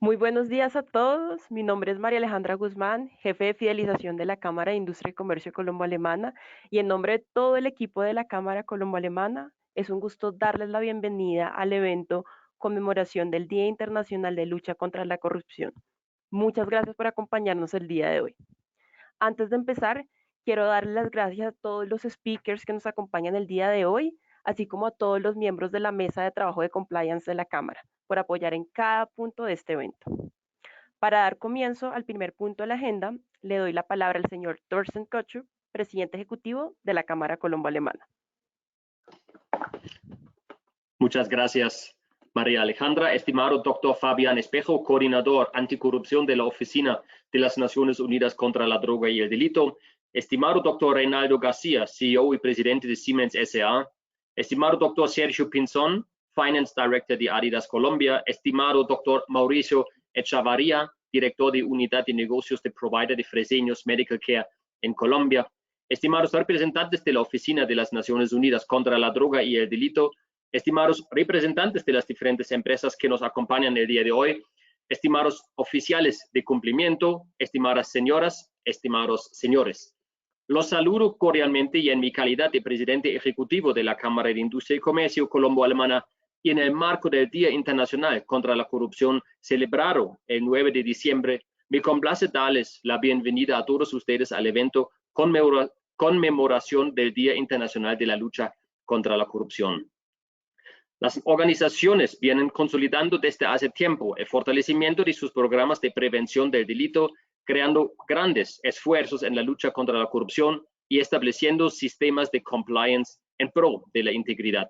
Muy buenos días a todos. Mi nombre es María Alejandra Guzmán, jefe de fidelización de la Cámara de Industria y Comercio Colombo-Alemana, y en nombre de todo el equipo de la Cámara Colombo-Alemana, es un gusto darles la bienvenida al evento conmemoración del Día Internacional de Lucha contra la Corrupción. Muchas gracias por acompañarnos el día de hoy. Antes de empezar, quiero darles las gracias a todos los speakers que nos acompañan el día de hoy, así como a todos los miembros de la mesa de trabajo de compliance de la Cámara, por apoyar en cada punto de este evento. Para dar comienzo al primer punto de la agenda, le doy la palabra al señor Thorsten Kotschuk, presidente ejecutivo de la Cámara Colombo-Alemana. Muchas gracias, María Alejandra. Estimado doctor Fabián Espejo, coordinador anticorrupción de la Oficina de las Naciones Unidas contra la Droga y el Delito. Estimado doctor Reinaldo García, CEO y presidente de Siemens S.A. Estimado doctor Sergio Pinzón, Finance Director de Adidas Colombia. Estimado doctor Mauricio Echavarría, director de Unidad de Negocios de Provider de Fresenius Medical Care en Colombia. Estimados representantes de la Oficina de las Naciones Unidas contra la Droga y el Delito. Estimados representantes de las diferentes empresas que nos acompañan el día de hoy, estimados oficiales de cumplimiento, estimadas señoras, estimados señores. Los saludo cordialmente y en mi calidad de presidente ejecutivo de la Cámara de Industria y Comercio Colombo-Alemana y en el marco del Día Internacional contra la Corrupción celebrado el 9 de diciembre, me complace darles la bienvenida a todos ustedes al evento conmemoración del Día Internacional de la Lucha contra la Corrupción. Las organizaciones vienen consolidando desde hace tiempo el fortalecimiento de sus programas de prevención del delito, creando grandes esfuerzos en la lucha contra la corrupción y estableciendo sistemas de compliance en pro de la integridad.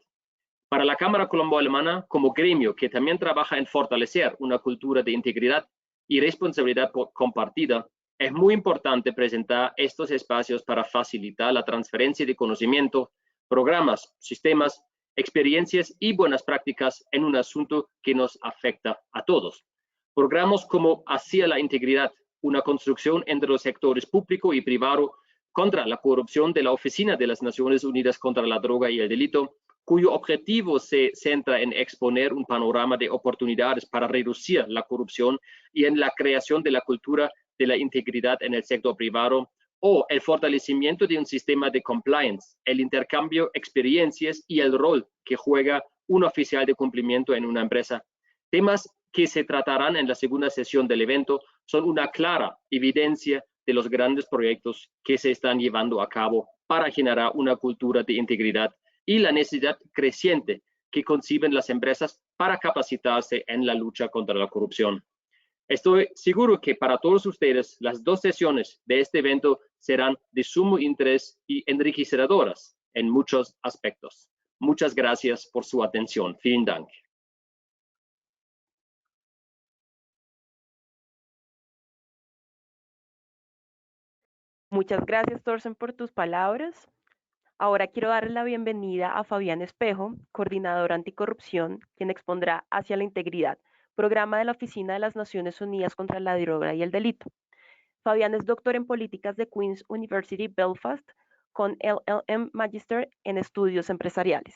Para la Cámara Colombo-Alemana, como gremio que también trabaja en fortalecer una cultura de integridad y responsabilidad compartida, es muy importante presentar estos espacios para facilitar la transferencia de conocimiento, programas, sistemas, experiencias y buenas prácticas en un asunto que nos afecta a todos. Programas como Hacia la Integridad, una construcción entre los sectores público y privado contra la corrupción de la Oficina de las Naciones Unidas contra la Droga y el Delito, cuyo objetivo se centra en exponer un panorama de oportunidades para reducir la corrupción y en la creación de la cultura de la integridad en el sector privado, o el fortalecimiento de un sistema de compliance, el intercambio, experiencias y el rol que juega un oficial de cumplimiento en una empresa. Temas que se tratarán en la segunda sesión del evento son una clara evidencia de los grandes proyectos que se están llevando a cabo para generar una cultura de integridad y la necesidad creciente que conciben las empresas para capacitarse en la lucha contra la corrupción. Estoy seguro que para todos ustedes las dos sesiones de este evento serán de sumo interés y enriquecedoras en muchos aspectos. Muchas gracias por su atención. Vielen Dank. Muchas gracias, Thorsten, por tus palabras. Ahora quiero darle la bienvenida a Fabián Espejo, coordinador anticorrupción, quien expondrá Hacia la Integridad, programa de la Oficina de las Naciones Unidas contra la Droga y el Delito. Fabián es doctor en políticas de Queen's University Belfast, con LLM Magister en estudios empresariales.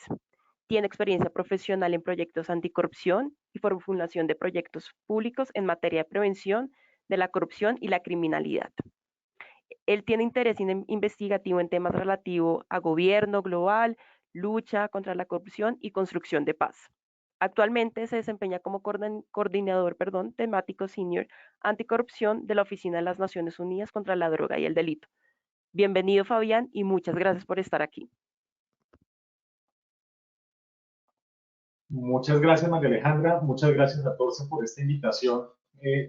Tiene experiencia profesional en proyectos anticorrupción y formulación de proyectos públicos en materia de prevención de la corrupción y la criminalidad. Él tiene interés investigativo en temas relativos a gobierno global, lucha contra la corrupción y construcción de paz. Actualmente se desempeña como coordinador temático senior anticorrupción de la Oficina de las Naciones Unidas contra la Droga y el Delito. Bienvenido, Fabián, y muchas gracias por estar aquí. Muchas gracias, María Alejandra. Muchas gracias a todos por esta invitación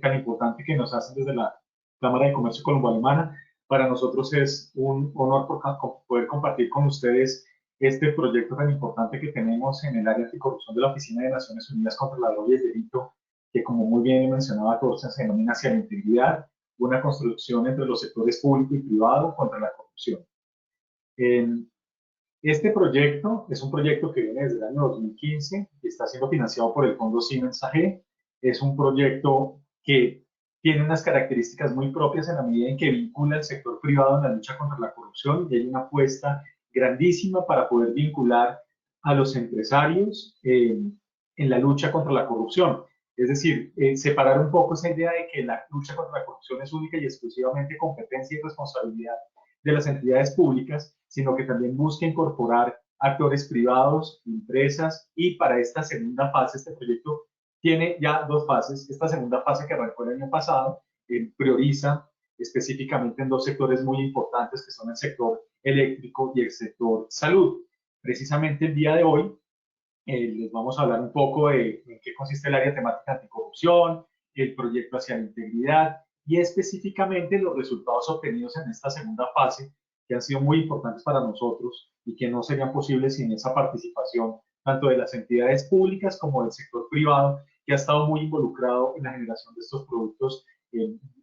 tan importante que nos hacen desde la Cámara de Comercio Colombo-Alemana. Para nosotros es un honor poder compartir con ustedes este proyecto tan importante que tenemos en el área anticorrupción de la Oficina de Naciones Unidas contra la Droga y el Delito, que como muy bien mencionaba Thorsten, se denomina Hacia la Integridad, una construcción entre los sectores público y privado contra la corrupción. Este proyecto es un proyecto que viene desde el año 2015 y está siendo financiado por el Fondo Siemens AG. Es un proyecto que tiene unas características muy propias en la medida en que vincula al sector privado en la lucha contra la corrupción, y hay una apuesta grandísima para poder vincular a los empresarios en la lucha contra la corrupción. Es decir, separar un poco esa idea de que la lucha contra la corrupción es única y exclusivamente competencia y responsabilidad de las entidades públicas, sino que también busca incorporar actores privados, empresas, y para esta segunda fase, este proyecto tiene ya dos fases. Esta segunda fase que arrancó el año pasado prioriza específicamente en dos sectores muy importantes, que son el sector eléctrico y el sector salud. Precisamente el día de hoy les vamos a hablar un poco de en qué consiste el área temática anticorrupción, el proyecto hacia la integridad y específicamente los resultados obtenidos en esta segunda fase, que han sido muy importantes para nosotros y que no serían posibles sin esa participación tanto de las entidades públicas como del sector privado, que ha estado muy involucrado en la generación de estos productos.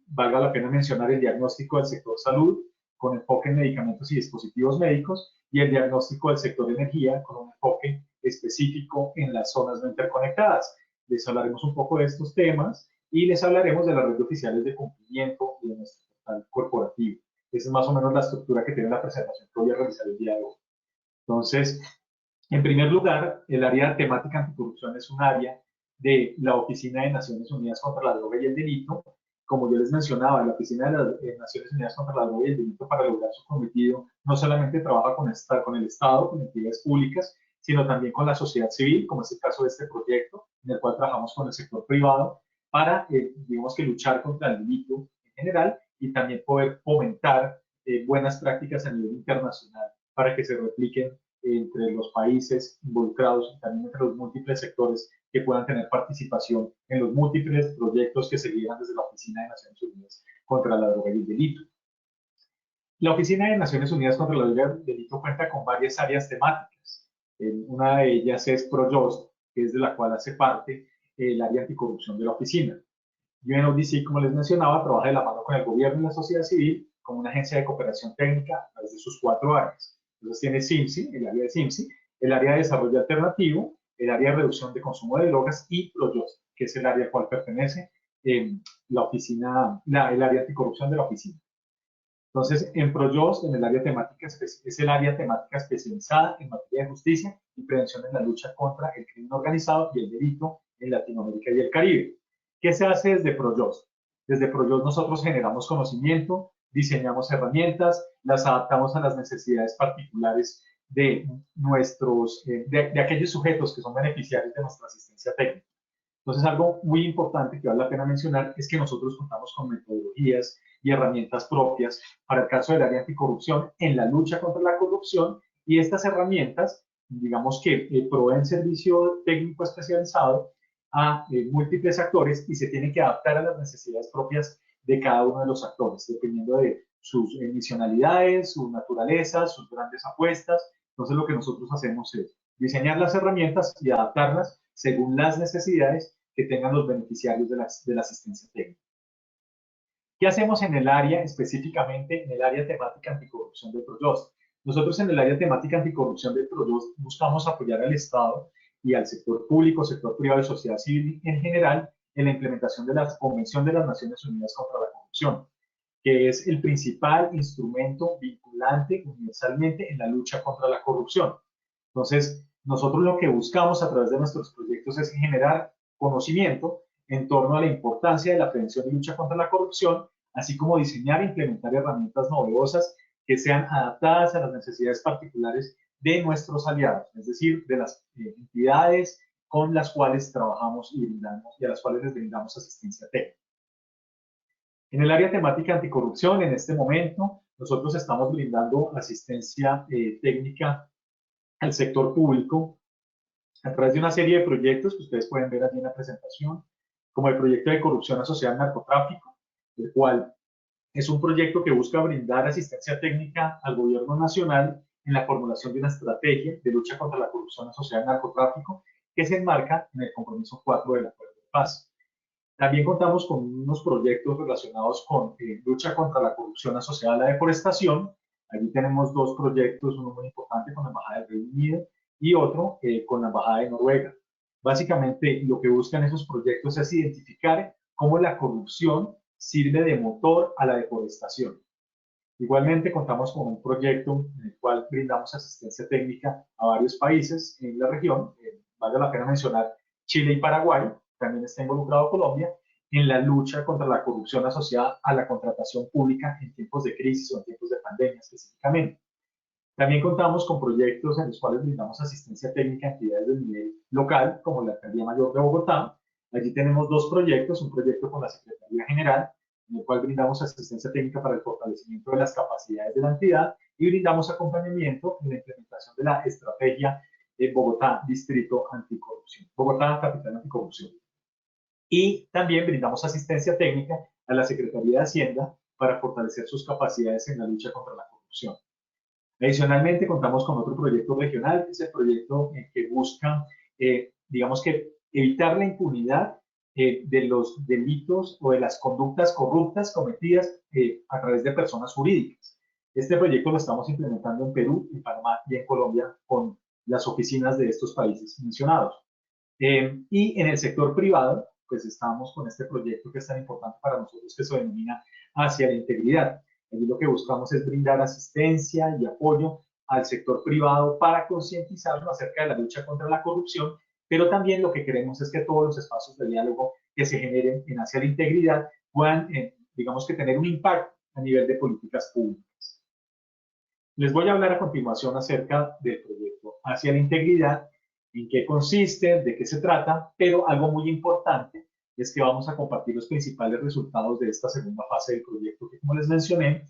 Valga la pena mencionar el diagnóstico del sector salud, con enfoque en medicamentos y dispositivos médicos, y el diagnóstico del sector energía, con un enfoque específico en las zonas no interconectadas. Les hablaremos un poco de estos temas y les hablaremos de la red de oficiales de cumplimiento y de nuestro portal corporativo. Esa es más o menos la estructura que tiene la presentación que voy a realizar el día de hoy. Entonces, en primer lugar, el área temática anticorrupción es un área de la Oficina de Naciones Unidas contra la Droga y el Delito. Como yo les mencionaba, la Oficina de las Naciones Unidas contra la Droga y el Delito, para lograr su cometido, no solamente trabaja con el Estado, con entidades públicas, sino también con la sociedad civil, como es el caso de este proyecto, en el cual trabajamos con el sector privado para, digamos que, luchar contra el delito en general y también poder fomentar buenas prácticas a nivel internacional para que se repliquen entre los países involucrados y también entre los múltiples sectores que puedan tener participación en los múltiples proyectos que se llevan desde la Oficina de Naciones Unidas contra la Droga y el Delito. La Oficina de Naciones Unidas contra la Droga y el Delito cuenta con varias áreas temáticas. Una de ellas es ProJust, que es de la cual hace parte el área anticorrupción de la oficina. UNODC, como les mencionaba, trabaja de la mano con el gobierno y la sociedad civil como una agencia de cooperación técnica a través de sus 4 áreas. Entonces tiene CIMSI, el área de CIMSI, el área de desarrollo alternativo, el área de reducción de consumo de drogas y ProJust, que es el área al cual pertenece la oficina, el área anticorrupción de la oficina. Entonces, en ProJust, en el área temática, es el área temática especializada en materia de justicia y prevención en la lucha contra el crimen organizado y el delito en Latinoamérica y el Caribe. ¿Qué se hace desde ProJust? Desde ProJust nosotros generamos conocimiento, diseñamos herramientas, las adaptamos a las necesidades particulares de de aquellos sujetos que son beneficiarios de nuestra asistencia técnica. Entonces, algo muy importante que vale la pena mencionar es que nosotros contamos con metodologías y herramientas propias para el caso del área anticorrupción en la lucha contra la corrupción, y estas herramientas, digamos que proveen servicio técnico especializado a múltiples actores y se tienen que adaptar a las necesidades propias de cada uno de los actores, dependiendo de sus misionalidades, su naturaleza, sus grandes apuestas. Entonces, lo que nosotros hacemos es diseñar las herramientas y adaptarlas según las necesidades que tengan los beneficiarios de la asistencia técnica. ¿Qué hacemos en el área, específicamente en el área temática anticorrupción de ProJust? Nosotros en el área temática anticorrupción de ProJust buscamos apoyar al Estado y al sector público, sector privado y sociedad civil en general en la implementación de la Convención de las Naciones Unidas contra la Corrupción, que es el principal instrumento vinculante universalmente en la lucha contra la corrupción. Entonces, nosotros lo que buscamos a través de nuestros proyectos es generar conocimiento en torno a la importancia de la prevención y lucha contra la corrupción, así como diseñar e implementar herramientas novedosas que sean adaptadas a las necesidades particulares de nuestros aliados, es decir, de las entidades con las cuales trabajamos y a las cuales les brindamos asistencia técnica. En el área temática anticorrupción, en este momento, nosotros estamos brindando asistencia técnica al sector público a través de una serie de proyectos que ustedes pueden ver aquí en la presentación, como el proyecto de corrupción asociada al narcotráfico, el cual es un proyecto que busca brindar asistencia técnica al gobierno nacional en la formulación de una estrategia de lucha contra la corrupción asociada al narcotráfico que se enmarca en el compromiso 4 del Acuerdo de Paz. También contamos con unos proyectos relacionados con lucha contra la corrupción asociada a la deforestación. Allí tenemos 2 proyectos, uno muy importante con la Embajada del Reino Unido y otro con la Embajada de Noruega. Básicamente, lo que buscan esos proyectos es identificar cómo la corrupción sirve de motor a la deforestación. Igualmente, contamos con un proyecto en el cual brindamos asistencia técnica a varios países en la región. Vale la pena mencionar Chile y Paraguay. también está involucrado Colombia en la lucha contra la corrupción asociada a la contratación pública en tiempos de crisis o en tiempos de pandemia específicamente. También contamos con proyectos en los cuales brindamos asistencia técnica a entidades de nivel local, como la Alcaldía Mayor de Bogotá. Allí tenemos dos proyectos, un proyecto con la Secretaría General, en el cual brindamos asistencia técnica para el fortalecimiento de las capacidades de la entidad y brindamos acompañamiento en la implementación de la estrategia de Bogotá Distrito Anticorrupción, Bogotá Capital Anticorrupción. Y también brindamos asistencia técnica a la Secretaría de Hacienda para fortalecer sus capacidades en la lucha contra la corrupción. Adicionalmente, contamos con otro proyecto regional, que es el proyecto que busca, digamos que, evitar la impunidad de los delitos o de las conductas corruptas cometidas a través de personas jurídicas. Este proyecto lo estamos implementando en Perú, en Panamá y en Colombia con las oficinas de estos países mencionados. Y en el sector privado, pues estamos con este proyecto que es tan importante para nosotros, que se denomina Hacia la Integridad. Allí lo que buscamos es brindar asistencia y apoyo al sector privado para concientizarlo acerca de la lucha contra la corrupción, pero también lo que queremos es que todos los espacios de diálogo que se generen en Hacia la Integridad puedan, digamos que, tener un impacto a nivel de políticas públicas. Les voy a hablar a continuación acerca del proyecto Hacia la Integridad, en qué consiste, de qué se trata, pero algo muy importante es que vamos a compartir los principales resultados de esta segunda fase del proyecto que, como les mencioné,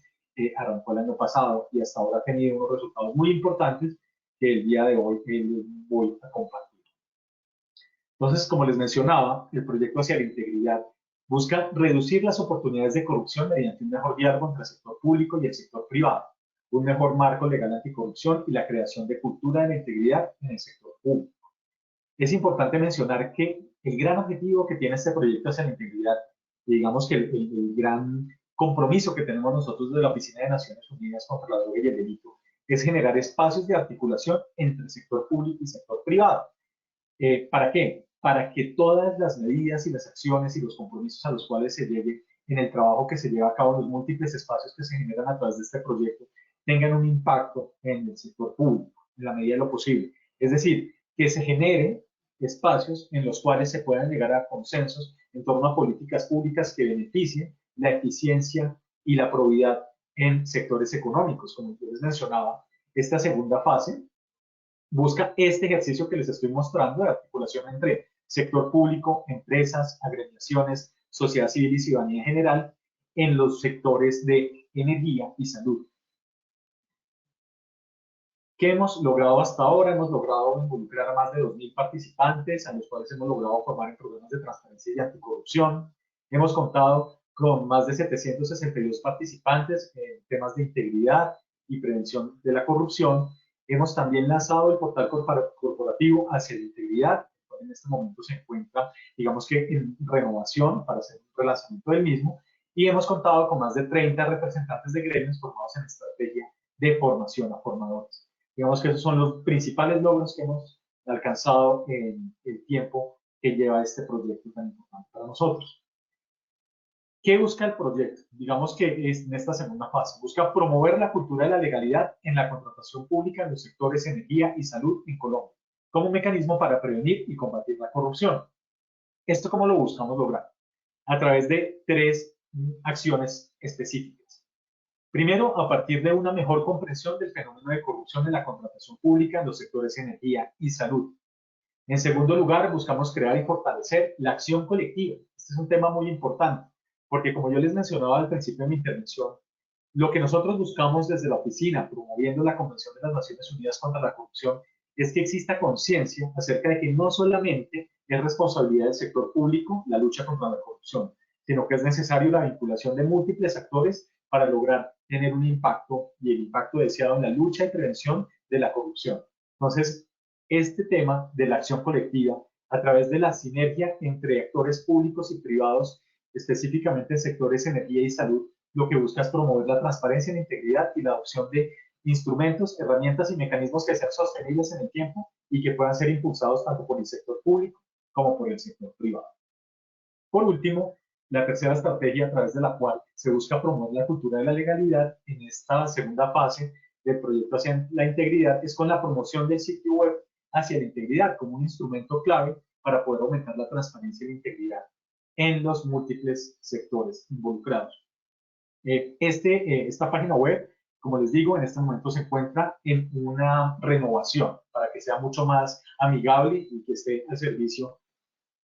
arrancó el año pasado y hasta ahora ha tenido unos resultados muy importantes que el día de hoy voy a compartir. Entonces, como les mencionaba, el proyecto Hacia la Integridad busca reducir las oportunidades de corrupción mediante un mejor diálogo entre el sector público y el sector privado, un mejor marco legal anticorrupción y la creación de cultura de la integridad en el sector público. Es importante mencionar que el gran objetivo que tiene este proyecto Hacia la Integridad, y digamos que el gran compromiso que tenemos nosotros de la Oficina de Naciones Unidas contra la Droga y el Delito, es generar espacios de articulación entre el sector público y el sector privado. ¿Para qué? Para que todas las medidas y las acciones y los compromisos a los cuales se llegue en el trabajo que se lleva a cabo en los múltiples espacios que se generan a través de este proyecto tengan un impacto en el sector público, en la medida de lo posible. Es decir, que se generen espacios en los cuales se puedan llegar a consensos en torno a políticas públicas que beneficien la eficiencia y la probidad en sectores económicos. Como yo les mencionaba, esta segunda fase busca este ejercicio que les estoy mostrando de articulación entre sector público, empresas, agremiaciones, sociedad civil y ciudadanía en general en los sectores de energía y salud. ¿Qué hemos logrado hasta ahora? Hemos logrado involucrar a más de 2.000 participantes, a los cuales hemos logrado formar en programas de transparencia y anticorrupción. Hemos contado con más de 762 participantes en temas de integridad y prevención de la corrupción. Hemos también lanzado el portal corporativo Hacia la Integridad, el cual en este momento se encuentra, digamos que en renovación para hacer un relanzamiento del mismo. Y hemos contado con más de 30 representantes de gremios formados en estrategia de formación a formadores. Digamos que esos son los principales logros que hemos alcanzado en el tiempo que lleva este proyecto tan importante para nosotros. ¿Qué busca el proyecto? Digamos que es en esta segunda fase. Busca promover la cultura de la legalidad en la contratación pública en los sectores energía y salud en Colombia, como un mecanismo para prevenir y combatir la corrupción. ¿Esto cómo lo buscamos lograr? A través de 3 acciones específicas. Primero, a partir de una mejor comprensión del fenómeno de corrupción en la contratación pública en los sectores energía y salud. En segundo lugar, buscamos crear y fortalecer la acción colectiva. Este es un tema muy importante, porque como yo les mencionaba al principio de mi intervención, lo que nosotros buscamos desde la oficina, promoviendo la Convención de las Naciones Unidas contra la Corrupción, es que exista conciencia acerca de que no solamente es responsabilidad del sector público la lucha contra la corrupción, sino que es necesario la vinculación de múltiples actores para lograr tener un impacto y el impacto deseado en la lucha y prevención de la corrupción. Entonces, este tema de la acción colectiva, a través de la sinergia entre actores públicos y privados, específicamente en sectores energía y salud, lo que busca es promover la transparencia, la integridad y la adopción de instrumentos, herramientas y mecanismos que sean sostenibles en el tiempo y que puedan ser impulsados tanto por el sector público como por el sector privado. Por último, la tercera estrategia a través de la cual se busca promover la cultura de la legalidad en esta segunda fase del proyecto Hacia la Integridad es con la promoción del sitio web Hacia la Integridad como un instrumento clave para poder aumentar la transparencia y la integridad en los múltiples sectores involucrados. Esta página web, como les digo, en este momento se encuentra en una renovación para que sea mucho más amigable y que esté al servicio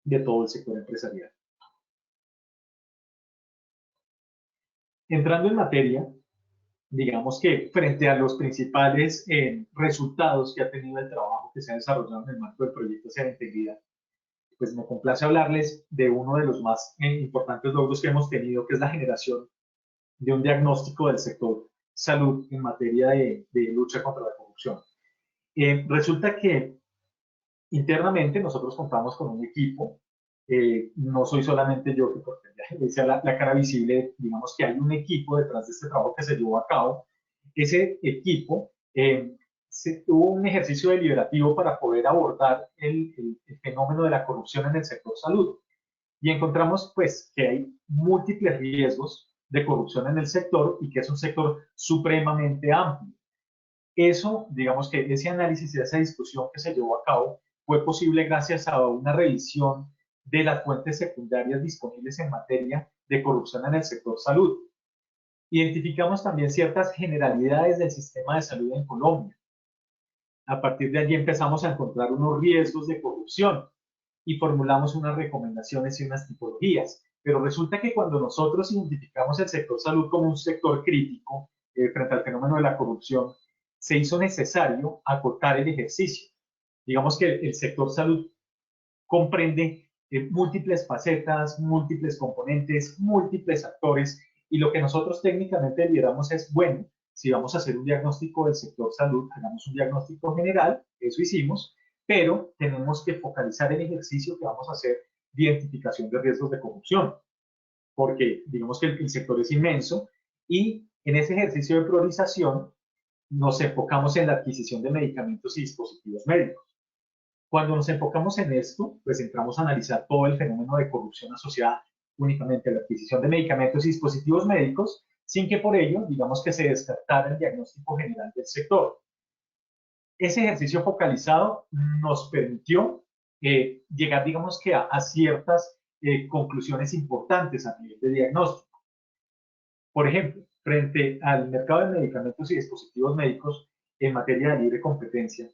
de todo el sector empresarial. Entrando en materia, digamos que frente a los principales resultados que ha tenido el trabajo que se ha desarrollado en el marco del proyecto hacia la integridad, pues me complace hablarles de uno de los más importantes logros que hemos tenido, que es la generación de un diagnóstico del sector salud en materia de lucha contra la corrupción. Resulta que internamente nosotros contamos con un equipo, no soy solamente yo que porque ya decía la cara visible, digamos que hay un equipo detrás de este trabajo que se llevó a cabo. Ese equipo tuvo un ejercicio deliberativo para poder abordar el fenómeno de la corrupción en el sector salud. Y encontramos pues que hay múltiples riesgos de corrupción en el sector y que es un sector supremamente amplio. Eso, digamos que ese análisis y esa discusión que se llevó a cabo fue posible gracias a una revisión de las fuentes secundarias disponibles en materia de corrupción en el sector salud. Identificamos también ciertas generalidades del sistema de salud en Colombia. A partir de allí empezamos a encontrar unos riesgos de corrupción y formulamos unas recomendaciones y unas tipologías. Pero resulta que cuando nosotros identificamos el sector salud como un sector crítico frente al fenómeno de la corrupción, se hizo necesario acotar el ejercicio. Digamos que el sector salud comprende múltiples facetas, múltiples componentes, múltiples actores, y lo que nosotros técnicamente lideramos es, bueno, si vamos a hacer un diagnóstico del sector salud, hagamos un diagnóstico general, eso hicimos, pero tenemos que focalizar el ejercicio que vamos a hacer de identificación de riesgos de corrupción, porque digamos que el sector es inmenso y en ese ejercicio de priorización nos enfocamos en la adquisición de medicamentos y dispositivos médicos. Cuando nos enfocamos en esto, pues entramos a analizar todo el fenómeno de corrupción asociada únicamente a la adquisición de medicamentos y dispositivos médicos, sin que por ello, digamos que se descartara el diagnóstico general del sector. Ese ejercicio focalizado nos permitió llegar, digamos que a ciertas conclusiones importantes a nivel de diagnóstico. Por ejemplo, frente al mercado de medicamentos y dispositivos médicos en materia de libre competencia,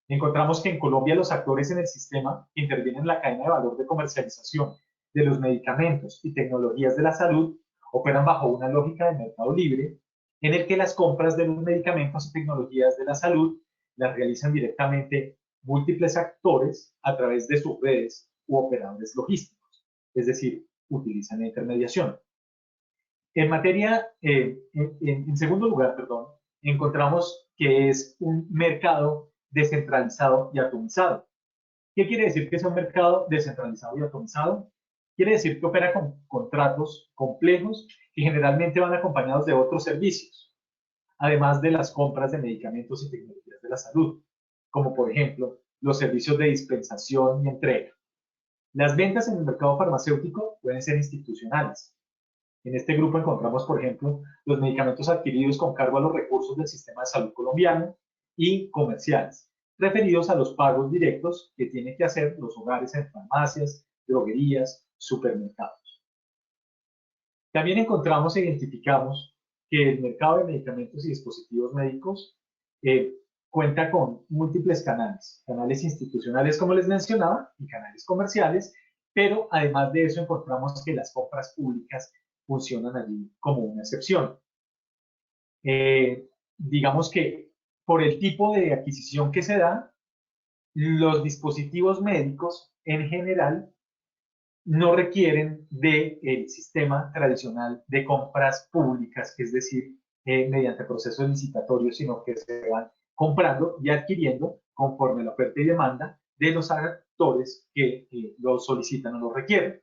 encontramos que en Colombia los actores en el sistema que intervienen en la cadena de valor de comercialización de los medicamentos y tecnologías de la salud operan bajo una lógica de mercado libre en el que las compras de los medicamentos y tecnologías de la salud las realizan directamente múltiples actores a través de sus redes u operadores logísticos, es decir, utilizan la intermediación. En materia, en segundo lugar, perdón, encontramos que es un mercado descentralizado y atomizado. ¿Qué quiere decir que es un mercado descentralizado y atomizado? Quiere decir que opera con contratos complejos que generalmente van acompañados de otros servicios, además de las compras de medicamentos y tecnologías de la salud, como por ejemplo los servicios de dispensación y entrega. Las ventas en el mercado farmacéutico pueden ser institucionales. En este grupo encontramos, por ejemplo, los medicamentos adquiridos con cargo a los recursos del sistema de salud colombiano y comerciales, referidos a los pagos directos que tienen que hacer los hogares en farmacias, droguerías, supermercados. También encontramos e identificamos que el mercado de medicamentos y dispositivos médicos cuenta con múltiples canales, canales institucionales como les mencionaba y canales comerciales, pero además de eso encontramos que las compras públicas funcionan allí como una excepción. Digamos que por el tipo de adquisición que se da, los dispositivos médicos en general no requieren del sistema tradicional de compras públicas, es decir, mediante procesos licitatorios, sino que se van comprando y adquiriendo conforme la oferta y demanda de los actores que lo solicitan o lo requieren.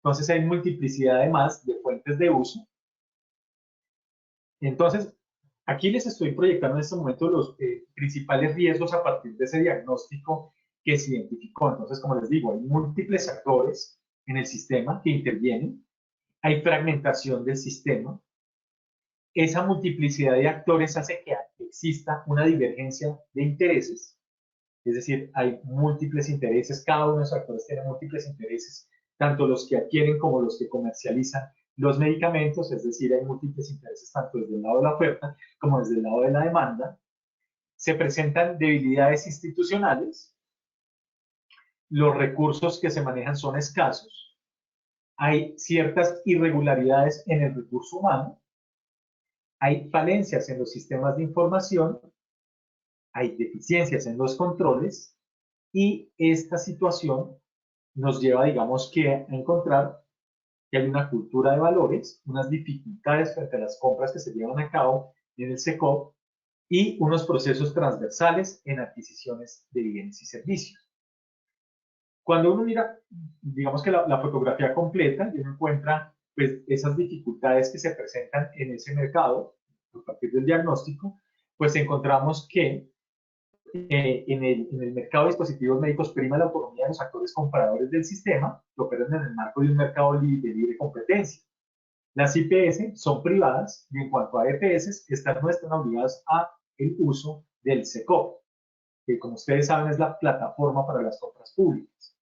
Entonces hay multiplicidad además de fuentes de uso. Entonces, aquí les estoy proyectando en este momento los principales riesgos a partir de ese diagnóstico que se identificó. Entonces, como les digo, hay múltiples actores en el sistema que intervienen, hay fragmentación del sistema. Esa multiplicidad de actores hace que exista una divergencia de intereses, Es decir, hay múltiples intereses, cada uno de los actores tiene múltiples intereses, tanto los que adquieren como los que comercializan los medicamentos, es decir, hay múltiples intereses tanto desde el lado de la oferta como desde el lado de la demanda. Se presentan debilidades institucionales, los recursos que se manejan son escasos, hay ciertas irregularidades en el recurso humano, hay falencias en los sistemas de información, hay deficiencias en los controles y esta situación nos lleva, digamos, que a encontrar que hay una cultura de valores, unas dificultades frente a las compras que se llevan a cabo en el SECOP y unos procesos transversales en adquisiciones de bienes y servicios. Cuando uno mira, digamos que la fotografía completa, y uno encuentra pues, esas dificultades que se presentan en ese mercado, a partir del diagnóstico, pues encontramos que en el mercado de dispositivos médicos prima la autonomía de los actores compradores del sistema que operan en el marco de un mercado de libre competencia. Las IPS son privadas y en cuanto a EPS, estas no están obligadas a el uso del SECOP, que como ustedes saben es la plataforma para las compras públicas.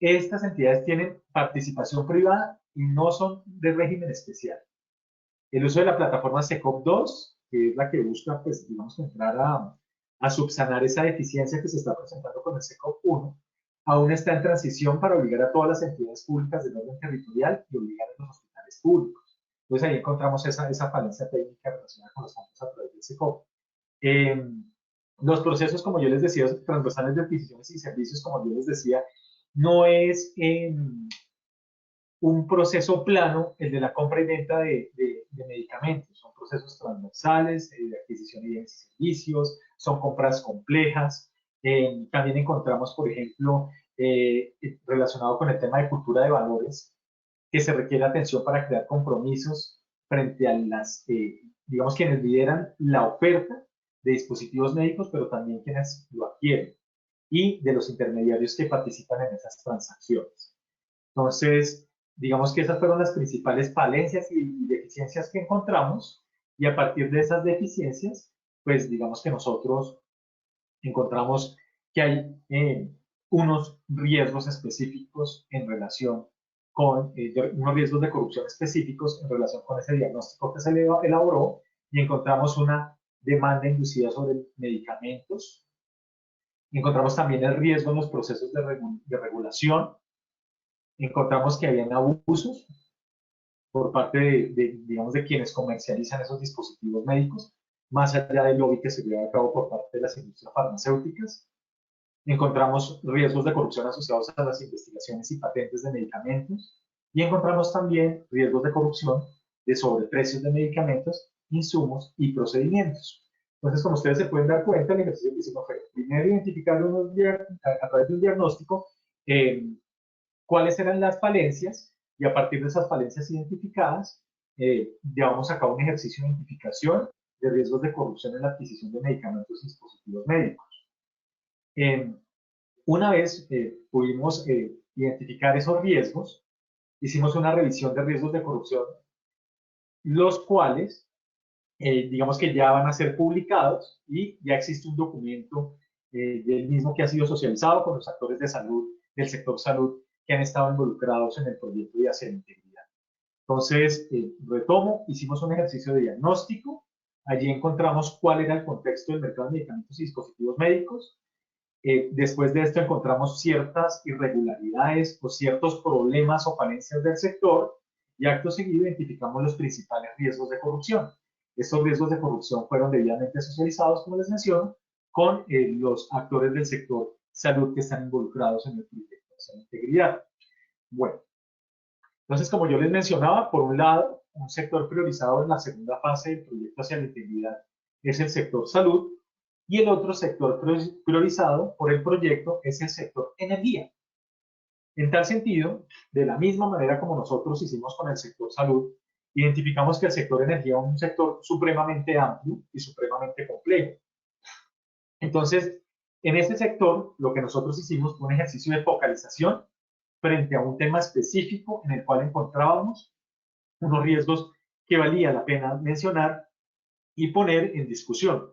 Estas entidades tienen participación privada y no son de régimen especial. El uso de la plataforma SECOP 2, que es la que busca, pues, digamos, entrar a subsanar esa deficiencia que se está presentando con el SECOP 1, aún está en transición para obligar a todas las entidades públicas del orden territorial y obligar a los hospitales públicos. Entonces ahí encontramos esa falencia técnica relacionada con los fondos a través del SECOP. Los procesos, como yo les decía, transversales de adquisiciones y servicios, como yo les decía, no es un proceso plano, el de la compra y venta de medicamentos. Son procesos transversales de adquisición de bienes y servicios, son compras complejas. También encontramos, por ejemplo, relacionado con el tema de cultura de valores, que se requiere atención para crear compromisos frente a las, digamos, quienes lideran la oferta de dispositivos médicos, pero también quienes lo adquieren, y de los intermediarios que participan en esas transacciones. Entonces, digamos que esas fueron las principales falencias y deficiencias que encontramos, y a partir de esas deficiencias, pues digamos que nosotros encontramos que hay unos riesgos específicos en relación con, unos riesgos de corrupción específicos en relación con ese diagnóstico que se elaboró, y encontramos una demanda inducida sobre medicamentos. Encontramos también el riesgo en los procesos de regulación. Encontramos que habían abusos por parte digamos, de quienes comercializan esos dispositivos médicos, más allá del lobby que se lleva a cabo por parte de las industrias farmacéuticas. Encontramos riesgos de corrupción asociados a las investigaciones y patentes de medicamentos, y encontramos también riesgos de corrupción de sobreprecios de medicamentos, insumos y procedimientos. Entonces, como ustedes se pueden dar cuenta, el ejercicio que hicimos fue primero identificar a través de un diagnóstico cuáles eran las falencias, y a partir de esas falencias identificadas, llevamos a cabo un ejercicio de identificación de riesgos de corrupción en la adquisición de medicamentos y dispositivos médicos. Una vez pudimos identificar esos riesgos, hicimos una revisión de riesgos de corrupción, los cuales, digamos que ya van a ser publicados, y ya existe un documento del mismo que ha sido socializado con los actores de salud, del sector salud, que han estado involucrados en el proyecto de hacer integridad. Entonces, retomo, hicimos un ejercicio de diagnóstico, allí encontramos cuál era el contexto del mercado de medicamentos y dispositivos médicos. Después de esto encontramos ciertas irregularidades o ciertos problemas o falencias del sector, y acto seguido identificamos los principales riesgos de corrupción. Estos riesgos de corrupción fueron debidamente socializados, como les menciono, con los actores del sector salud que están involucrados en el proyecto de integridad. Bueno, entonces, como yo les mencionaba, por un lado, un sector priorizado en la segunda fase del proyecto hacia la integridad es el sector salud, y el otro sector priorizado por el proyecto es el sector energía. En tal sentido, de la misma manera como nosotros hicimos con el sector salud, identificamos que el sector energía es un sector supremamente amplio y supremamente complejo. Entonces, en este sector, lo que nosotros hicimos fue un ejercicio de focalización frente a un tema específico en el cual encontrábamos unos riesgos que valía la pena mencionar y poner en discusión.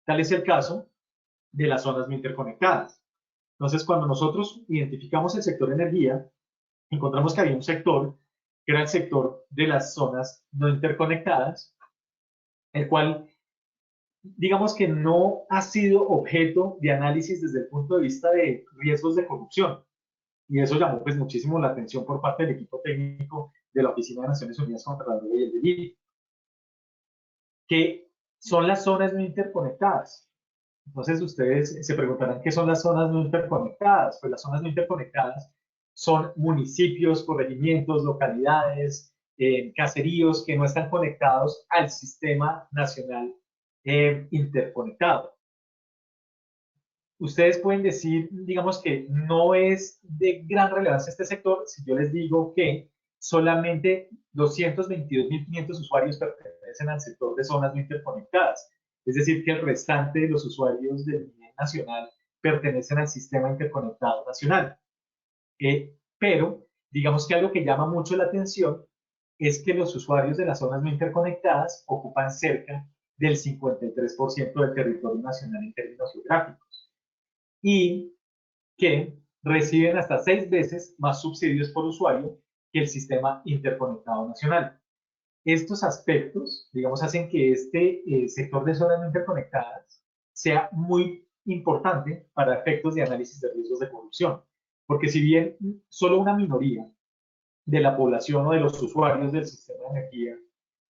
Tal es el caso de las zonas no interconectadas. Entonces, cuando nosotros identificamos el sector energía, encontramos que había un sector que era el sector de las zonas no interconectadas, el cual, digamos que no ha sido objeto de análisis desde el punto de vista de riesgos de corrupción. Y eso llamó pues muchísimo la atención por parte del equipo técnico de la Oficina de Naciones Unidas contra la Droga y el Delito, que son las zonas no interconectadas. Entonces ustedes se preguntarán qué son las zonas no interconectadas. Pues las zonas no interconectadas son municipios, corregimientos, localidades, caseríos que no están conectados al sistema nacional interconectado. Ustedes pueden decir, digamos que no es de gran relevancia este sector si yo les digo que solamente 222.500 usuarios pertenecen al sector de zonas no interconectadas. Es decir, que el restante de los usuarios del nivel nacional pertenecen al sistema interconectado nacional. Pero, digamos que algo que llama mucho la atención es que los usuarios de las zonas no interconectadas ocupan cerca del 53% del territorio nacional en términos geográficos y que reciben hasta 6 veces más subsidios por usuario que el sistema interconectado nacional. Estos aspectos, digamos, hacen que este sector de zonas no interconectadas sea muy importante para efectos de análisis de riesgos de corrupción, porque si bien solo una minoría de la población o de los usuarios del sistema de energía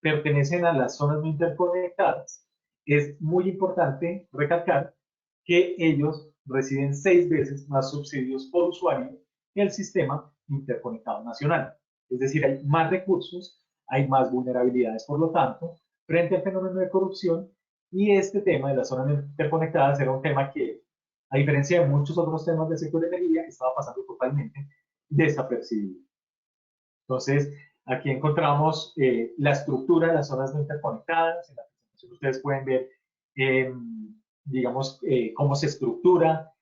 pertenecen a las zonas no interconectadas, es muy importante recalcar que ellos reciben 6 veces más subsidios por usuario que el sistema interconectado nacional. Es decir, hay más recursos, hay más vulnerabilidades, por lo tanto, frente al fenómeno de corrupción, y este tema de las zonas interconectadas era un tema que, a diferencia de muchos otros temas del sector de energía, estaba pasando totalmente desapercibido. Entonces, aquí encontramos la estructura de las zonas no interconectadas. En la presentación ustedes pueden ver, digamos, cómo se estructura,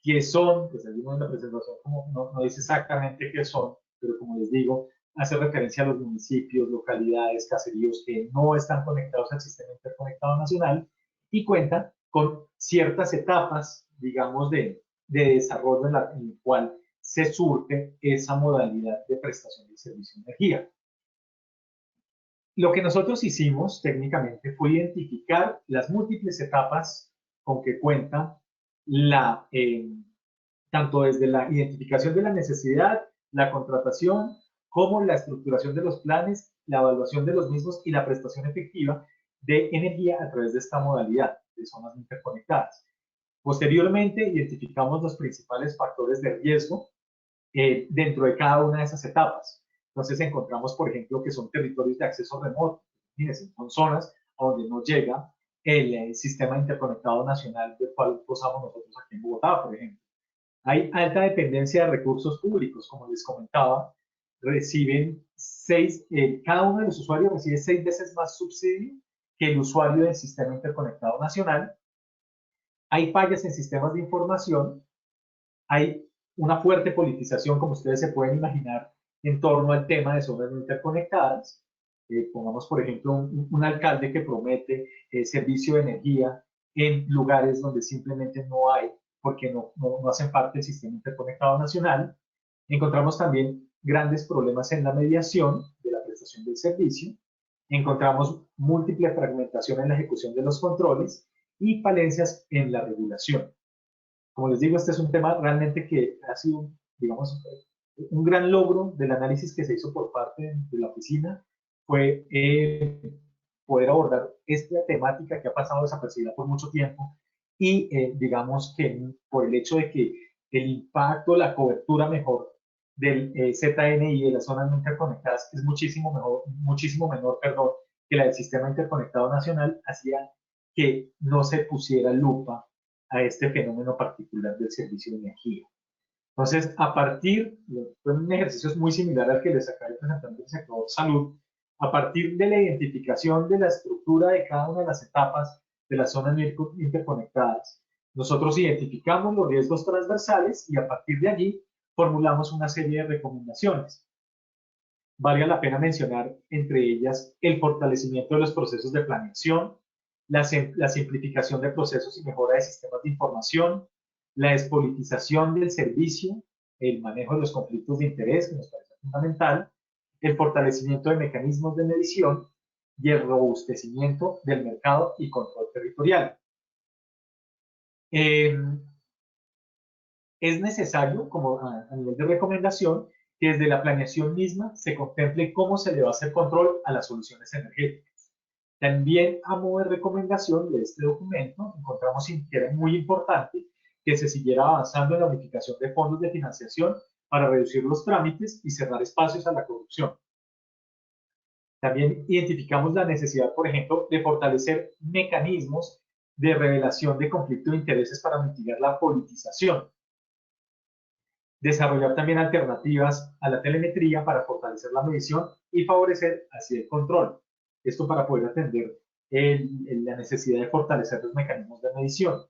qué son, pues ahí en la presentación no dice exactamente qué son, pero como les digo, hace referencia a los municipios, localidades, caseríos que no están conectados al sistema interconectado nacional y cuentan con ciertas etapas, digamos, de desarrollo en el cual se surte esa modalidad de prestación de servicio de energía. Lo que nosotros hicimos técnicamente fue identificar las múltiples etapas con que cuenta tanto desde la identificación de la necesidad, la contratación, como la estructuración de los planes, la evaluación de los mismos y la prestación efectiva de energía a través de esta modalidad de zonas interconectadas. Posteriormente, identificamos los principales factores de riesgo dentro de cada una de esas etapas. Entonces encontramos, por ejemplo, que son territorios de acceso remoto. Fíjense, son zonas a donde no llega el sistema interconectado nacional del cual gozamos nosotros aquí en Bogotá, por ejemplo. Hay alta dependencia de recursos públicos, como les comentaba, cada uno de los usuarios recibe 6 veces más subsidio que el usuario del sistema interconectado nacional. Hay fallas en sistemas de información, hay una fuerte politización, como ustedes se pueden imaginar, en torno al tema de zonas no interconectadas. Pongamos, por ejemplo, un alcalde que promete servicio de energía en lugares donde simplemente no hay, porque no hacen parte del sistema interconectado nacional. Encontramos también grandes problemas en la mediación de la prestación del servicio. Encontramos múltiple fragmentación en la ejecución de los controles y falencias en la regulación. Como les digo, este es un tema realmente que ha sido, digamos, un gran logro del análisis que se hizo por parte de la oficina, fue poder abordar esta temática que ha pasado desapercibida por mucho tiempo y digamos que por el hecho de que el impacto, la cobertura mejor del ZNI de las zonas no interconectadas es muchísimo menor, que la del sistema interconectado nacional, hacía que no se pusiera lupa a este fenómeno particular del servicio de energía. Entonces, fue un ejercicio muy similar al que les acabé presentando del sector salud, a partir de la identificación de la estructura de cada una de las etapas de las zonas interconectadas, nosotros identificamos los riesgos transversales y a partir de allí formulamos una serie de recomendaciones. Vale la pena mencionar entre ellas el fortalecimiento de los procesos de planeación, la simplificación de procesos y mejora de sistemas de información, la despolitización del servicio, el manejo de los conflictos de interés, que nos parece fundamental, el fortalecimiento de mecanismos de medición y el robustecimiento del mercado y control territorial. Es necesario, como a nivel de recomendación, que desde la planeación misma se contemple cómo se le va a hacer control a las soluciones energéticas. También, a modo de recomendación de este documento, encontramos que era muy importante que se siguiera avanzando en la unificación de fondos de financiación para reducir los trámites y cerrar espacios a la corrupción. También identificamos la necesidad, por ejemplo, de fortalecer mecanismos de revelación de conflicto de intereses para mitigar la politización. Desarrollar también alternativas a la telemetría para fortalecer la medición y favorecer así el control. Esto para poder atender la necesidad de fortalecer los mecanismos de medición.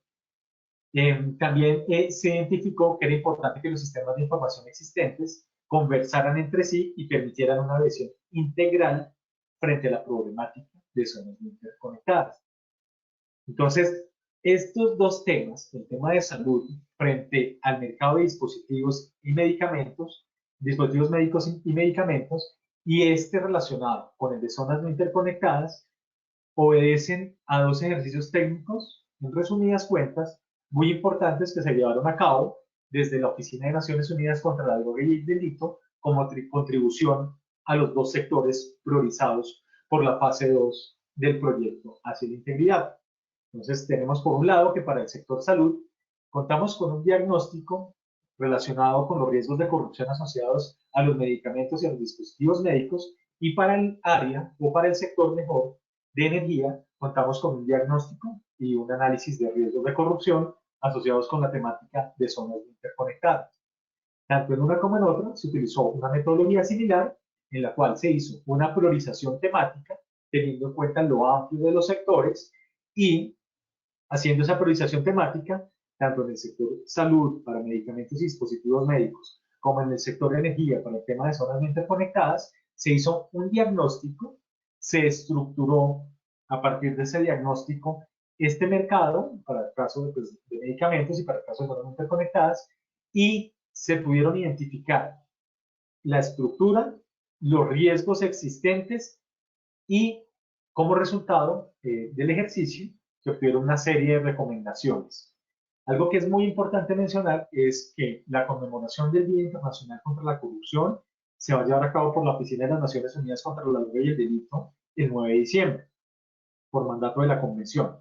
También se identificó que era importante que los sistemas de información existentes conversaran entre sí y permitieran una visión integral frente a la problemática de zonas interconectadas. Entonces, estos dos temas, el tema de salud frente al mercado de dispositivos y medicamentos, dispositivos médicos y medicamentos, y este relacionado con el de zonas no interconectadas, obedecen a dos ejercicios técnicos, en resumidas cuentas, muy importantes que se llevaron a cabo desde la Oficina de Naciones Unidas contra la Droga y el Delito como contribución a los dos sectores priorizados por la fase 2 del proyecto hacia la integridad. Entonces, tenemos por un lado que para el sector salud contamos con un diagnóstico relacionado con los riesgos de corrupción asociados a los medicamentos y a los dispositivos médicos, y para el área o para el sector mejor de energía contamos con un diagnóstico y un análisis de riesgos de corrupción asociados con la temática de zonas interconectadas. Tanto en una como en otra se utilizó una metodología similar en la cual se hizo una priorización temática teniendo en cuenta lo amplio de los sectores y haciendo esa priorización temática, tanto en el sector salud para medicamentos y dispositivos médicos, como en el sector de energía para el tema de zonas no interconectadas, se hizo un diagnóstico, se estructuró a partir de ese diagnóstico este mercado para el caso de medicamentos y para el caso de zonas no interconectadas, y se pudieron identificar la estructura, los riesgos existentes y como resultado del ejercicio se obtuvieron una serie de recomendaciones. Algo que es muy importante mencionar es que la conmemoración del Día Internacional contra la Corrupción se va a llevar a cabo por la Oficina de las Naciones Unidas contra la Droga y el Delito el 9 de diciembre, por mandato de la Convención.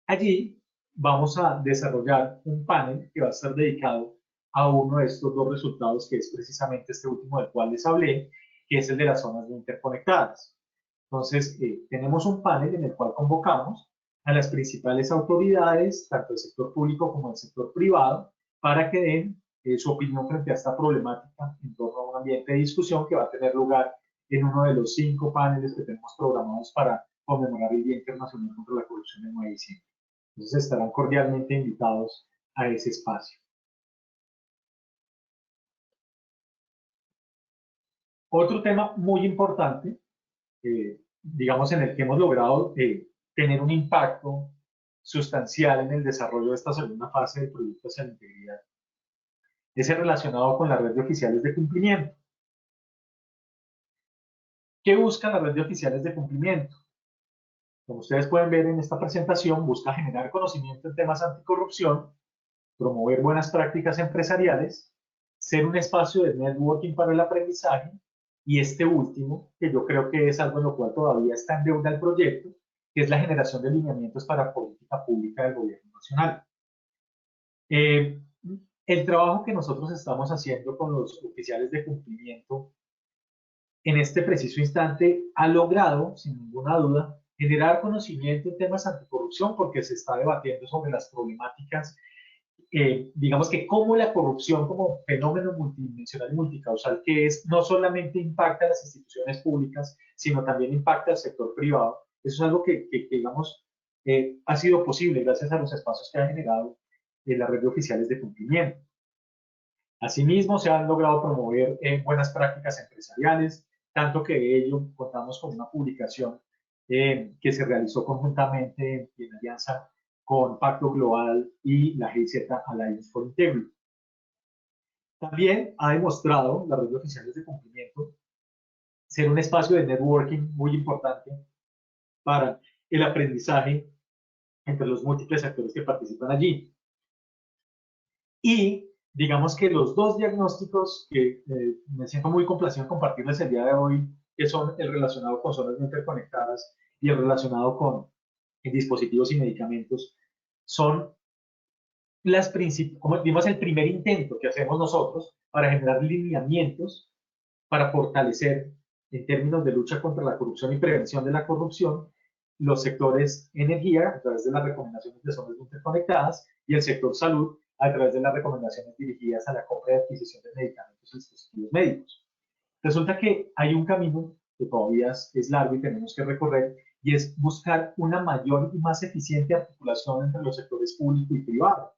Allí vamos a desarrollar un panel que va a estar dedicado a uno de estos dos resultados, que es precisamente este último del cual les hablé, que es el de las zonas no interconectadas. Entonces, tenemos un panel en el cual convocamos a las principales autoridades, tanto del sector público como del sector privado, para que den su opinión frente a esta problemática en torno a un ambiente de discusión que va a tener lugar en uno de los 5 paneles que tenemos programados para conmemorar el Día Internacional contra la Corrupción el 9 de diciembre. Entonces, estarán cordialmente invitados a ese espacio. Otro tema muy importante, digamos, en el que hemos logrado tener un impacto sustancial en el desarrollo de esta segunda fase del proyecto hacia la integridad, es el relacionado con la red de oficiales de cumplimiento. ¿Qué busca la red de oficiales de cumplimiento? Como ustedes pueden ver en esta presentación, busca generar conocimiento en temas anticorrupción, promover buenas prácticas empresariales, ser un espacio de networking para el aprendizaje, y este último, que yo creo que es algo en lo cual todavía está en deuda el proyecto, que es la generación de lineamientos para política pública del gobierno nacional. El trabajo que nosotros estamos haciendo con los oficiales de cumplimiento en este preciso instante ha logrado, sin ninguna duda, generar conocimiento en temas anticorrupción, porque se está debatiendo sobre las problemáticas, digamos que cómo la corrupción como fenómeno multidimensional y multicausal que es, no solamente impacta a las instituciones públicas, sino también impacta al sector privado. Eso es algo que digamos, ha sido posible gracias a los espacios que ha generado la red de oficiales de cumplimiento. Asimismo, se han logrado promover buenas prácticas empresariales, tanto que de ello contamos con una publicación que se realizó conjuntamente y en alianza con Pacto Global y la GIZ Alliance for Integrity. También ha demostrado la red de oficiales de cumplimiento ser un espacio de networking muy importante para el aprendizaje entre los múltiples actores que participan allí. Y digamos que los dos diagnósticos que me siento muy complacido en compartirles el día de hoy, que son el relacionado con zonas no interconectadas y el relacionado con dispositivos y medicamentos, son como digamos, el primer intento que hacemos nosotros para generar lineamientos para fortalecer, en términos de lucha contra la corrupción y prevención de la corrupción, los sectores energía a través de las recomendaciones de zonas interconectadas y el sector salud a través de las recomendaciones dirigidas a la compra y adquisición de medicamentos y dispositivos médicos. Resulta que hay un camino que todavía es largo y tenemos que recorrer, y es buscar una mayor y más eficiente articulación entre los sectores público y privado.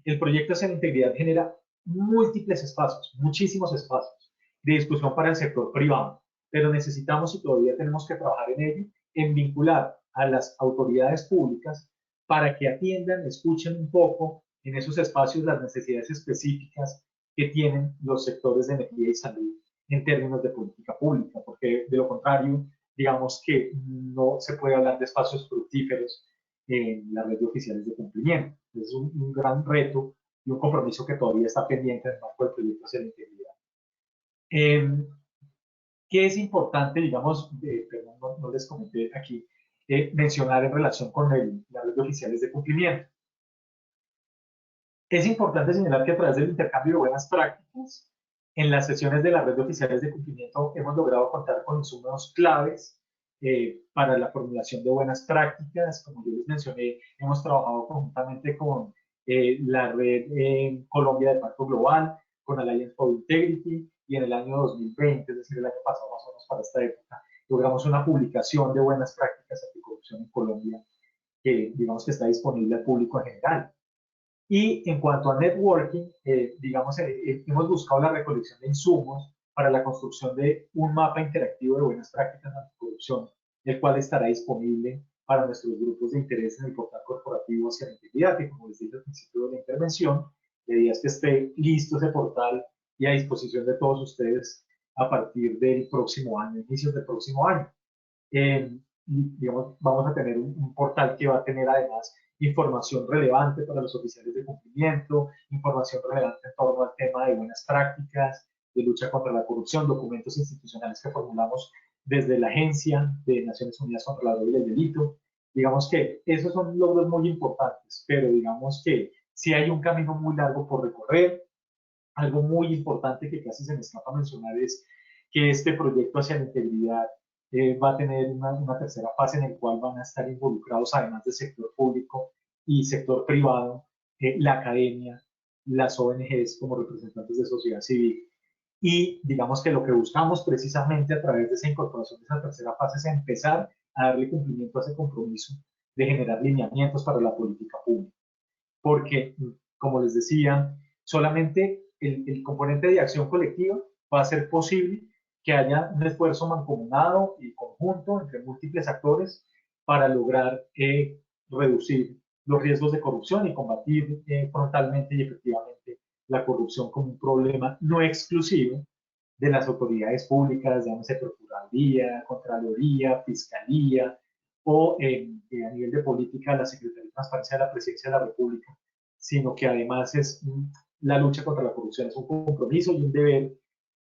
El proyecto Hacia la Integridad genera múltiples espacios, muchísimos espacios de discusión para el sector privado, pero necesitamos y todavía tenemos que trabajar en ello, en vincular a las autoridades públicas para que atiendan, escuchen un poco en esos espacios las necesidades específicas que tienen los sectores de energía y salud en términos de política pública, porque de lo contrario, digamos que no se puede hablar de espacios fructíferos en la red de oficiales de cumplimiento. Es un gran reto y un compromiso que todavía está pendiente en el marco del proyecto Hacia la Integridad. ¿Qué es importante, digamos, perdón, no les comenté aquí, mencionar en relación con la red de oficiales de cumplimiento? Es importante señalar que a través del intercambio de buenas prácticas, en las sesiones de la red de oficiales de cumplimiento hemos logrado contar con insumos claves para la formulación de buenas prácticas. Como yo les mencioné, hemos trabajado conjuntamente con la red en Colombia de Pacto Global, con Alliance for Integrity, y en el año 2020, es decir, el año pasado más o menos para esta época, logramos una publicación de buenas prácticas anticorrupción en Colombia que digamos que está disponible al público en general. Y en cuanto a networking, digamos, hemos buscado la recolección de insumos para la construcción de un mapa interactivo de buenas prácticas anticorrupción, el cual estará disponible para nuestros grupos de interés en el portal corporativo Hacia la Integridad, que como les dije al principio de la intervención, la idea es que esté listo ese portal y a disposición de todos ustedes a partir del próximo año, inicios del próximo año. Digamos, vamos a tener un portal que va a tener además información relevante para los oficiales de cumplimiento, información relevante en torno al tema de buenas prácticas, de lucha contra la corrupción, documentos institucionales que formulamos desde la Agencia de Naciones Unidas contra la Droga y el Delito. Digamos que esos son logros muy importantes, pero digamos que sí hay un camino muy largo por recorrer. Algo muy importante que casi se me escapa mencionar es que este proyecto Hacia la Integridad va a tener una tercera fase en la cual van a estar involucrados, además del sector público y sector privado, la academia, las ONGs como representantes de sociedad civil. Y digamos que lo que buscamos precisamente a través de esa incorporación de esa tercera fase es empezar a darle cumplimiento a ese compromiso de generar lineamientos para la política pública. Porque, como les decía, solamente el componente de acción colectiva va a ser posible que haya un esfuerzo mancomunado y conjunto entre múltiples actores para lograr reducir los riesgos de corrupción y combatir frontalmente y efectivamente la corrupción como un problema no exclusivo de las autoridades públicas, llámese Procuraduría, Contraloría, Fiscalía, o a nivel de política la Secretaría de Transparencia de la Presidencia de la República, sino que además la lucha contra la corrupción es un compromiso y un deber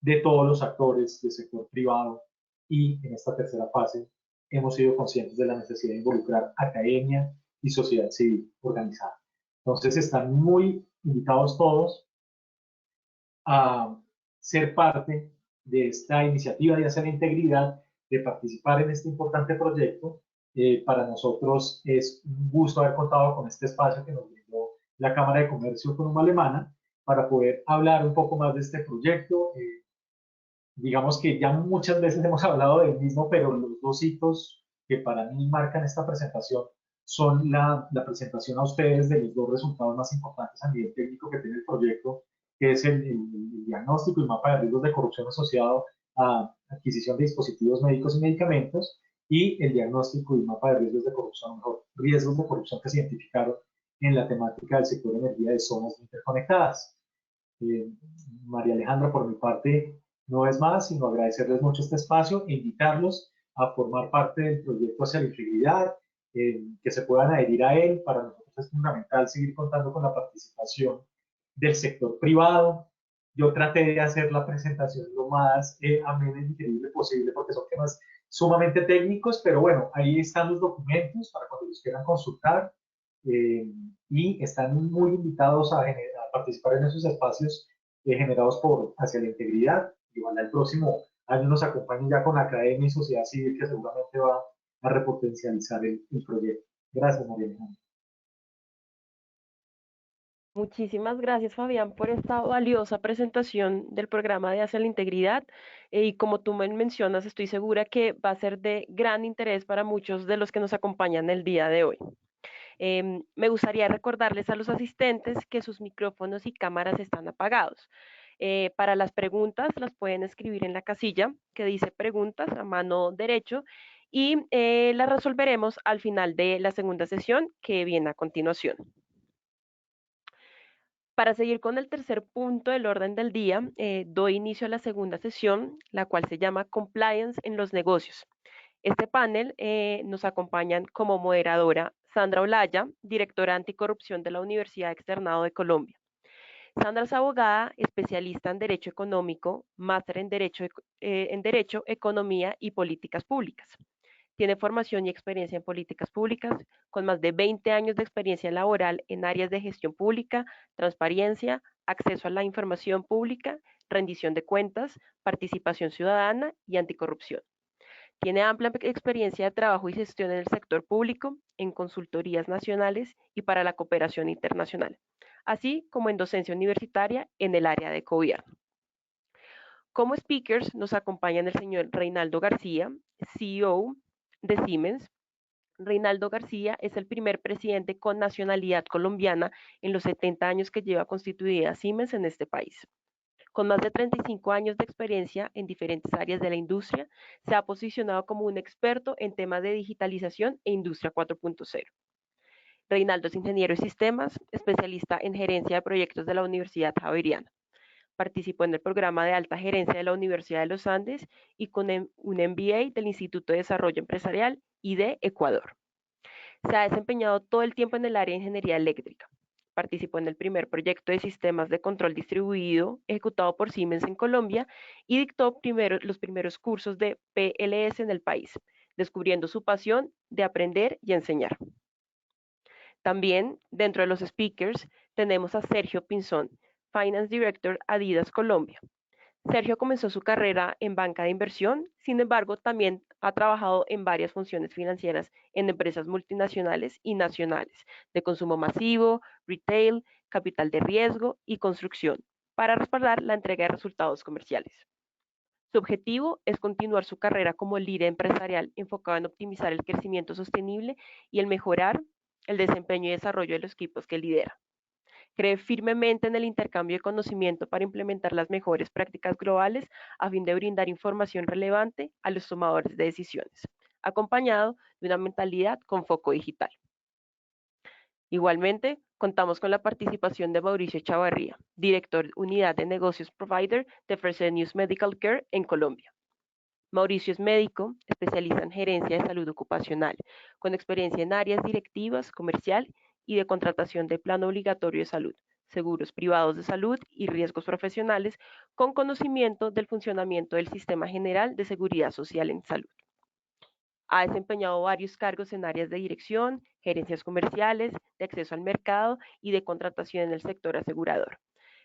de todos los actores del sector privado, y en esta tercera fase hemos sido conscientes de la necesidad de involucrar academia y sociedad civil organizada. Entonces están muy invitados todos a ser parte de esta iniciativa de Hacia la Integridad, de participar en este importante proyecto. Para nosotros es un gusto haber contado con este espacio que nos brindó la Cámara de Comercio Autónoma Alemana para poder hablar un poco más de este proyecto. Digamos que ya muchas veces hemos hablado del mismo, pero los dos hitos que para mí marcan esta presentación son la presentación a ustedes de los dos resultados más importantes a nivel técnico que tiene el proyecto, que es el diagnóstico y mapa de riesgos de corrupción asociado a adquisición de dispositivos médicos y medicamentos, y el diagnóstico y un mapa de riesgos de corrupción, mejor, riesgos de corrupción que se identificaron en la temática del sector de energía de zonas interconectadas. María Alejandra, por mi parte, no es más, sino agradecerles mucho este espacio e invitarlos a formar parte del proyecto hacia la integridad, que se puedan adherir a él. Para nosotros es fundamental seguir contando con la participación del sector privado. Yo traté de hacer la presentación lo más amena y digerible posible porque son temas sumamente técnicos, pero bueno, ahí están los documentos para cuando los quieran consultar y están muy invitados a participar en esos espacios generados por hacia la integridad. Igual el próximo año nos acompañen ya con la academia y sociedad civil que seguramente va a repotencializar el proyecto. Gracias, María Alejandra. Muchísimas gracias, Fabián, por esta valiosa presentación del programa de Hacia la Integridad. Y como tú me mencionas, estoy segura que va a ser de gran interés para muchos de los que nos acompañan el día de hoy. Me gustaría recordarles a los asistentes que sus micrófonos y cámaras están apagados. Para las preguntas las pueden escribir en la casilla que dice preguntas a mano derecho y las resolveremos al final de la segunda sesión que viene a continuación. Para seguir con el tercer punto del orden del día, doy inicio a la segunda sesión, la cual se llama Compliance en los negocios. Este panel nos acompañan como moderadora Sandra Olaya, directora anticorrupción de la Universidad Externado de Colombia. Sandra es abogada, especialista en Derecho Económico, máster en Derecho, Economía y Políticas Públicas. Tiene formación y experiencia en políticas públicas, con más de 20 años de experiencia laboral en áreas de gestión pública, transparencia, acceso a la información pública, rendición de cuentas, participación ciudadana y anticorrupción. Tiene amplia experiencia de trabajo y gestión en el sector público, en consultorías nacionales y para la cooperación internacional, así como en docencia universitaria en el área de gobierno. Como speakers nos acompañan el señor Reinaldo García, CEO de Siemens. Reinaldo García es el primer presidente con nacionalidad colombiana en los 70 años que lleva constituida Siemens en este país. Con más de 35 años de experiencia en diferentes áreas de la industria, se ha posicionado como un experto en temas de digitalización e industria 4.0. Reinaldo es ingeniero de sistemas, especialista en gerencia de proyectos de la Universidad Javeriana. Participó en el programa de alta gerencia de la Universidad de los Andes y con un MBA del Instituto de Desarrollo Empresarial y de Ecuador. Se ha desempeñado todo el tiempo en el área de ingeniería eléctrica. Participó en el primer proyecto de sistemas de control distribuido ejecutado por Siemens en Colombia y dictó los primeros cursos de PLS en el país, descubriendo su pasión de aprender y enseñar. También, dentro de los speakers, tenemos a Sergio Pinzón, Finance Director Adidas Colombia. Sergio comenzó su carrera en banca de inversión, sin embargo, también ha trabajado en varias funciones financieras en empresas multinacionales y nacionales de consumo masivo, retail, capital de riesgo y construcción, para respaldar la entrega de resultados comerciales. Su objetivo es continuar su carrera como líder empresarial enfocado en optimizar el crecimiento sostenible y el mejorar el desempeño y desarrollo de los equipos que lidera. Cree firmemente en el intercambio de conocimiento para implementar las mejores prácticas globales a fin de brindar información relevante a los tomadores de decisiones, acompañado de una mentalidad con foco digital. Igualmente, contamos con la participación de Mauricio Chavarría, director Unidad de Negocios Provider de Fresenius Medical Care en Colombia. Mauricio es médico, especialista en gerencia de salud ocupacional, con experiencia en áreas directivas, comercial y de contratación de plano obligatorio de salud, seguros privados de salud y riesgos profesionales, con conocimiento del funcionamiento del Sistema General de Seguridad Social en Salud. Ha desempeñado varios cargos en áreas de dirección, gerencias comerciales, de acceso al mercado y de contratación en el sector asegurador,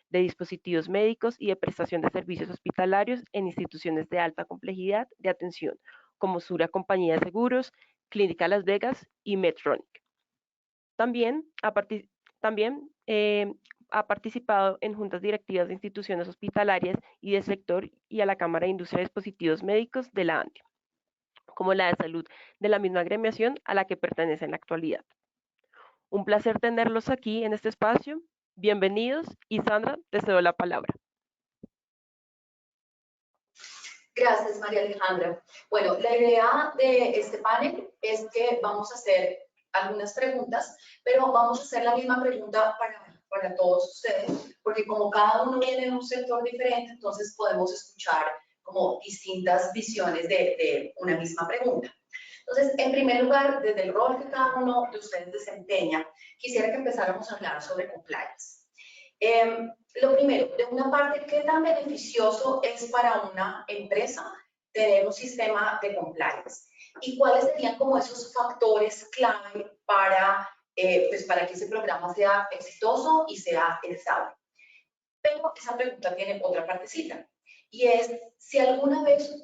de dispositivos médicos y de prestación de servicios hospitalarios en instituciones de alta complejidad de atención, como Sura Compañía de Seguros, Clínica Las Vegas y Medtronic. También ha participado en juntas directivas de instituciones hospitalarias y del sector y a la Cámara de Industria de Dispositivos Médicos de la ANDI, como la de salud de la misma agremiación a la que pertenece en la actualidad. Un placer tenerlos aquí en este espacio. Bienvenidos y Sandra, te cedo la palabra. Gracias, María Alejandra. Bueno, la idea de este panel es que vamos a hacer algunas preguntas, pero vamos a hacer la misma pregunta para todos ustedes, porque como cada uno viene de un sector diferente, entonces podemos escuchar como distintas visiones de una misma pregunta. Entonces, en primer lugar, desde el rol que cada uno de ustedes desempeña, quisiera que empezáramos a hablar sobre compliance. Lo primero, de una parte, ¿qué tan beneficioso es para una empresa tener un sistema de compliance? ¿Y cuáles serían como esos factores clave para que ese programa sea exitoso y sea estable? Pero esa pregunta tiene otra partecita, y es si alguna vez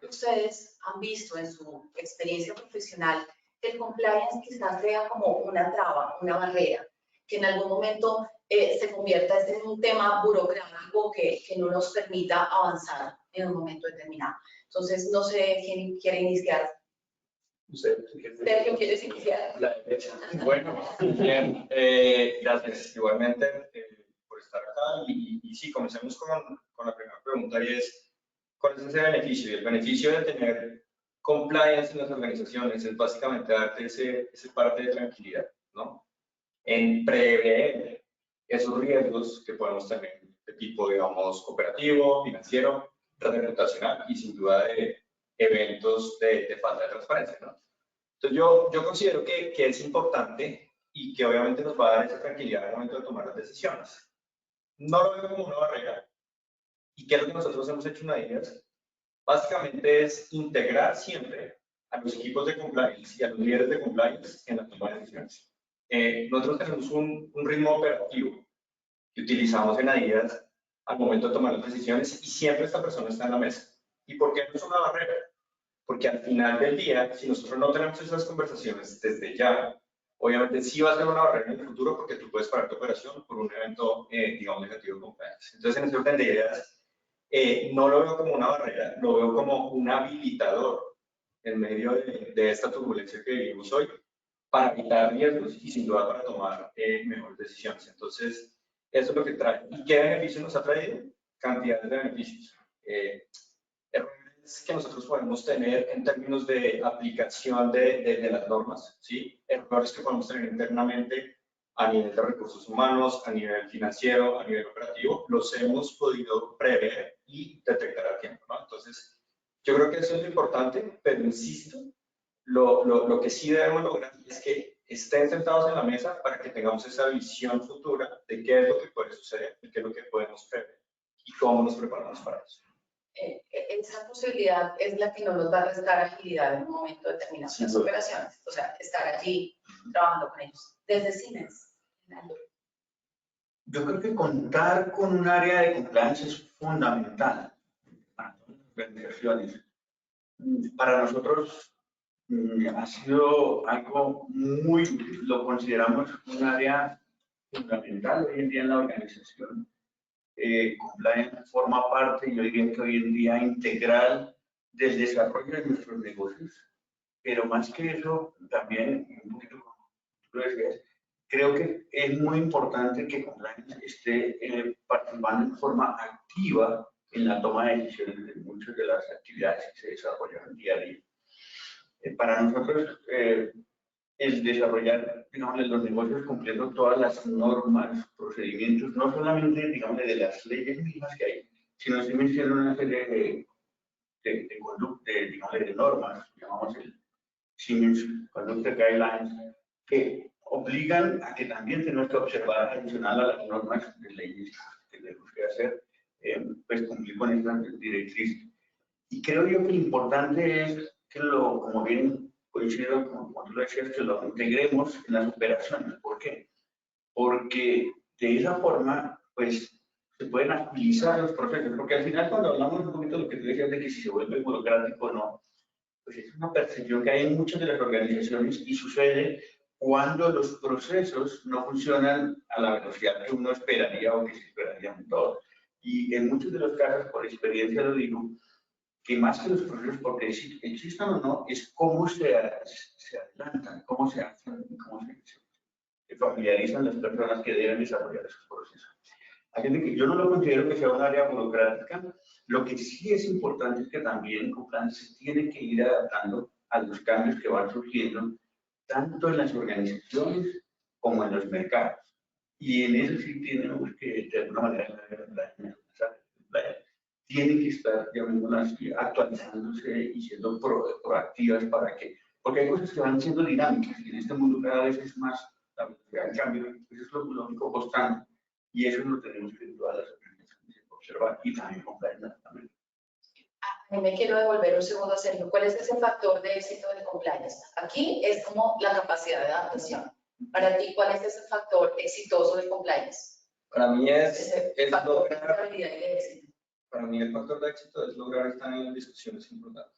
ustedes han visto en su experiencia profesional que el compliance quizás sea como una traba, una barrera, que en algún momento se convierta en un tema burocrático que no nos permita avanzar en un momento determinado. Entonces, no sé quién quiere iniciar. Sergio, ¿quieres iniciar? La derecha. Bueno, bien, gracias igualmente por estar acá. Y sí, comencemos con la primera pregunta, y es, ¿cuál es ese beneficio? Y el beneficio de tener compliance en las organizaciones es básicamente darte ese parte de tranquilidad, ¿no? En prever esos riesgos que podemos tener de tipo, digamos, operativo, financiero, reputacional y sin duda de eventos de falta de transparencia, ¿no? Entonces yo considero que es importante y que obviamente nos va a dar esa tranquilidad al momento de tomar las decisiones. No lo veo como una barrera. ¿Y qué es lo que nosotros hemos hecho en Adidas? Básicamente es integrar siempre a los equipos de compliance y a los líderes de compliance en la toma de decisiones. Nosotros tenemos un ritmo operativo que utilizamos en Adidas al momento de tomar las decisiones, y siempre esta persona está en la mesa. ¿Y por qué no es una barrera? Porque al final del día, si nosotros no tenemos esas conversaciones desde ya, obviamente sí va a ser una barrera en el futuro, porque tú puedes parar tu operación por un evento, digamos, negativo de compliance. Entonces, en este orden de ideas, no lo veo como una barrera, lo veo como un habilitador en medio de esta turbulencia que vivimos hoy, para evitar riesgos y sin duda para tomar mejores decisiones. Entonces, eso es lo que trae. ¿Y qué beneficios nos ha traído? Cantidades de beneficios. Errores que nosotros podemos tener en términos de aplicación de las normas, ¿sí? Errores que podemos tener internamente a nivel de recursos humanos, a nivel financiero, a nivel operativo, los hemos podido prever y detectar a tiempo, ¿no? Entonces, yo creo que eso es lo importante, pero insisto, lo que sí debemos lograr es que estén sentados en la mesa para que tengamos esa visión futura de qué es lo que puede suceder y qué es lo que podemos prever y cómo nos preparamos para eso. Esa posibilidad es la que no nos va a restar agilidad en un momento determinado en las operaciones. O sea, estar allí trabajando con ellos. Desde Siemens. Yo creo que contar con un área de compliance es fundamental para todas las organizaciones. Para nosotros ha sido algo muy, lo consideramos un área fundamental hoy en día en la organización. Compliance forma parte, yo diría que hoy en día, integral del desarrollo de nuestros negocios, pero más que eso, también, un poquito como tú lo decías, creo que es muy importante que compliance esté participando en forma activa en la toma de decisiones de muchas de las actividades que se desarrollan día a día. Para nosotros, el desarrollar, digamos, los negocios cumpliendo todas las normas, procedimientos, no solamente, digamos, de las leyes mismas que hay, sino también siendo una serie de conductas, digamos, de normas, llamamos el Siemens Conduct Guidelines, que obligan a que también tenemos que observar adicional a las normas de leyes que tenemos que hacer, pues cumplir con estas directrices. Y creo yo que lo importante es que como bien coincido, como tú lo decías, que lo integremos en las operaciones. ¿Por qué? Porque de esa forma, pues, se pueden agilizar los procesos. Porque al final, cuando hablamos un poquito de lo que tú decías, de que si se vuelve burocrático o no, pues es una percepción que hay en muchas de las organizaciones, y sucede cuando los procesos no funcionan a la velocidad que uno esperaría o que se esperaría en todos. Y en muchos de los casos, por experiencia lo digo, que más que los procesos, porque existan o no, es cómo se adelantan, cómo se hacen, cómo se familiarizan las personas que deben desarrollar esos procesos. Hay gente que yo no lo considero que sea un área burocrática. Lo que sí es importante es que también compliance se tiene que ir adaptando a los cambios que van surgiendo, tanto en las organizaciones como en los mercados. Y en eso sí tenemos que, de alguna manera, tienen que estar, llamémoslas, actualizándose y siendo proactivas para que, porque hay cosas que van siendo dinámicas y en este mundo cada vez es más la velocidad del cambio, eso es lo único constante y eso lo tenemos que en todas las organizaciones observar y también compliance también. Me quiero devolver un segundo a Sergio. ¿Cuál es ese factor de éxito del compliance? Aquí es como la capacidad de adaptación. Para ti, ¿cuál es ese factor exitoso del compliance? Para mí es factor de lograr, estabilidad y de éxito. para mí el factor de éxito es lograr estar en discusiones importantes.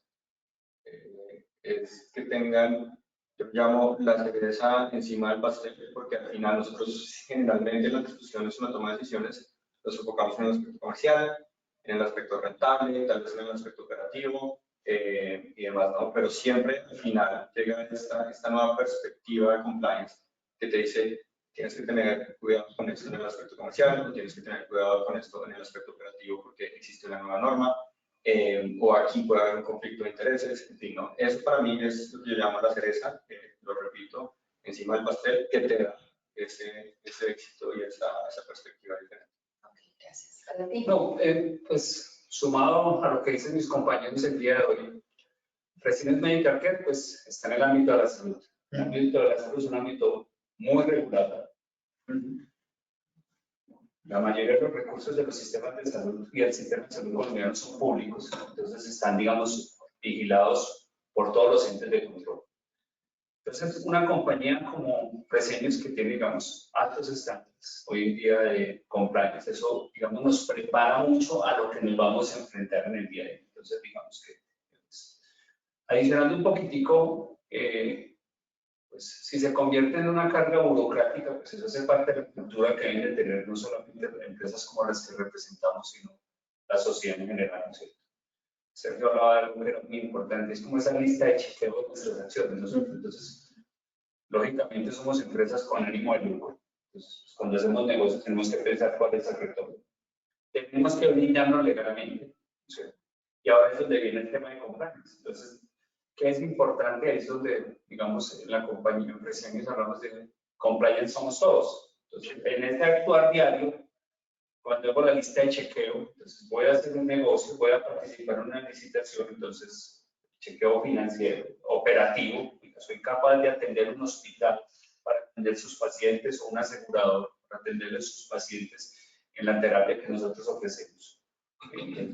Es que tengan, yo llamo la cereza encima del pastel, porque al final nosotros generalmente en las discusiones o en la toma de decisiones nos enfocamos en el aspecto comercial, en el aspecto rentable, tal vez en el aspecto operativo y demás, ¿no? Pero siempre al final llega esta nueva perspectiva de compliance que te dice, tienes que tener cuidado con esto en el aspecto comercial, o tienes que tener cuidado con esto en el aspecto operativo porque existe una nueva norma, o aquí puede haber un conflicto de intereses, en fin, ¿no? Eso para mí es lo que yo llamo la cereza, lo repito, encima del pastel, que te da ese éxito y esa perspectiva diferente. Okay, gracias. ¿Para ti? No, pues sumado a lo que dicen mis compañeros el día de hoy, Fresenius Medical Care pues está en el ámbito de la salud. El ámbito de la salud es un ámbito muy regulado. La mayoría de los recursos de los sistemas de salud y el sistema de salud colombiano son públicos, entonces están, digamos, vigilados por todos los entes de control. Entonces, una compañía como Fresenius que tiene, digamos, altos estándares hoy en día de compliance, eso, digamos, nos prepara mucho a lo que nos vamos a enfrentar en el día de hoy. Entonces, digamos que, adicionando un poquitico, pues si se convierte en una carga burocrática, pues eso hace parte de la cultura que deben de tener no solamente empresas como las que representamos, sino la sociedad en general, ¿no es cierto? Sergio hablaba de algo que era muy importante, es como esa lista de chequeo de nuestras acciones, ¿no? Entonces, lógicamente somos empresas con ánimo de lucro, entonces cuando hacemos negocios tenemos que pensar cuál es el retorno. Tenemos que brindarnos legalmente, ¿sí? Y ahora es donde viene el tema de compliance. Entonces, ¿qué es importante? Ahí es donde, digamos, en la compañía Fresenius hablamos de compliance somos todos. Entonces, en este actuar diario, cuando hago la lista de chequeo, entonces voy a hacer un negocio, voy a participar en una licitación, entonces, chequeo financiero, operativo, soy capaz de atender un hospital para atender sus pacientes o un asegurador para atenderle a sus pacientes en la terapia que nosotros ofrecemos.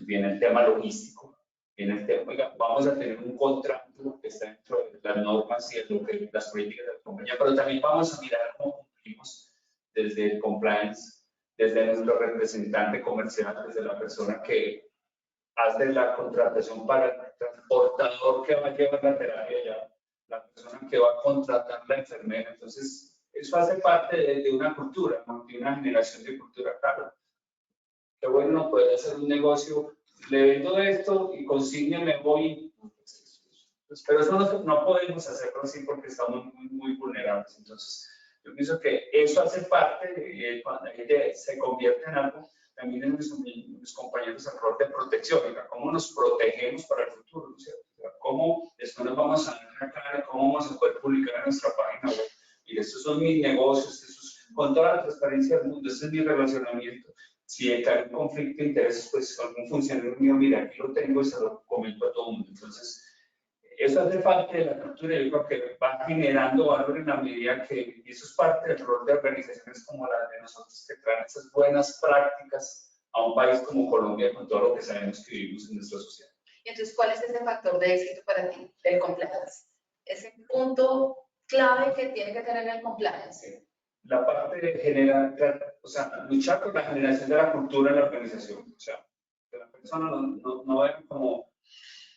Viene el tema logístico. En el tema, oiga, vamos a tener un contrato que está dentro de las normas y de las políticas de la compañía, pero también vamos a mirar cómo cumplimos desde el compliance, desde nuestro representante comercial, desde la persona que hace la contratación para el transportador que va a llevar la terapia ya, la persona que va a contratar la enfermera. Entonces, eso hace parte de una cultura, ¿no? De una generación de cultura, claro. Qué bueno poder hacer un negocio, le vendo esto y consigne, me voy. Pero eso no podemos hacerlo así porque estamos muy vulnerables. Entonces, yo pienso que eso hace parte de cuando la gente se convierte en algo, también en mis compañeros el rol de protección, cómo nos protegemos para el futuro, ¿no es cierto? Cómo después nos vamos a ver acá, cómo vamos a poder publicar en nuestra página web. Y estos son mis negocios, con toda la transparencia del mundo, este es mi relacionamiento. Si hay un conflicto de intereses, pues algún funcionario mío, mira, aquí lo tengo y se lo comento a todo el mundo. Entonces, eso hace parte de la cultura y yo creo que va generando valor en la medida que, y eso es parte del rol de organizaciones como la de nosotros, que traen esas buenas prácticas a un país como Colombia con todo lo que sabemos que vivimos en nuestra sociedad. Y entonces, ¿cuál es ese factor de éxito para ti, del compliance? Ese punto clave que tiene que tener el compliance. La parte de generar, o sea, luchar por la generación de la cultura en la organización. O sea, que la persona no vea como,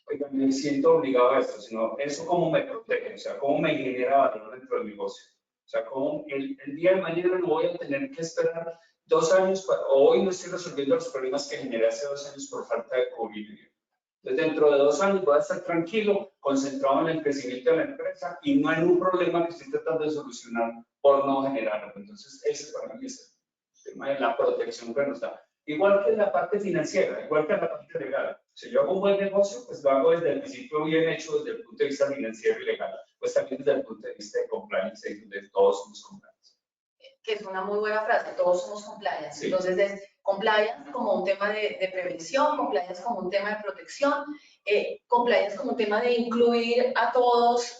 oiga, me siento obligado a esto, sino eso cómo me protege, o sea, cómo me genera valor dentro del negocio. O sea, cómo el día de mañana no voy a tener que esperar 2 años, o hoy no estoy resolviendo los problemas que generé hace 2 años por falta de COVID. Entonces, dentro de 2 años voy a estar tranquilo, concentrado en el crecimiento de la empresa y no en un problema que estoy tratando de solucionar por no generarlo. Entonces, ese para mí es el tema de la protección que nos da. Igual que la parte financiera, igual que la parte legal. Si yo hago un buen negocio, pues lo hago desde el principio bien hecho, desde el punto de vista financiero y legal, pues también desde el punto de vista de compliance, donde todos somos compliance. Que es una muy buena frase, todos somos compliance. Sí. Entonces, es compliance como un tema de prevención, compliance como un tema de protección, compliance como un tema de incluir a todos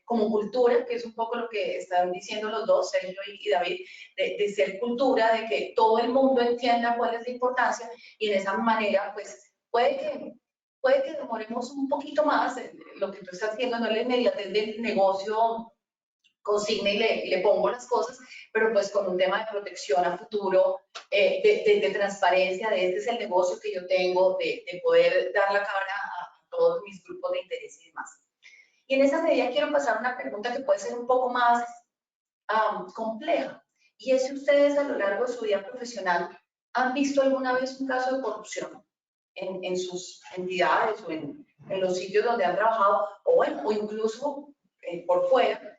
como cultura, que es un poco lo que están diciendo los dos, Sergio y David, de ser cultura, de que todo el mundo entienda cuál es la importancia y en esa manera, pues, puede que demoremos un poquito más, lo que tú estás haciendo, no la inmediatez del negocio, consigne y le pongo las cosas, pero pues con un tema de protección a futuro, de transparencia, de este es el negocio que yo tengo, de poder dar la cara a todos mis grupos de interés y demás. Y en esa medida quiero pasar a una pregunta que puede ser un poco más compleja, y es si ustedes a lo largo de su vida profesional han visto alguna vez un caso de corrupción en sus entidades o en los sitios donde han trabajado, o bueno, o incluso por fuera,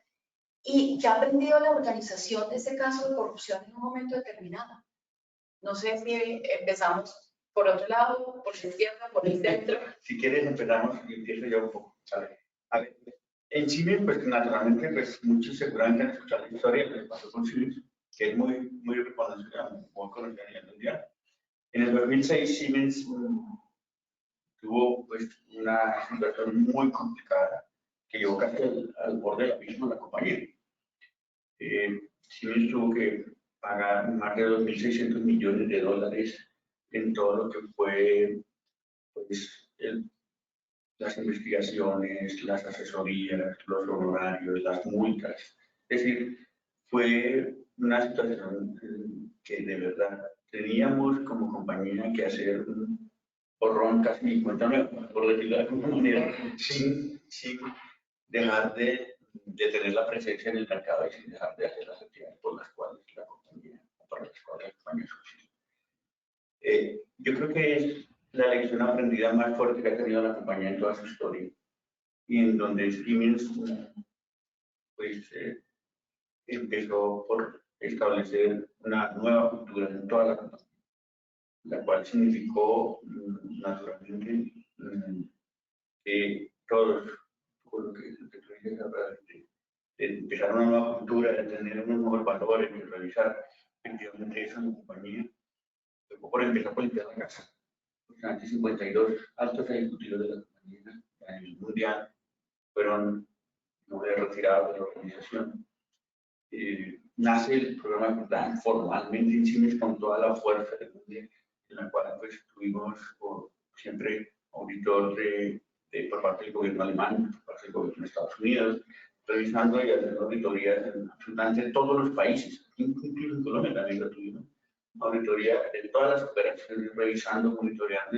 y que ha aprendido la organización de ese caso de corrupción en un momento determinado. No sé si empezamos por otro lado, por la izquierda, por el centro. Si quieres empezamos y empiezo yo un poco. A ver, en Siemens, pues naturalmente, pues muchos seguramente han escuchado la historia que pasó con Siemens, que es muy reconocida, muy conocida a nivel mundial. En el 2006 Siemens tuvo pues una situación muy complicada que llevó casi al borde del abismo de la compañía. Siemens tuvo que pagar más de 2.600 millones de dólares en todo lo que fue pues, las investigaciones, las asesorías, los honorarios, las multas. Es decir, fue una situación que de verdad teníamos como compañía que hacer un porrón casi 50 nuevos, por decirlo de alguna manera, sin dejar de tener la presencia en el mercado y sin dejar de hacer las actividades por las cuales la compañía, para las cuales la compañía subsiste. Yo creo que es la lección aprendida más fuerte que ha tenido la compañía en toda su historia y en donde Siemens pues, empezó por establecer una nueva cultura en toda la compañía, la cual significó naturalmente que todos, por lo que tú dices, de empezar una nueva cultura, de tener unos nuevos valores, de revisar efectivamente eso en la compañía, por empezar por limpiar la casa. Antes 52 altos ejecutivos de la compañía a nivel mundial fueron retirados de la organización. Nace el programa de compliance formalmente en Siemens con toda la fuerza del mundo, en la cual pues, tuvimos siempre auditor por parte del gobierno alemán, por parte del gobierno de Estados Unidos, revisando y haciendo auditorías en absolutamente todos los países, incluso en Colombia también lo tuvimos. Auditoría de todas las operaciones, revisando, monitoreando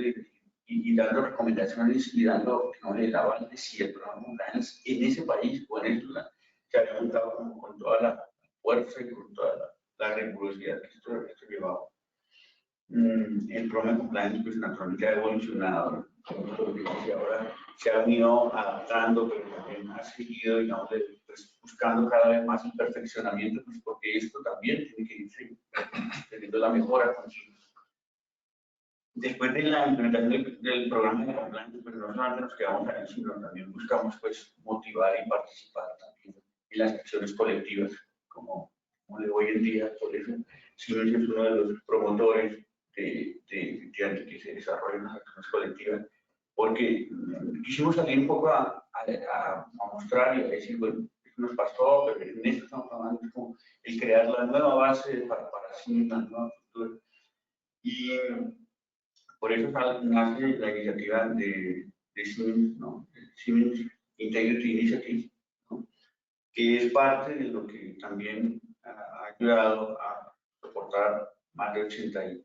y dando recomendaciones y dando, digamos, el aval de si el programa compliance en ese país o en ese lugar se había montado con toda la fuerza y con toda la rigurosidad que esto llevaba. El programa de compliance pues naturalmente ha evolucionado, y ahora se ha venido adaptando, pero también ha seguido, digamos, pues, buscando cada vez más el perfeccionamiento, pues, porque esto también tiene que ir teniendo la mejora continua. Después de la implementación del programa de compliance, pues no solamente nos quedamos ahí, sino también buscamos pues, motivar y participar también en las acciones colectivas, como de hoy en día. Por eso, Siemens es uno de los promotores de que se desarrollen las acciones colectivas, porque quisimos salir un poco a mostrar y a decir, bueno, esto nos pasó, pero en esto estamos hablando, es como el crear la nueva base para Siemens, la nueva cultura. Y por eso nace la iniciativa de Siemens, ¿no? Siemens Integrity Initiative, ¿no? Que es parte de lo que también ha ayudado a soportar más de 83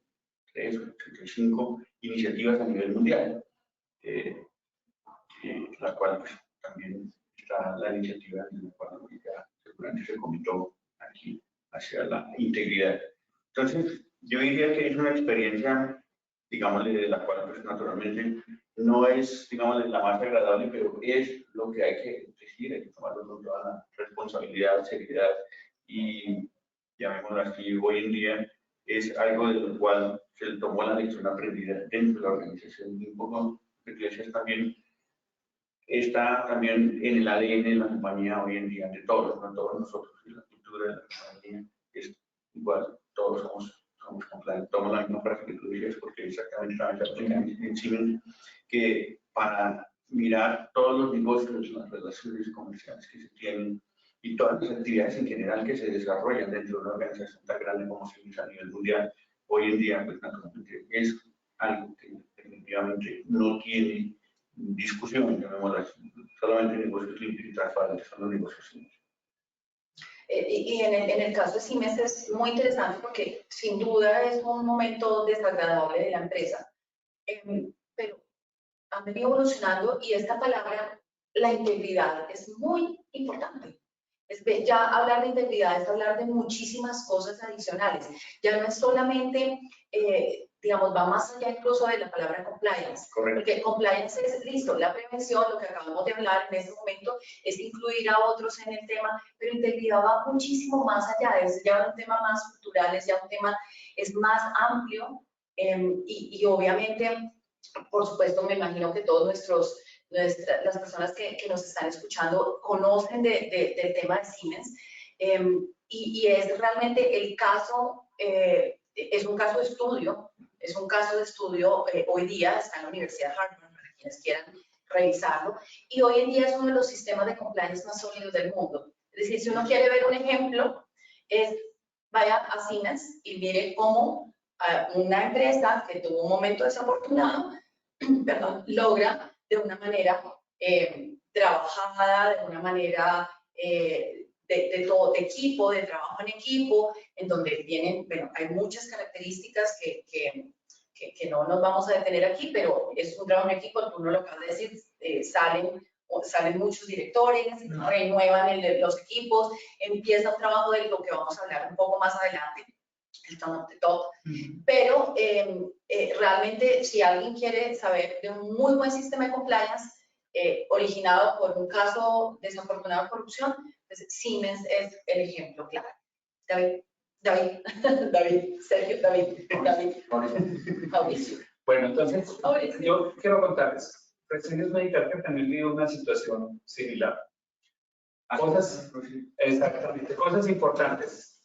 o 85 iniciativas a nivel mundial, la cual pues, también está la iniciativa en la cual ya seguramente se comentó aquí hacia la integridad. Entonces, yo diría que es una experiencia, digámosle, de la cual pues, naturalmente no es, digámosle, la más agradable, pero es lo que hay que decir, hay que tomarlo con toda la responsabilidad, seriedad y, llamémoslo así, hoy en día es algo de lo cual se tomó la lección aprendida dentro de la organización. Y un poco Iglesias también está también en el ADN de la compañía hoy en día, de todos, no todos nosotros, y la cultura de la compañía es igual, todos somos compliant. Tomo la misma frase que tú dices porque exactamente también en Siemens, que para mirar todos los negocios, las relaciones comerciales que se tienen y todas las actividades en general que se desarrollan dentro de una organización tan grande como Siemens a nivel mundial, hoy en día, pues naturalmente es algo que definitivamente no tiene discusión, llamémosla así. Solamente negocios limpios y transparentes son los negocios limpios. Y en el caso de Siemens es muy interesante porque sin duda es un momento desagradable de la empresa, pero han venido evolucionando y esta palabra, la integridad, es muy importante. Ya hablar de integridad es hablar de muchísimas cosas adicionales. Ya no es solamente, digamos, va más allá incluso de la palabra compliance. Correcto. Porque compliance es listo, la prevención, lo que acabamos de hablar en este momento, es incluir a otros en el tema, pero integridad va muchísimo más allá, es ya un tema más cultural, es ya un tema, es más amplio y obviamente, por supuesto, me imagino que todos las personas que nos están escuchando conocen del tema de Siemens y es realmente el caso, es un caso de estudio, hoy día está en la Universidad de Harvard para quienes quieran revisarlo y hoy en día es uno de los sistemas de compliance más sólidos del mundo. Es decir, si uno quiere ver un ejemplo, vaya a Siemens y mire cómo una empresa que tuvo un momento desafortunado, perdón, logra de una manera trabajada, de una manera de equipo, de trabajo en equipo, en donde tienen, bueno, hay muchas características que no nos vamos a detener aquí, pero es un trabajo en equipo, tú no lo acabas de decir, salen muchos directores, renuevan los equipos, empieza un trabajo de lo que vamos a hablar un poco más adelante, el top of the top, pero realmente si alguien quiere saber de un muy buen sistema de compliance originado por un caso desafortunado de corrupción, pues Siemens es el ejemplo claro. David, Sergio, Mauricio. Bueno, entonces, yo quiero contarles, Precisiones Medical que también vive una situación similar. Exactamente, cosas importantes.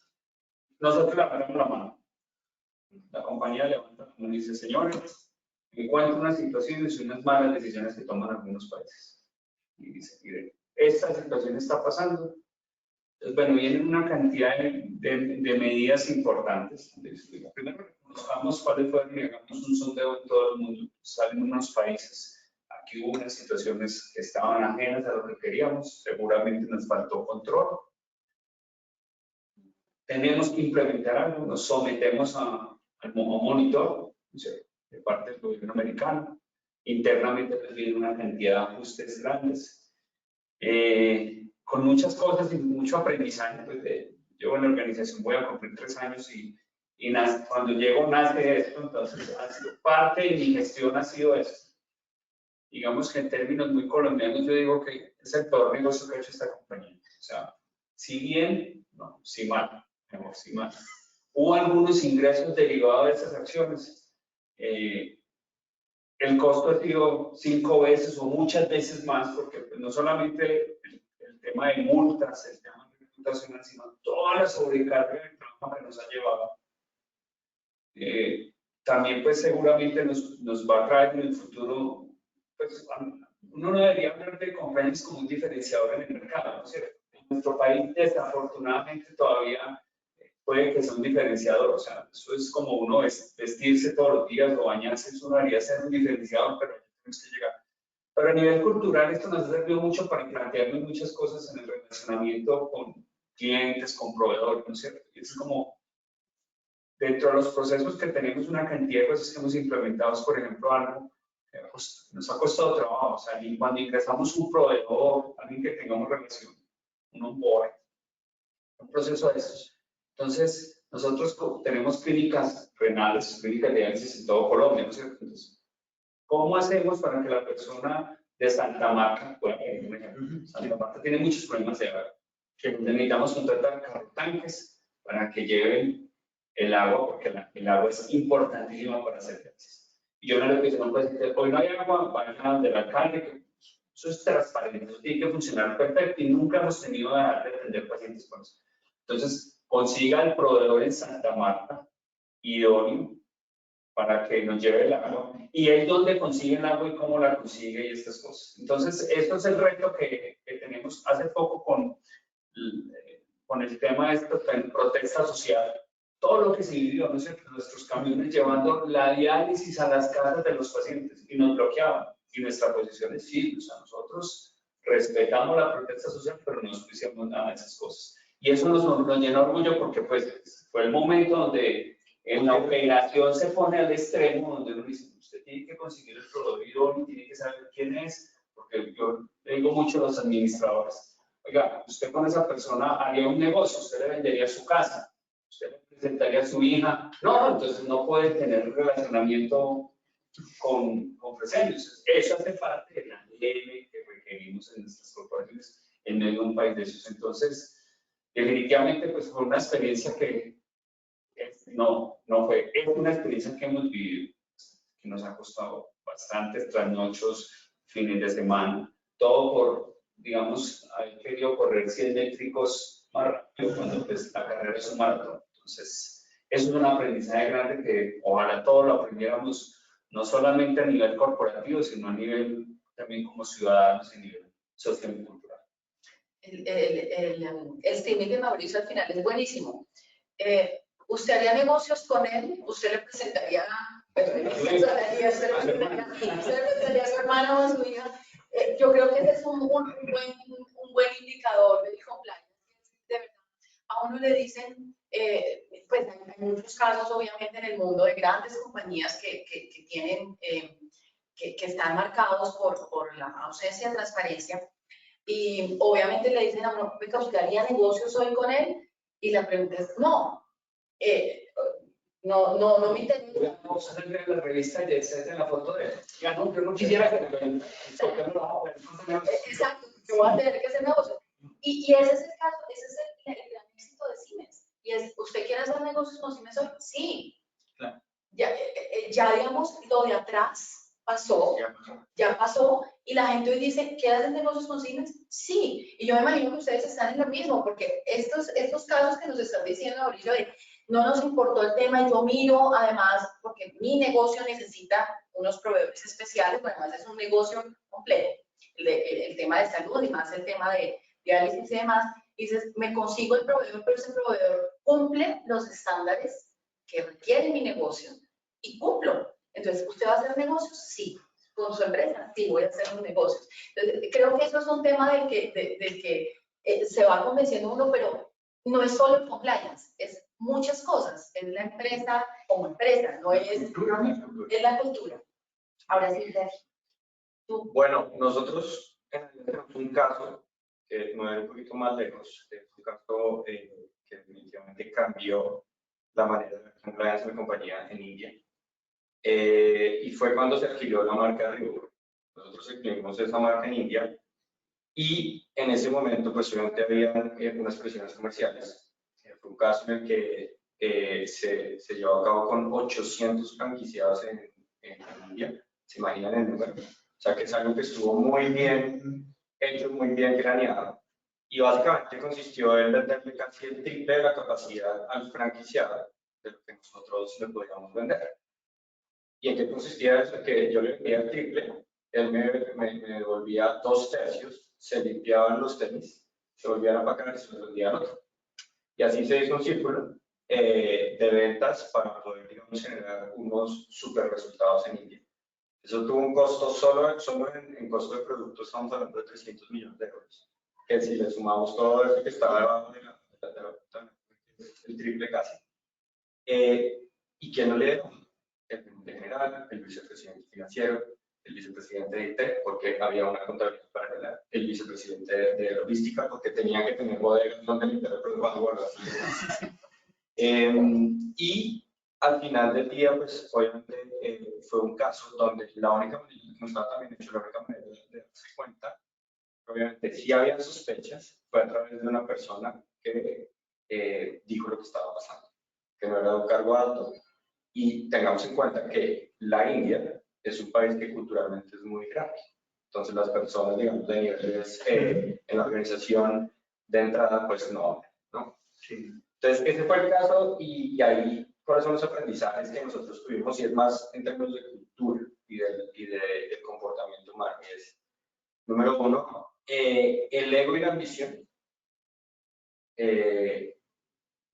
Nosotros levantamos la mano. La compañía levanta la mano y dice, señores, encuentro unas situaciones y unas malas decisiones que toman algunos países. Y dice, mire, esta situación está pasando. Entonces, bueno, vienen una cantidad de medidas importantes. Primero, reconozcamos cuáles fueron y hagamos un sondeo en todo el mundo. Salen unos países. Aquí hubo unas situaciones que estaban ajenas a lo que queríamos. Seguramente nos faltó control. Tenemos que implementar algo, nos sometemos al monitor de parte del gobierno americano. Internamente viene una cantidad de ajustes grandes. Con muchas cosas y mucho aprendizaje. Pues, yo en la organización voy a cumplir 3 años y cuando llego nace esto, entonces ha sido parte de mi gestión ha sido esto. Digamos que en términos muy colombianos yo digo que es el peor negocio que ha hecho esta compañía. O sea, si bien, no, si mal. Sí, más. Hubo algunos ingresos derivados de esas acciones. El costo ha sido 5 veces o muchas veces más, porque pues, no solamente el tema de multas, el tema de reputación, sino toda la sobrecarga de trabajo que nos ha llevado. También, pues, seguramente nos va a traer en el futuro, pues, uno no debería hablar de compañías como un diferenciador en el mercado, ¿no es cierto? En nuestro país, desafortunadamente, todavía puede que sea un diferenciador, o sea, eso es como uno vestirse todos los días o bañarse, eso no debería ser un diferenciador, pero tenemos que llegar. Pero a nivel cultural esto nos ha servido mucho para plantearnos muchas cosas en el relacionamiento con clientes, con proveedores, ¿no es cierto? Y es como, dentro de los procesos que tenemos una cantidad de cosas que hemos implementado, por ejemplo, algo que nos ha costado trabajo, o sea, cuando ingresamos un proveedor, alguien que tengamos relación, un onboard, un proceso de estos. Entonces, nosotros tenemos clínicas renales, clínicas de diálisis en todo Colombia, ¿no es cierto? Entonces, ¿cómo hacemos para que la persona de Santa Marta pueda ir? Por ejemplo, Santa Marta tiene muchos problemas de agua. Necesitamos contratar carro tanques para que lleven el agua, porque el agua es importantísima para hacer diálisis. Y yo no le dije, no, pues, hoy no hay agua, vayan del alcalde, eso es transparente, eso tiene que funcionar perfecto y nunca hemos tenido que dejar de atender pacientes con eso. Entonces, consiga el proveedor en Santa Marta, idóneo, para que nos lleve el agua, y es donde consigue el agua y cómo la consigue y estas cosas. Entonces, esto es el reto que tenemos hace poco con el tema de esta protesta social. Todo lo que se vivió, ¿no es cierto? Nuestros camiones llevando la diálisis a las casas de los pacientes y nos bloqueaban. Y nuestra posición es firme, o sea, nosotros respetamos la protesta social, pero no hicimos nada de esas cosas. Y eso nos llena de orgullo porque pues, fue el momento donde en la operación se pone al extremo, donde uno dice, usted tiene que conseguir el proveedor y tiene que saber quién es, porque yo le digo mucho a los administradores, oiga, usted con esa persona haría un negocio, usted le vendería su casa, usted le presentaría a su hija, no, entonces no puede tener un relacionamiento con Fresenius. Eso hace parte de la ley que requerimos en nuestras corporaciones en medio de un país de esos. Entonces, definitivamente, pues fue una experiencia que no fue, es una experiencia que hemos vivido, que nos ha costado bastantes trasnochos, fines de semana, todo por, digamos, haber querido correr 100 métricos más rápido cuando pues, la carrera es un maratón. Entonces, eso es un aprendizaje grande que ojalá todos lo aprendiéramos, no solamente a nivel corporativo, sino a nivel también como ciudadanos y a nivel social y cultural. El streaming de Mauricio al final es buenísimo. ¿Usted haría negocios con él? ¿Usted le presentaría, usted le presentaría a su hermano o a su hija? Yo creo que ese es un buen indicador del compliance. De verdad, a uno le dicen, pues hay muchos casos obviamente en el mundo de grandes compañías que tienen, que están marcados por la ausencia de transparencia y obviamente le dicen a uno, ¿usted haría negocios hoy con él? Y la pregunta es, no. No me interesa. Vamos a ver la revista y en la foto de él. Ya no, yo no quisiera que exacto, yo voy a tener que hacer negocio. Y ese es el caso, ese es el gran éxito de Siemens. Y es, ¿usted quiere hacer negocios con Siemens hoy? Sí. Claro. Ya digamos, lo de atrás ya pasó, y la gente hoy dice, ¿quiere hacer negocios con Siemens? Sí. Y yo me imagino que ustedes están en lo mismo, porque estos casos que nos están diciendo ahorita de no nos importó el tema y yo miro, además, porque mi negocio necesita unos proveedores especiales, pero además es un negocio completo, el tema de salud y más el tema de diálisis y demás, y dices, me consigo el proveedor, pero ese proveedor cumple los estándares que requiere mi negocio y cumplo. Entonces, ¿usted va a hacer negocios? Sí. ¿Con su empresa? Sí, voy a hacer unos negocios. Entonces, creo que eso es un tema del que se va convenciendo uno, pero no es solo el compliance, es muchas cosas. Es la empresa como empresa, no es la cultura. Ahora sí, tú. Bueno, nosotros tenemos un caso que no es un poquito más lejos, es un caso que definitivamente cambió la manera de compliance de mi compañía en India. Y fue cuando se adquirió la marca Reebok. Nosotros adquirimos esa marca en India y en ese momento pues obviamente había unas presiones comerciales. Fue un caso en el que se llevó a cabo con 800 franquiciados en India. ¿Se imaginan el número? O sea que es algo que estuvo muy bien hecho, muy bien craneado. Y básicamente consistió en venderle casi el triple de la capacidad al franquiciado de lo que nosotros le podíamos vender. ¿Y en qué consistía eso? Que yo le vendía el triple, él me devolvía 2/3, se limpiaban los tenis, se volvían a pagar y se los vendía al otro. Y así se hizo un círculo de ventas para poder, digamos, generar unos super resultados en India. Eso tuvo un costo, solo en costo de producto estamos hablando de 300 millones de euros. Que si le sumamos todo eso que estaba debajo de el triple casi. ¿Y quién no le dio? El presidente general, el vicepresidente financiero, el vicepresidente de IT, porque había una contabilidad paralela, el vicepresidente de logística, porque tenía que tener bodegas donde limpiar el producto. Y al final del día, pues obviamente fue un caso donde la única manera, no estaba también hecho, la única manera de darse cuenta, obviamente sí había sospechas, fue a través de una persona que dijo lo que estaba pasando. que no era de un cargo alto. Y tengamos en cuenta que la India es un país que culturalmente es muy grande. Entonces las personas, digamos, de niveles en la organización de entrada, pues no. Sí. Entonces ese fue el caso y ahí cuáles son los aprendizajes que nosotros tuvimos, y es más en términos de cultura y del comportamiento humano. Y es, número uno, el ego y la ambición,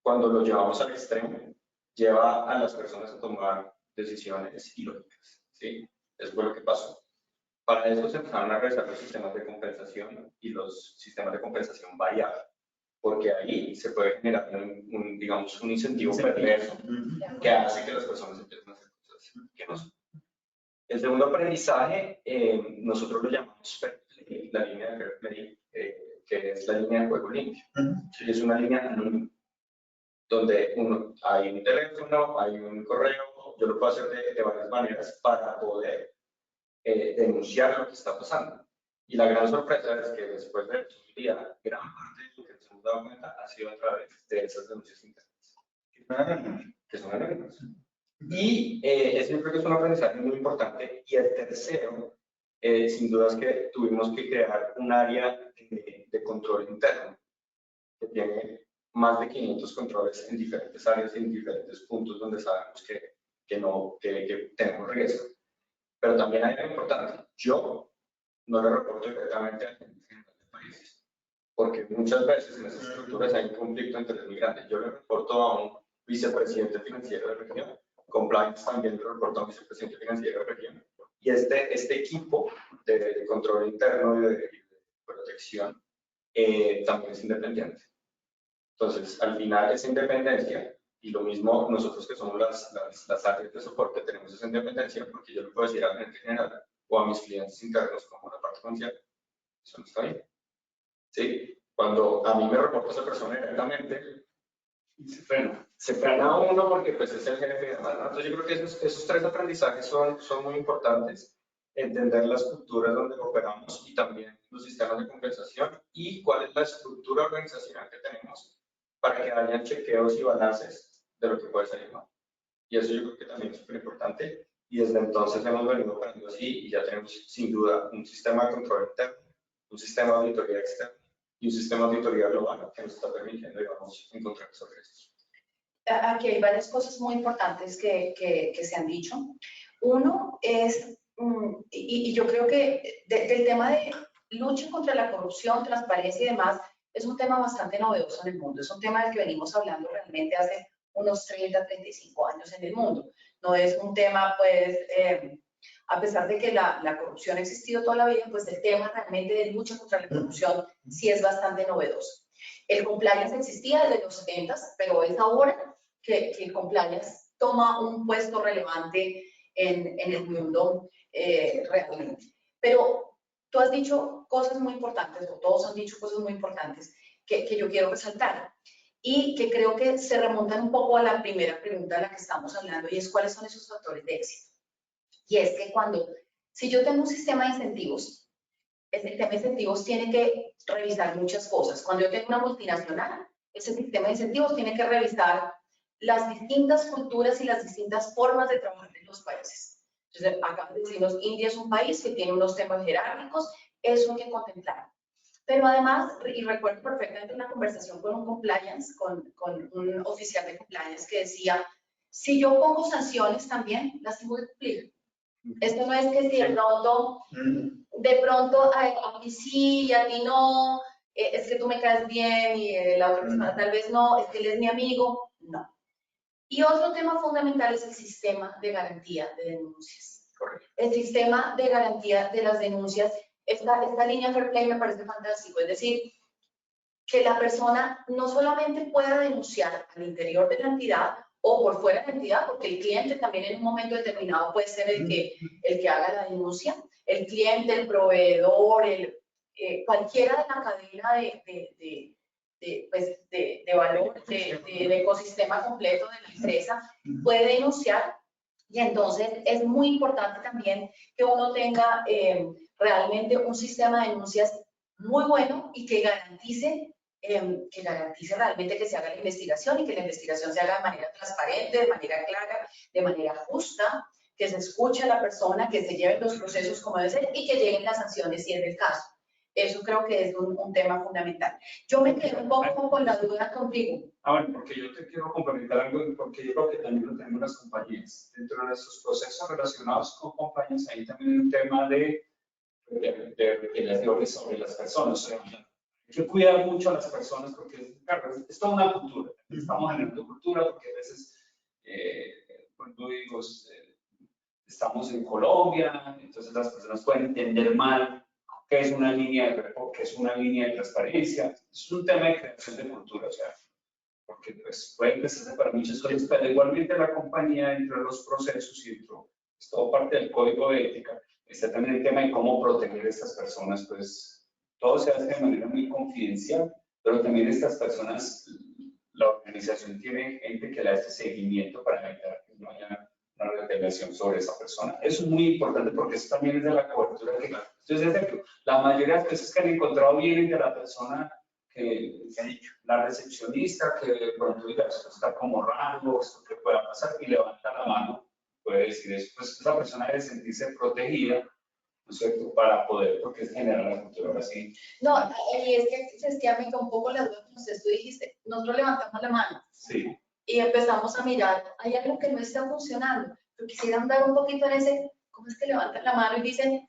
cuando lo llevamos al extremo, lleva a las personas a tomar decisiones ilógicas, ¿sí? Eso fue lo que pasó. Para eso se empezaron a realizar los sistemas de compensación y los sistemas de compensación variable, porque ahí se puede generar digamos, un incentivo perverso que hace que las personas empiecen a hacer cosas que no son. El segundo aprendizaje, nosotros lo llamamos la línea de Fairplay, que es la línea de juego limpio. Es una línea anónima, donde hay un teléfono, hay un correo, yo lo puedo hacer de varias maneras para poder denunciar lo que está pasando. Y la gran sorpresa es que después de un día, gran parte de lo que nos hemos dado cuenta ha sido a través de esas denuncias internas, que son anónimas. Y eso yo creo que es un aprendizaje muy importante. Y el tercero, sin duda, es que tuvimos que crear un área de control interno que tiene más de 500 controles en diferentes áreas y en diferentes puntos donde sabemos que tenemos riesgo. Pero también hay algo importante. Yo no le reporto directamente a gente general de países, porque muchas veces en esas estructuras hay un conflicto entre los migrantes. Yo le reporto a un vicepresidente financiero de la región, compliance también le reporto a un vicepresidente financiero de la región, y este equipo de control interno y de protección también es independiente. Entonces, al final, esa independencia, y lo mismo nosotros que somos las áreas de soporte, tenemos esa independencia, porque yo le puedo decir a la gente general o a mis clientes internos como la parte comercial, eso no está bien. ¿Sí? Cuando a mí me reporta esa persona directamente, se frena uno porque pues es el jefe y demás, ¿no? Entonces yo creo que esos tres aprendizajes son muy importantes. Entender las culturas donde operamos y también los sistemas de compensación y cuál es la estructura organizacional que tenemos para que haya chequeos y balances de lo que puede salir mal. Y eso yo creo que también es súper importante. Y desde entonces hemos venido operando así y ya tenemos sin duda un sistema de control interno, un sistema de auditoría externa y un sistema de auditoría global que nos está permitiendo, digamos, encontrar esos riesgos. Aquí hay varias cosas muy importantes que se han dicho. Uno es, y yo creo que del tema de lucha contra la corrupción, transparencia y demás, es un tema bastante novedoso en el mundo. Es un tema del que venimos hablando realmente hace unos 30, 35 años en el mundo. No es un tema, pues, a pesar de que la corrupción ha existido toda la vida, pues el tema realmente de lucha contra la corrupción sí es bastante novedoso. El compliance existía desde los 70, pero es ahora que el compliance toma un puesto relevante en el mundo realmente. Pero tú has dicho cosas muy importantes, o todos han dicho cosas muy importantes que yo quiero resaltar y que creo que se remontan un poco a la primera pregunta de la que estamos hablando, y es cuáles son esos factores de éxito. Y es que si yo tengo un sistema de incentivos, el sistema de incentivos tiene que revisar muchas cosas. Cuando yo tengo una multinacional, ese sistema de incentivos tiene que revisar las distintas culturas y las distintas formas de trabajar en los países. Entonces, acá decimos, India es un país que tiene unos temas jerárquicos, eso hay que contemplar. Pero además, y recuerdo perfectamente una conversación con un compliance, con un oficial de compliance que decía, si yo pongo sanciones también, las tengo que cumplir. Esto no es que si de pronto a mí sí y a ti no, es que tú me caes bien y la otra persona tal vez no, es que él es mi amigo, no. Y otro tema fundamental es el sistema de garantía de denuncias. Correcto. El sistema de garantía de las denuncias, esta línea Fair Play me parece fantástico, es decir, que la persona no solamente pueda denunciar al interior de la entidad o por fuera de la entidad, porque el cliente también en un momento determinado puede ser el que haga la denuncia, el cliente, el proveedor, cualquiera de la cadena de valor, del ecosistema completo de la empresa puede denunciar. Y entonces es muy importante también que uno tenga realmente un sistema de denuncias muy bueno y que garantice que garantice realmente que se haga la investigación y que la investigación se haga de manera transparente, de manera clara, de manera justa, que se escuche a la persona, que se lleven los procesos como debe ser y que lleguen las sanciones si es el caso. Eso creo que es un tema fundamental. Yo me quedé un poco con la duda contigo. Bueno, porque yo te quiero complementar algo, porque yo creo que también lo tenemos las compañías. Dentro de estos procesos relacionados con compañías, hay también un tema de regulaciones sobre las personas. O sea, hay que cuidar mucho a las personas porque, claro, es toda una cultura. Estamos generando cultura porque a veces, cuando digo, estamos en Colombia, entonces las personas pueden entender mal qué es una línea de reporte, qué es una línea de transparencia. Es un tema de creación de cultura, o sea, porque pues, puede empezarse para muchas cosas, pero igualmente la compañía, entre los procesos y dentro, es todo parte del código de ética, está también el tema de cómo proteger a estas personas, pues todo se hace de manera muy confidencial, pero también estas personas, la organización tiene gente que le hace seguimiento para evitar que no haya una revelación sobre esa persona. Eso es muy importante porque eso también es de la cobertura que, entonces, la mayoría de las veces que han encontrado vienen de la persona que ha dicho, la recepcionista, que de pronto diga, esto está como raro, esto que pueda pasar, y levanta la mano, puede decir eso, pues esa persona debe sentirse protegida, ¿no es cierto?, para poder, porque es generar la cultura así. No, y es que Cristina me quedó un poco la duda, como tú dijiste, nosotros levantamos la mano. Sí. Y empezamos a mirar, hay algo que no está funcionando. Yo quisiera andar un poquito en ese, ¿cómo es que levantan la mano y dicen,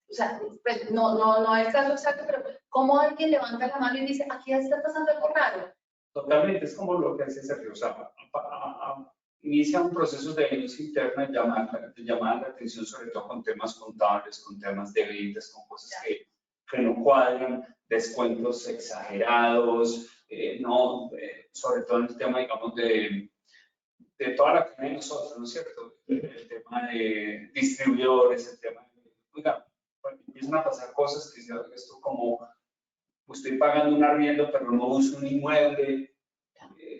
o sea, pues, no es el caso exacto, pero ¿cómo alguien levanta la mano y dice, aquí está pasando algo raro? Totalmente, es como lo que hace Sergio, o sea, inicia un proceso de denuncia interna de llamada de atención, sobre todo con temas contables, con temas de ventas, con cosas que no cuadran, descuentos exagerados, sobre todo en el tema, digamos, de toda la cadena de nosotros, ¿no es cierto? El tema de distribuidores, el tema de, oiga, empiezan a pasar cosas que esto como, estoy pagando un arriendo pero no uso un inmueble,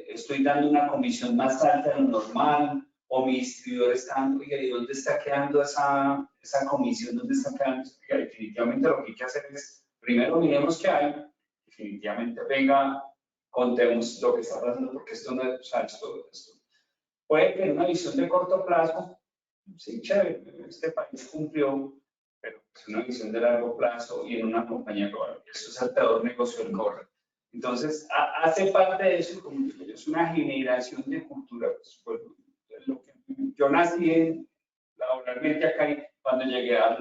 estoy dando una comisión más alta de lo normal, o mi distribuidor está, oiga, ¿y dónde está quedando esa comisión? ¿Dónde está quedando? Oiga, definitivamente lo que hay que hacer es, primero miremos qué hay, definitivamente venga, contemos lo que está pasando, porque esto no es, o sea, esto puede tener una visión de corto plazo, sí, chévere, este país cumplió, pero es una visión de largo plazo y en una compañía global. Eso es el peor negocio del correo. Entonces, hace parte de eso, como es una generación de cultura. Pues, yo nací laboralmente acá y cuando llegué a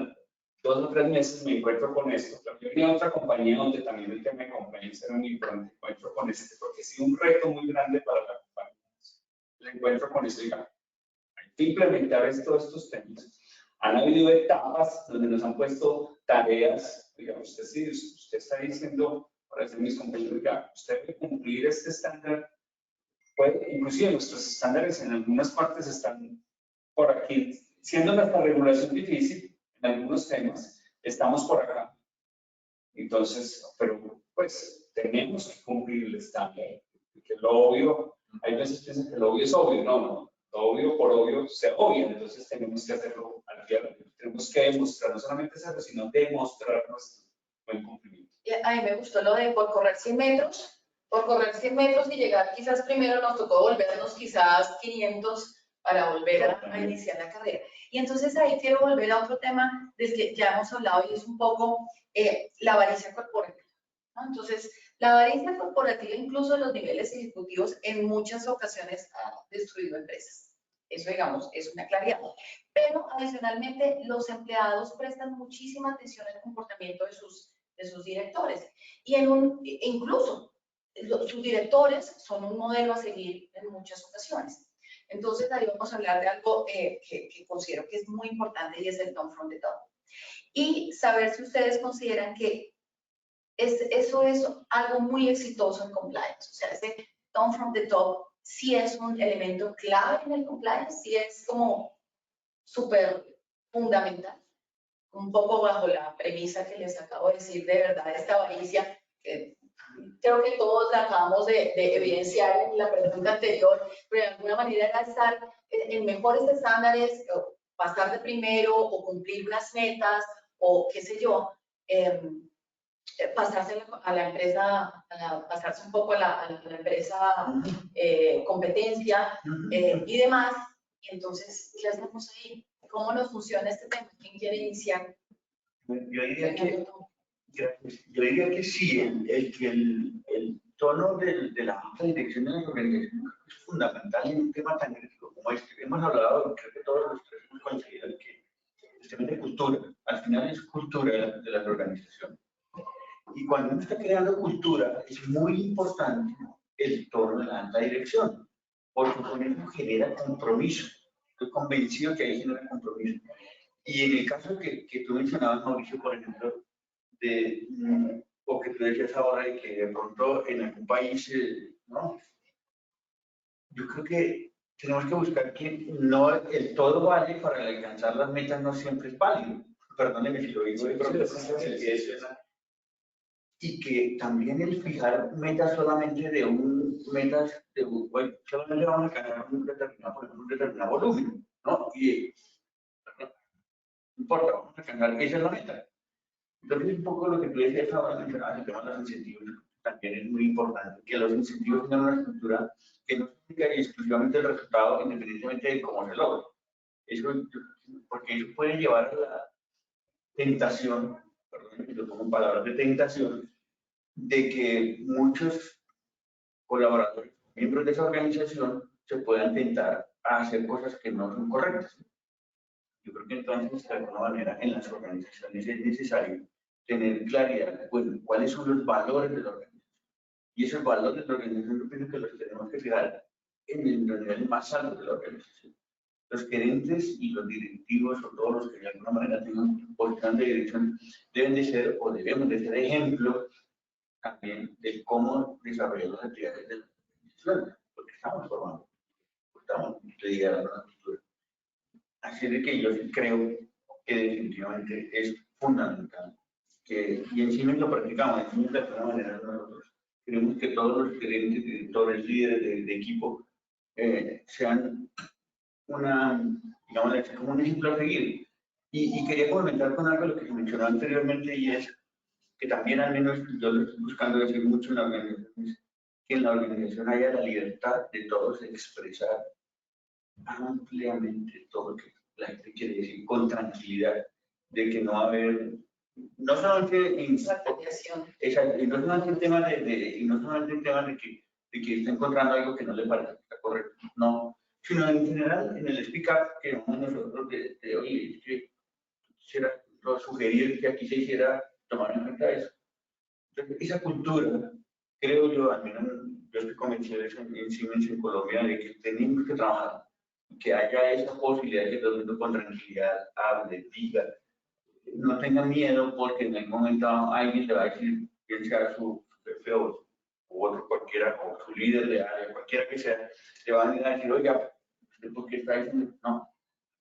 2 o 3 meses me encuentro con esto. Yo venía a otra compañía donde también el tema de compliance era muy importante. Me encuentro con porque ha sido un reto muy grande para la compañía. Le encuentro con eso, diga, hay que implementar estos temas. Han habido etapas donde nos han puesto tareas, digamos, usted está diciendo, para decir mis compañeros, diga, usted debe cumplir este estándar, inclusive nuestros estándares en algunas partes están por aquí, siendo nuestra regulación difícil en algunos temas, estamos por acá. Entonces, pero pues tenemos que cumplir el estándar, que lo obvio, hay veces piensan que lo obvio es obvio, no, obvio por obvio se obvia, entonces tenemos que hacerlo al día, tenemos que demostrar, no solamente hacerlo, sino demostrar nuestro buen cumplimiento. A mí me gustó lo de por correr 100 metros y llegar quizás primero nos tocó volvernos quizás 500 para volver a iniciar la carrera. Y entonces ahí quiero volver a otro tema del que ya hemos hablado y es un poco la avaricia corporativa, ¿no? Entonces, la avaricia corporativa, incluso en los niveles ejecutivos, en muchas ocasiones ha destruido empresas. Eso, digamos, es una claridad. Pero, adicionalmente, los empleados prestan muchísima atención al comportamiento de sus directores. Y incluso, sus directores son un modelo a seguir en muchas ocasiones. Entonces, ahí vamos a hablar de algo que considero que es muy importante y es el tone from the top. Y saber si ustedes consideran que eso es algo muy exitoso en compliance. O sea, ese tone from the top sí es un elemento clave en el compliance, sí es como súper fundamental. Un poco bajo la premisa que les acabo de decir, de verdad, esta avaricia, que creo que todos la acabamos de evidenciar en la pregunta anterior, pero de alguna manera era estar en mejores estándares, o pasar de primero, o cumplir unas metas, o qué sé yo, pasarse a la empresa, pasarse un poco a la empresa competencia y demás. Y entonces, ¿qué hacemos ahí? ¿Cómo nos funciona este tema? ¿Quién quiere iniciar? Yo diría que sí, el tono de la alta dirección de las organizaciones es fundamental en un tema tan crítico como este. Hemos hablado, creo que todos los tres hemos coincidido en que el tema de cultura, al final es cultura de las organizaciones. Y cuando uno está creando cultura, es muy importante el tono de la alta dirección, porque con eso genera compromiso. Estoy convencido que ahí genera compromiso. Y en el caso que tú mencionabas, Mauricio, por ejemplo, o que tú decías ahora de que de pronto en algún país, ¿no? Yo creo que tenemos que buscar que no el todo vale para alcanzar las metas, no siempre es válido. Perdónenme si lo digo de pronto. Y que también el fijar metas solamente solamente vamos a alcanzar un determinado volumen, ¿no? Y no importa, vamos a alcanzar, esa es la meta. Entonces, un poco lo que tú decías ahora, mencionabas el tema de los incentivos, también es muy importante, que los incentivos tengan una estructura que no significa exclusivamente el resultado, independientemente de cómo se logre. Eso, porque eso puede llevar a la tentación, perdón, lo pongo en palabras de tentación, de que muchos colaboradores, miembros de esa organización, se puedan tentar a hacer cosas que no son correctas. Yo creo que entonces, de alguna manera, en las organizaciones es necesario tener claridad de cuáles son los valores de la organización. Y esos valores de la organización, yo pienso que los tenemos que fijar en los niveles más altos de la organización. Los gerentes y los directivos, o todos los que de alguna manera tengan posición de dirección, deben de ser, o debemos de ser ejemplo también de cómo desarrollar las actividades de la organización, porque estamos formando, estamos liderando la cultura. Así de que yo creo que definitivamente es fundamental que, y encima lo practicamos, encima de alguna manera nosotros queremos que todos los gerentes, directores, líderes de equipo sean digamos, como un ejemplo a seguir. Y quería comentar con algo lo que se mencionó anteriormente, y es que también, al menos yo lo estoy buscando decir mucho en la organización, que en la organización haya la libertad de todos expresar ampliamente todo lo que la gente quiere decir, con tranquilidad, de que no va a haber, no solamente en y no solamente el tema de que está encontrando algo que no le parece que está correcto, no, sino en general en el speak up que nosotros de oye, que quisiera sugerir que aquí se hiciera tomar en cuenta eso. Entonces, esa cultura, creo yo, al menos yo estoy convencido de eso en Siemens en Colombia, de que tenemos que trabajar, que haya esa posibilidad de que todo el mundo con tranquilidad hable, diga, no tenga miedo porque en algún momento alguien le va a decir, bien sea su jefe o otro cualquiera, o su líder de área, cualquiera que sea, le van a decir, oiga, ¿por qué está diciendo? No,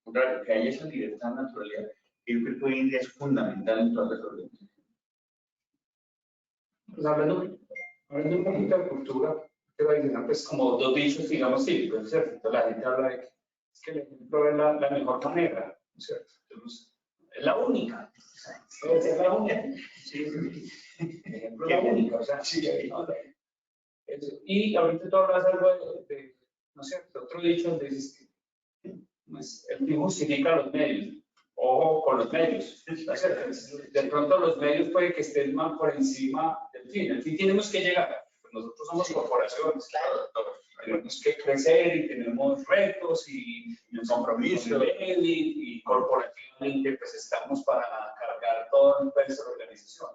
contrario, que haya esa libertad, naturalidad, que yo creo que hoy en día es fundamental en todas las organizaciones. Pues hablando un poquito de cultura, te voy a decir, pues como dos dichos, digamos, sí, pues cierto, la gente habla de que es que el ejemplo es la mejor manera, ¿no es cierto? Entonces, es la única, es la única, sí, el ejemplo es la única, o sea, sí, ¿no? Y ahorita tú hablas algo de ¿no es cierto? Otro dicho donde dices que el fin justifica los medios. Ojo con los medios. De pronto los medios puede que estén más por encima del fin. El fin tenemos que llegar. Nosotros somos corporaciones, claro. Tenemos que crecer y tenemos retos y compromiso y corporativamente pues estamos para cargar todo el peso de la organización.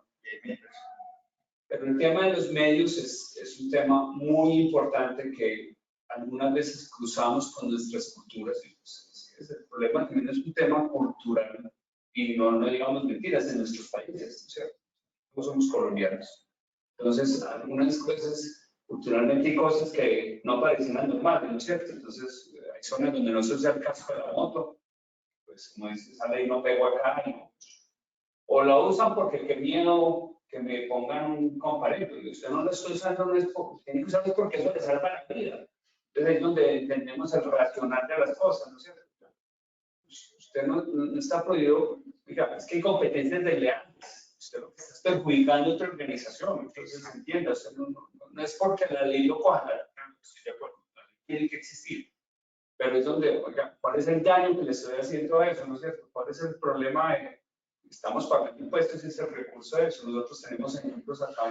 Pero el tema de los medios es un tema muy importante que algunas veces cruzamos con nuestras culturas. El problema también es un tema cultural y no digamos mentiras en nuestros países, ¿cierto? No somos colombianos. Entonces, algunas cosas culturalmente hay cosas que no parecen normales, ¿no es cierto? Entonces, hay zonas donde no se usa el casco de la moto, pues como dice, esa ley no pegó acá, o la usan porque qué miedo que me pongan un comparendo, y usted no lo está usando, no es tiene que usarlo porque eso le salva la vida. Entonces ahí es donde entendemos el racional de las cosas, ¿no es cierto? Usted no está prohibido, diga, es que hay competencias desleales. usted lo que está es perjudicando a otra organización. Entonces, entienda, no es porque la ley lo coja, estoy de acuerdo, la ley tiene que existir. Pero es donde, oiga, ¿cuál es el daño que le estoy haciendo a eso? ¿No es cierto? ¿Cuál es el problema de estamos pagando impuestos y ese recurso de eso? Nosotros tenemos ejemplos acá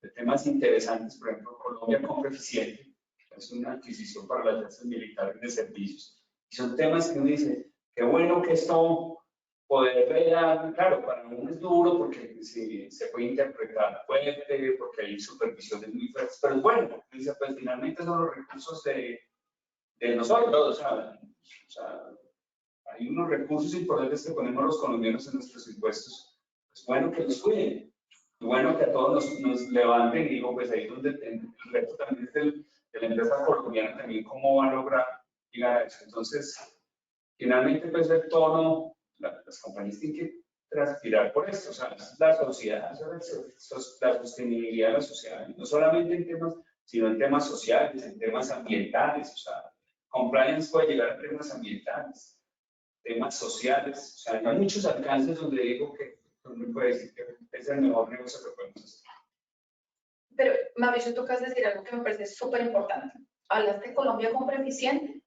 de temas interesantes. Por ejemplo, Colombia Compra Eficiente es una adquisición para las agencias militares de servicios. Y son temas que uno dice, qué bueno que esto poder ver, claro, para uno es duro porque sí, se puede interpretar fuerte, porque hay supervisiones muy fuertes, pero es bueno, dice, pues finalmente son los recursos de nosotros, o sea, hay unos recursos importantes que ponemos los colombianos en nuestros impuestos. Es bueno que los cuiden, es bueno que a todos nos levanten y digo, pues ahí es donde el reto también es de la empresa colombiana también, cómo va a lograr llegar a eso. Entonces, finalmente, pues el tono, las compañías tienen que transpirar por esto, o sea, la sociedad, la sostenibilidad de la sociedad, no solamente en temas, sino en temas sociales, en temas ambientales, o sea, compliance puede llegar a temas ambientales, temas sociales, o sea, hay muchos alcances donde digo que uno puede decir que es el mejor negocio que podemos hacer. Pero, Mauricio, tocas decir algo que me parece súper importante. Hablaste de Colombia Compra Eficiente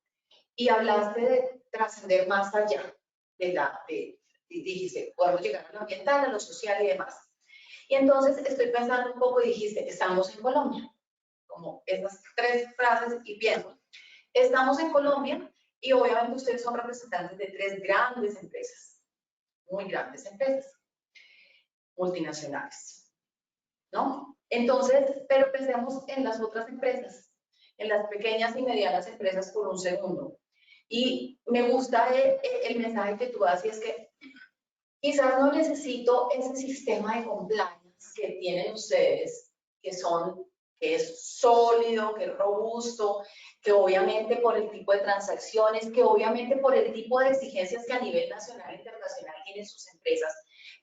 y hablaste de trascender más allá dijiste, podemos llegar a lo ambiental, a lo social y demás. Y entonces estoy pensando un poco y dijiste, estamos en Colombia. Como esas tres frases y pienso, estamos en Colombia y obviamente ustedes son representantes de tres grandes empresas, muy grandes empresas, multinacionales, ¿no? Entonces, pero pensemos en las otras empresas, en las pequeñas y medianas empresas por un segundo. Y me gusta el mensaje que tú das y es que quizás no necesito ese sistema de compliance que tienen ustedes, que es sólido, que es robusto, que obviamente por el tipo de transacciones, que obviamente por el tipo de exigencias que a nivel nacional e internacional tienen sus empresas,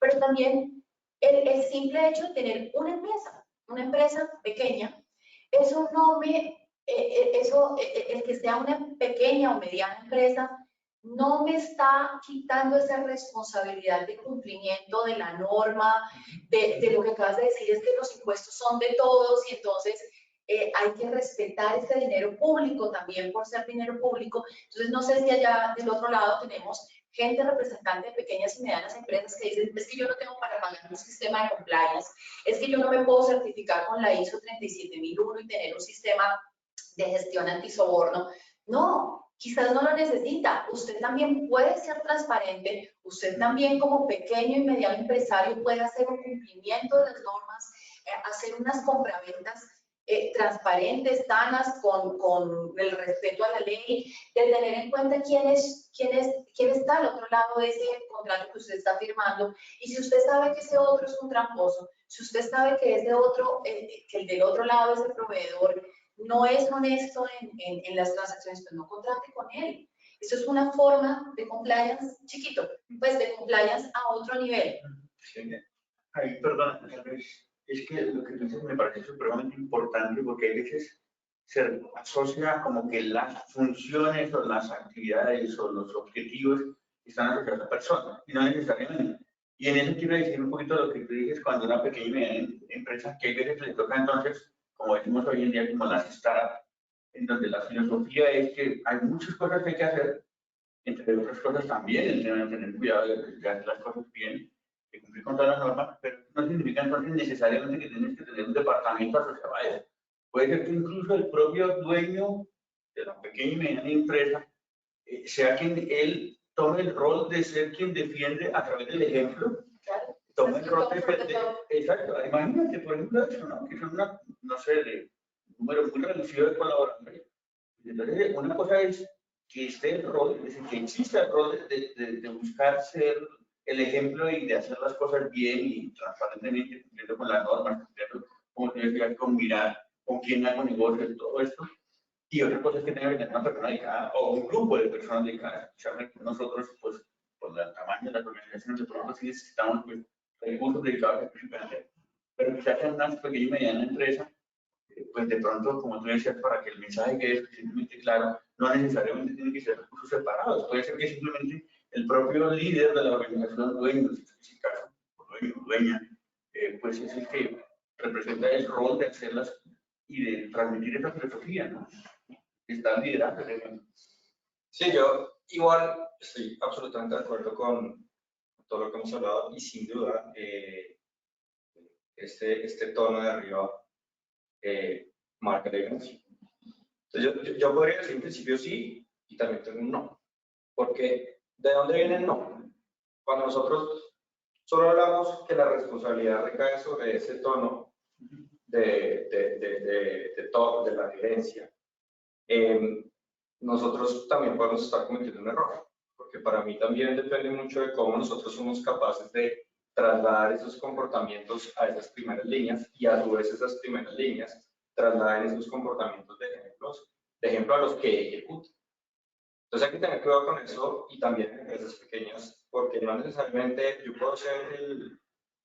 pero también el simple hecho de tener una empresa pequeña, eso no me, el que sea una pequeña o mediana empresa, no me está quitando esa responsabilidad de cumplimiento de la norma, de lo que acabas de decir, es que los impuestos son de todos y entonces hay que respetar ese dinero público también por ser dinero público. Entonces no sé si allá del otro lado tenemos gente representante de pequeñas y medianas empresas que dicen, es que yo no tengo para pagar un sistema de compliance, es que yo no me puedo certificar con la ISO 37001 y tener un sistema de gestión antisoborno. No, quizás no lo necesita. Usted también puede ser transparente, usted también como pequeño y mediano empresario puede hacer un cumplimiento de las normas, hacer unas compraventas transparentes, sanas, con el respeto a la ley, de tener en cuenta quién está al otro lado de ese contrato que usted está firmando. Y si usted sabe que ese otro es un tramposo, si usted sabe que ese otro, que el del otro lado, ese proveedor, no es honesto en las transacciones, pues no contrate con él. Eso es una forma de compliance chiquito, pues de compliance a otro nivel. Sí. Ay, perdón, tal vez es que lo que dices me parece supremamente importante porque a veces se asocia como que las funciones o las actividades o los objetivos están asociados a personas y no necesariamente. Y en eso quiero decir un poquito lo que tú dices cuando una pequeña y mediana empresa que a veces le toca entonces, como decimos hoy en día, como las startups, en donde la filosofía es que hay muchas cosas que hay que hacer, entre otras cosas también el tema de tener cuidado de hacer las cosas bien, de cumplir con todas las normas, pero no significa entonces necesariamente que tienes que tener un departamento asociado a eso. Puede ser que incluso el propio dueño de la pequeña y mediana empresa sea quien él tome el rol de ser quien defiende a través del ejemplo. Claro. Toma el rol exacto. Imagínate, por ejemplo, eso, ¿no? Que son una, no sé, de un número muy reducido de colaboradores. Entonces, una cosa es que esté el rol, es decir, que exista el rol de buscar ser el ejemplo y de hacer las cosas bien y transparentemente, cumpliendo con las normas, cumpliendo, como te decía, con mirar con quién hago negocio y todo esto. Y otra cosa es que tenga que tener una persona dedicada o un grupo de personas dedicadas. Nosotros, pues, por el tamaño de las organizaciones de productos, sí necesitamos pues, recursos dedicados específicamente. Pero quizás en una pequeña y mediana empresa, pues de pronto, como tú decías, para que el mensaje quede suficientemente claro, no necesariamente tienen que ser recursos separados. Puede ser que simplemente el propio líder de la organización, dueño, en este caso, por dueño o dueña, pues es el que representa el rol de hacerlas y de transmitir esa filosofía, ¿no? Está liderando el evento. Sí, yo igual estoy absolutamente de acuerdo con todo lo que hemos hablado y sin duda este tono de arriba marca la diferencia. Entonces yo podría decir en principio sí y también tengo un no. Porque ¿de dónde viene el no? Cuando nosotros solo hablamos que la responsabilidad recae sobre ese tono de la gerencia, nosotros también podemos estar cometiendo un error, porque para mí también depende mucho de cómo nosotros somos capaces de trasladar esos comportamientos a esas primeras líneas y a su vez esas primeras líneas trasladan esos comportamientos de ejemplo a los que ejecutan. Entonces hay que tener cuidado con eso y también en empresas pequeñas, porque no necesariamente yo puedo ser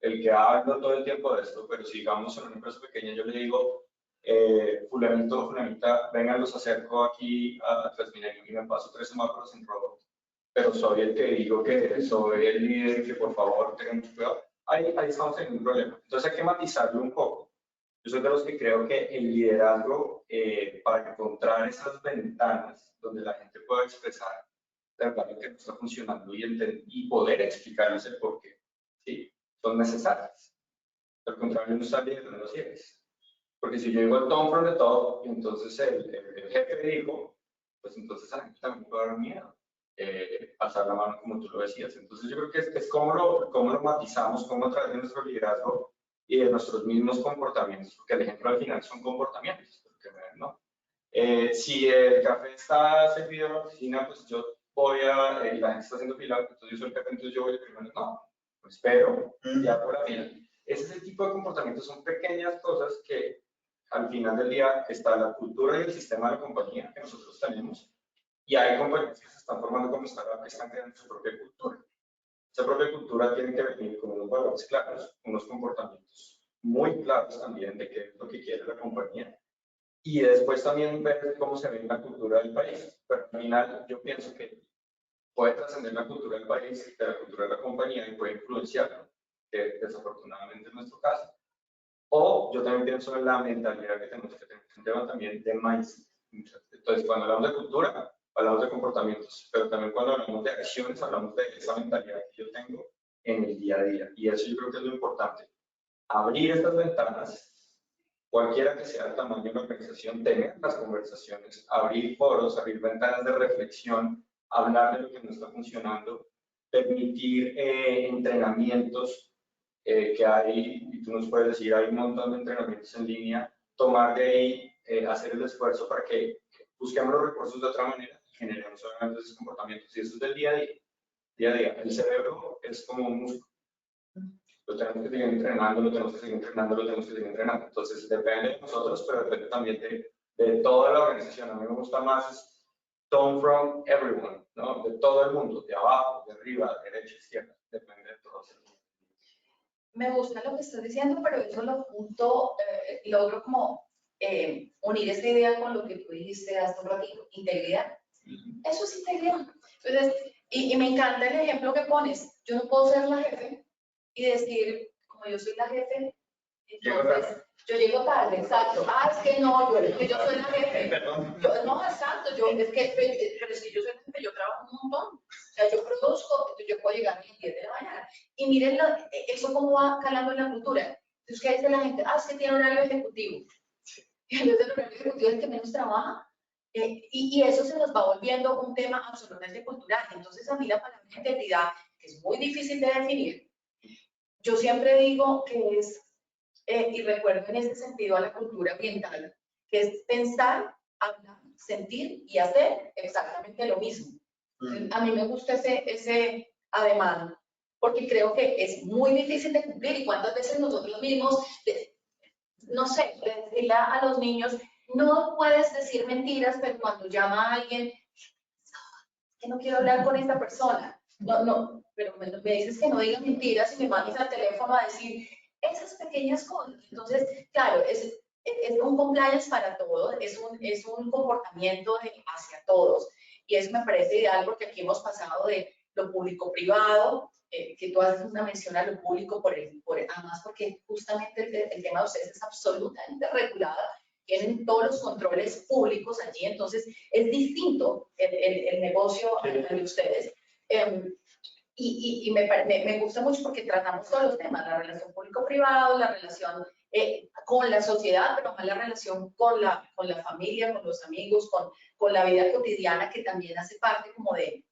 el que habla todo el tiempo de esto, pero si digamos en una empresa pequeña yo le digo, fulanito o fulanita, vengan, los acerco aquí a Transmilenio y me paso 3 semáforos en rojo, pero soy el que digo que soy el líder, que por favor tengan mucho cuidado, ahí estamos en un problema. Entonces hay que matizarlo un poco. Yo soy de los que creo que el liderazgo, para encontrar esas ventanas donde la gente pueda expresar de verdad lo que no está funcionando y poder explicarles el por qué, ¿sí? Son necesarias. Al contrario, no está liderando los líderes. Porque si yo digo el tom from the top y entonces el jefe dijo, pues entonces a la gente también puede dar miedo alzar la mano como tú lo decías. Entonces yo creo que es cómo lo matizamos, cómo a través de nuestro liderazgo y de nuestros mismos comportamientos, porque el ejemplo al final son comportamientos, ¿no? Si el café está servido en la oficina, pues yo voy y la gente está haciendo fila, entonces yo soy el jefe, entonces yo voy de primero, no, pues espero, ya por la fila. Ese es el tipo de comportamientos, son pequeñas cosas que al final del día está la cultura y el sistema de la compañía que nosotros tenemos, y hay compañías que se están formando como startup que están creando su propia cultura. Esa propia cultura tiene que venir con unos valores claros, unos comportamientos muy claros también de qué es lo que quiere la compañía. Y después también ver cómo se ve la cultura del país. Pero al final yo pienso que puede trascender la cultura del país, de la cultura de la compañía y puede influenciarlo, que desafortunadamente es nuestro caso. O yo también pienso en la mentalidad que tenemos que tener, un tema también de mindset. Entonces, cuando hablamos de cultura, hablamos de comportamientos, pero también cuando hablamos de acciones, hablamos de esa mentalidad que yo tengo en el día a día. Y eso yo creo que es lo importante. Abrir estas ventanas, cualquiera que sea el tamaño de la organización, tener las conversaciones, abrir foros, abrir ventanas de reflexión, hablar de lo que no está funcionando, permitir entrenamientos que hay, y tú nos puedes decir, hay un montón de entrenamientos en línea, tomar de ahí, hacer el esfuerzo para que busquemos los recursos de otra manera y generemos obviamente esos comportamientos. Y eso es del día a día. Día a día. El cerebro es como un músculo. Lo tenemos que seguir entrenando, lo tenemos que seguir entrenando, lo tenemos que seguir entrenando. Entonces, depende de nosotros, pero depende también de toda la organización. A mí me gusta más tone from everyone, ¿no? De todo el mundo, de abajo, de arriba, de derecha, izquierda. Depende de todos. Me gusta lo que estás diciendo, pero eso lo junto, logro como unir esta idea con lo que tú dijiste hace un ratito, integridad. Eso es integridad. Entonces, y me encanta el ejemplo que pones. Yo no puedo ser la jefe y decir, como yo soy la jefe, entonces yo llego tarde, exacto. Ah, es que no, yo soy la jefe. Yo, no, exacto, pero si yo soy la jefe, yo trabajo un montón. O sea, yo produzco, yo puedo llegar a las 10 de la mañana. Y miren eso cómo va calando en la cultura. Entonces, ¿qué dice la gente? Ah, es que tiene horario ejecutivo. Y en vez del horario ejecutivo es el que menos trabaja. Y eso se nos va volviendo un tema absolutamente cultural. Entonces, a mí la palabra integridad, que es muy difícil de definir, yo siempre digo que es, y recuerdo en ese sentido a la cultura ambiental, que es pensar, hablar, sentir y hacer exactamente lo mismo. A mí me gusta ese ademán, porque creo que es muy difícil de cumplir y cuántas veces nosotros mismos, no sé, decirle a los niños, no puedes decir mentiras, pero cuando llama a alguien, que no quiero hablar con esta persona, no, pero me dices que no diga mentiras y me mandas al teléfono a decir esas pequeñas cosas. Entonces, claro, es un compliance para todos, es un comportamiento hacia todos. Y eso me parece ideal porque aquí hemos pasado de lo público-privado, que tú haces una mención a lo público, además porque justamente el tema de ustedes es absolutamente regulado, tienen todos los controles públicos allí, entonces es distinto el negocio de ustedes. Y me gusta mucho porque tratamos todos los temas, la relación público-privado, la relación con la sociedad, pero más la relación con la familia, con los amigos, con la vida cotidiana, que también hace parte como de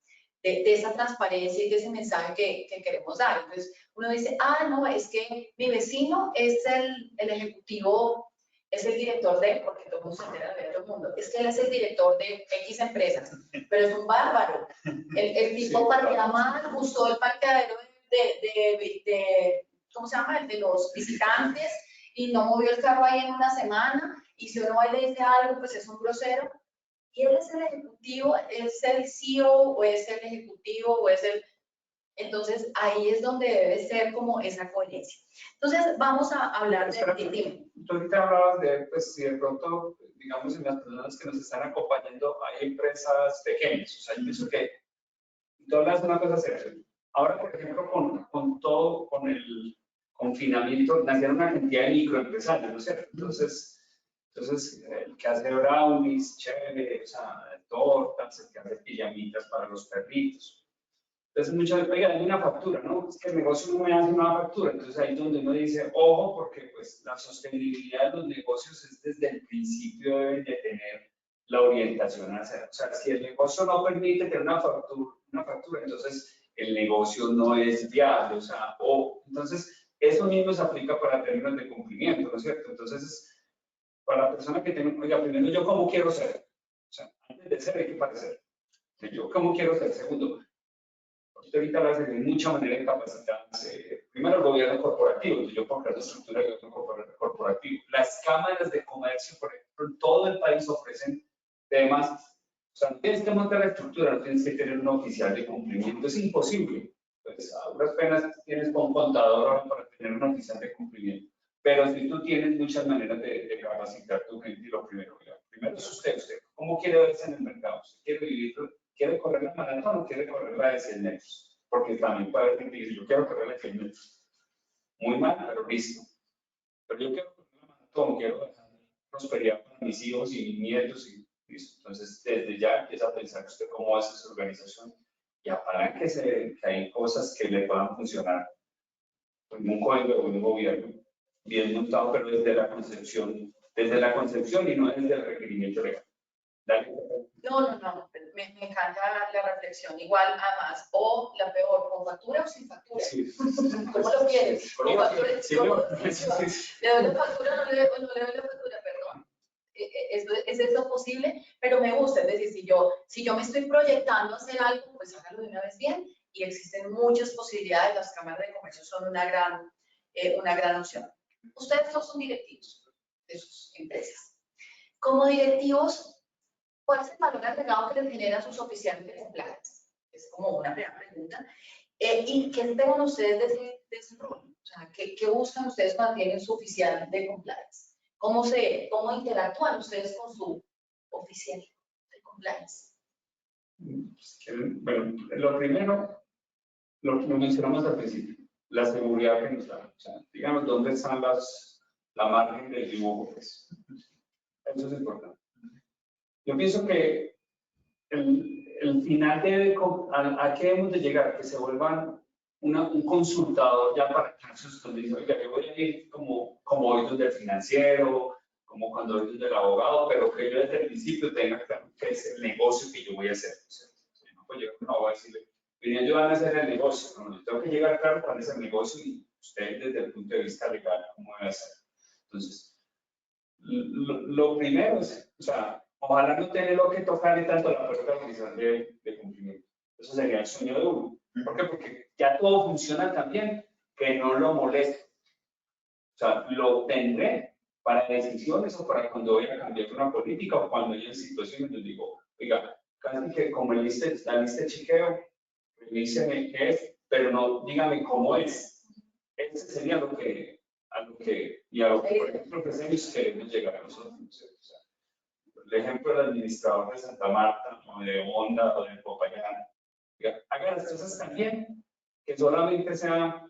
esa transparencia y de ese mensaje que queremos dar. Entonces uno dice, no, es que mi vecino es el ejecutivo, es el director de, porque todo el mundo se entera de todo el mundo, es que él es el director de X empresas, pero es un bárbaro. El tipo parquea mal, gustó el parqueadero ¿cómo se llama? El de los visitantes, y no movió el carro ahí en una semana, y si uno va y le dice algo, pues es un grosero. Y él es el ejecutivo, es el CEO, o es el ejecutivo, o es el... Entonces, ahí es donde debe ser como esa coherencia. Entonces, vamos a hablar de... Tú ahorita hablabas de, pues, si de pronto, digamos, en las personas que nos están acompañando, hay empresas pequeñas. O sea, yo pienso que tú hablas de una cosa seria. Ahora, por ejemplo, con el confinamiento, nacieron una cantidad de microempresarios, ¿no es cierto? Entonces, el que hace brownies, chévere, o sea, tortas, el que hace pijamitas para los perritos. Entonces, muchas veces, oiga, hay una factura, ¿no? Es que el negocio no me hace una factura. Entonces, ahí es donde uno dice, ojo, porque pues la sostenibilidad de los negocios es desde el principio deben de tener la orientación a hacer. O sea, si el negocio no permite tener una factura, entonces el negocio no es viable. O sea, entonces, eso mismo se aplica para términos de cumplimiento, ¿no es cierto? Entonces, para la persona que tiene, oiga, primero, ¿yo cómo quiero ser? O sea, antes de ser hay que parecer. ¿Yo cómo quiero ser? Segundo, ahorita hablas de mucha manera de capacitarse. Primero, el gobierno corporativo. Yo por crear estructura de gobierno corporativo. Las cámaras de comercio, por ejemplo, en todo el país ofrecen temas. O sea, no tienes que montar la estructura, no tienes que tener un oficial de cumplimiento. Es imposible. Pues a duras penas tienes con un contador para tener un oficial de cumplimiento. Pero si tú tienes muchas maneras de capacitar tu gente, y lo primero es usted. ¿Cómo quiere verse en el mercado? ¿Usted quiere vivir? ¿Quiere correr la maratón o quiere correr la de 100 metros? Porque también puede haber gente que dice, yo quiero correr la de 100 metros. Muy mal, pero listo. Pero yo quiero correr la maratón, quiero dejar prosperidad para mis hijos y mis nietos y listo. Entonces, desde ya empieza a pensar usted cómo hace su organización y apáránquese que hay cosas que le puedan funcionar en un código o en un gobierno bien montado, pero desde la concepción y no desde el requerimiento legal. Dale. No, me encanta la reflexión. Igual, además, o la peor, con factura o sin factura. Sí. ¿Cómo lo quieres? ¿Con factura? Sí. ¿Le doy la factura o no le doy la factura? Perdón. ¿Es eso posible? Pero me gusta, es decir, si yo me estoy proyectando a hacer algo, pues hágalo de una vez bien. Y existen muchas posibilidades. Las cámaras de comercio son una gran opción. Ustedes no son directivos de sus empresas. Como directivos, ¿cuál es el valor agregado que les genera a sus oficiales de compliance? Es como una primera pregunta. ¿Y qué esperan ustedes de ese rol? O sea, ¿qué buscan ustedes cuando tienen su oficial de compliance? ¿Cómo interactúan ustedes con su oficial de compliance? Bueno, lo primero, lo mencionamos al principio, la seguridad que nos da. O sea, digamos, ¿dónde están la margen del dibujo? Pues, eso es importante. Yo pienso que el final ¿a qué debemos de llegar? Que se vuelvan un consultador ya para casos donde dice, oiga, yo voy a ir como hoy del financiero, como cuando hoy del abogado, pero que yo desde el principio tenga claro qué es el negocio que yo voy a hacer. No voy a decirle, yo van a hacer el negocio, no, yo tengo que llegar claro cuál es el negocio y usted desde el punto de vista legal, cómo debe hacer. Entonces, lo primero es, o sea, ojalá no tenerlo que tocarle tanto la puerta oficial de cumplimiento. Eso sería el sueño de uno. ¿Por qué? Porque ya todo funciona tan bien que no lo moleste. O sea, lo tendré para decisiones o para cuando voy a cambiar una política o cuando haya situaciones donde digo, oiga, casi que como la lista de chequeo, revíseme qué es, pero no dígame cómo es. Ese sería a lo que, por ejemplo, queremos llegar a nosotros. O sea, el ejemplo del administrador de Santa Marta, o de Honda, o de Popayán, hagan las cosas están bien, que solamente sea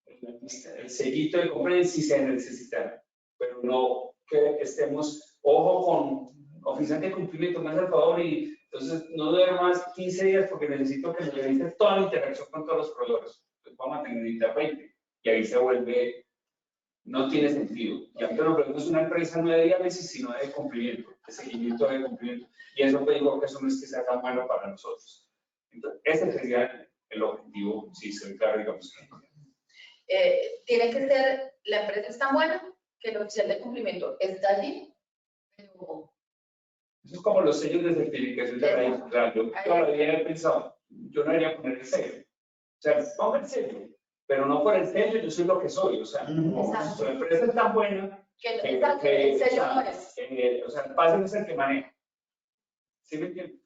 el sellito de compliance si se necesita, pero no que estemos, ojo con oficial de cumplimiento, me hace el favor y entonces no duermo más 15 días porque necesito que me revise toda la interacción con todos los proveedores. Entonces vamos a tener 20 y ahí se vuelve, no tiene sentido. Y aunque no es una empresa no de diálisis, sino de cumplimiento, de seguimiento de cumplimiento. Y eso te digo que eso no es que sea tan bueno para nosotros. Entonces, ese sería el objetivo, si soy claro, digamos. Tiene que ser, la empresa es tan buena que el oficial de cumplimiento está allí, pero Eso es como los sellos de certificación de la ISO. O sea, yo todavía he pensado, yo no debería poner el sello. O sea, ponga el sello, pero no por el sello, yo soy lo que soy. O sea, su empresa es tan buena que el sello no es. O sea, el pase es el que maneja. ¿Sí me entiendes?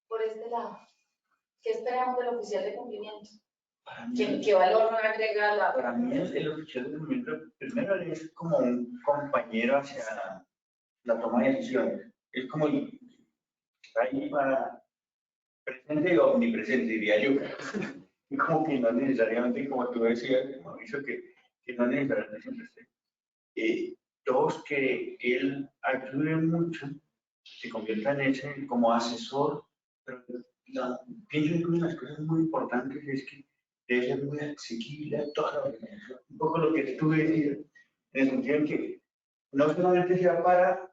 Por este lado, ¿qué esperamos del oficial de cumplimiento? Para mí, ¿Qué valor no agrega la? para mí el oficial de cumplimiento primero es como un compañero hacia la toma de decisiones. Es como está ahí para presente y omnipresente, diría yo. Y como que no necesariamente, como tú decías, Mauricio, que no necesariamente siempre esté. Dos, que él ayude mucho, se convierta en ese como asesor, pero pienso que una de las cosas muy importantes es que debe ser muy asequible a toda la organización. Un poco lo que tú decías, en el sentido en que no solamente sea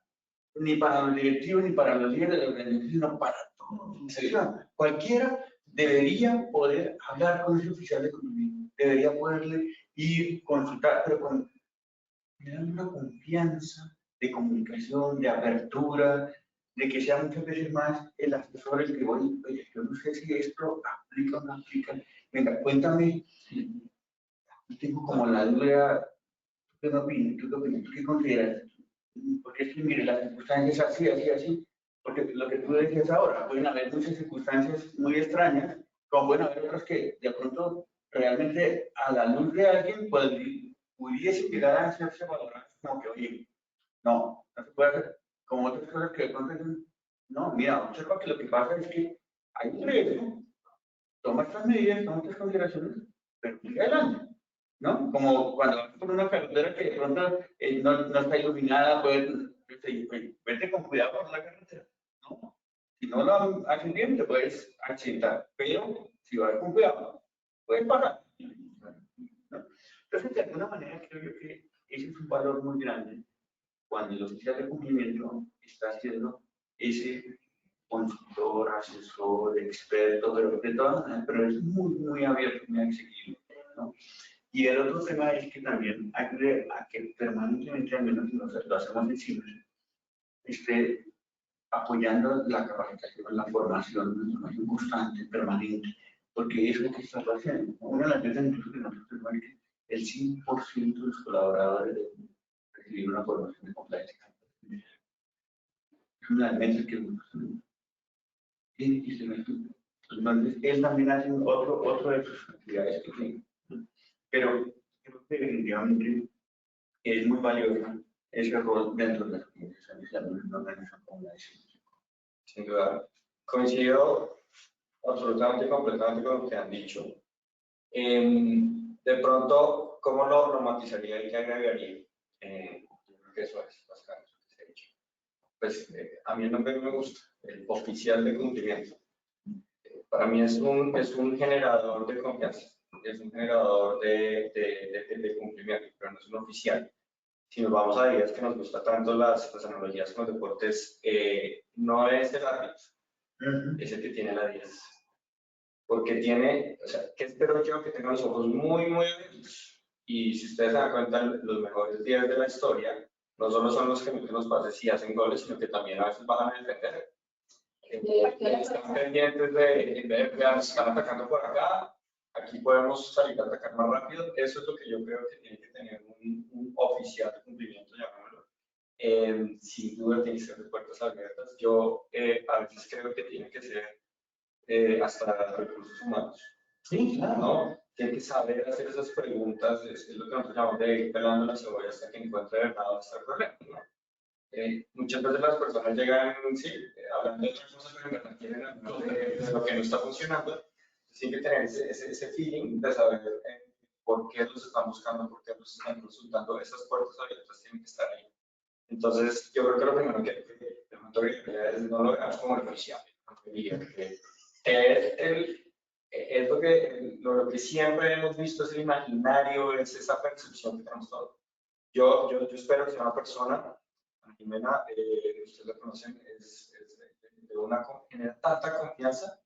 ni para los directivos ni para los líderes de la organización, sino para todos. Cualquiera debería poder hablar con ese oficial de cumplimiento, debería poderle ir, consultar, pero con una confianza de comunicación, de apertura, de que sea muchas veces más el asesor el que voy, oye, yo no sé si esto aplica o no aplica, venga, cuéntame, tengo como la duda, ¿tú qué opinas? ¿Tú qué consideras? Porque es que, mire, las circunstancias así, así, así, porque lo que tú decías ahora, pueden haber muchas circunstancias muy extrañas, como pueden haber otras que de pronto realmente a la luz de alguien pudiese llegar a hacerse valorar como que, oye, no se puede hacer, como otras cosas que de pronto dicen, no, mira, observa que lo que pasa es que hay un riesgo, toma estas medidas, toma estas consideraciones, pero sigue adelante. ¿No? Como cuando vas por una carretera que de pronto no está iluminada, pues, vete con cuidado por la carretera, ¿no? Si no lo haces bien, te puedes accidentar, pero si vas con cuidado, puedes parar, ¿no? Entonces, de alguna manera, creo yo que ese es un valor muy grande cuando el oficial de cumplimiento está haciendo ese consultor, asesor, experto, pero de todas maneras, pero es muy, muy abierto, muy accesible, ¿no? Y el otro tema es que también ayude a que permanentemente, al menos nosotros lo hacemos en Siemens, esté apoyando la capacitación, la formación constante, permanente, porque es lo que estamos haciendo. Una de las veces que nosotros vemos que el 100% de los colaboradores deben recibir una formación de compliance. Es una de las metas que tiene que ser esto. Entonces, él también hace otro de sus actividades que tiene. Pero creo que definitivamente es muy valioso ese rol dentro de las organizaciones y una organización como la de Siemens. Sin duda. Coincido absolutamente, completamente con lo que han dicho. De pronto, ¿cómo lo romantizaría y qué agregaría? Yo creo que eso es básicamente lo que se ha dicho. Pues a mí el nombre me gusta, el oficial de cumplimiento. Para mí es un generador de confianza, es un generador de cumplimiento, pero no es un oficial. Si nos vamos a días que nos gusta tanto las analogías con los deportes, no es el árbitro, es el que tiene la 10. Porque tiene, o sea, ¿qué espero yo? Que tenga los ojos muy, muy abiertos. Y si ustedes se dan cuenta, los mejores 10 de la historia no solo son los que meten los pases y hacen goles, sino que también a veces bajan a defender. Están pendientes de están atacando por acá, aquí podemos salir a atacar más rápido. Eso es lo que yo creo que tiene que tener un oficial de cumplimiento, llamémoslo. Sin duda tiene que ser de puertas abiertas. Yo a veces creo que tiene que ser hasta recursos humanos. Sí, claro. ¿No? Tiene que saber hacer esas preguntas, es lo que nosotros llamamos de ir pelando la cebolla hasta que encuentre de verdad dónde está el problema, ¿no? Muchas veces las personas llegan, sí, hablando de otras cosas, pero en verdad quieren hablar de lo que no está funcionando. tiene que tener ese feeling de saber por qué los están buscando, por qué los están consultando. Esas puertas abiertas tienen que estar ahí. Entonces, yo creo que lo primero que hay que es no lo veamos como el oficial. Es lo que siempre hemos visto, es el imaginario, es esa percepción que tenemos todos. Yo espero que sea una persona, Jimena, ustedes la conocen, genera tanta confianza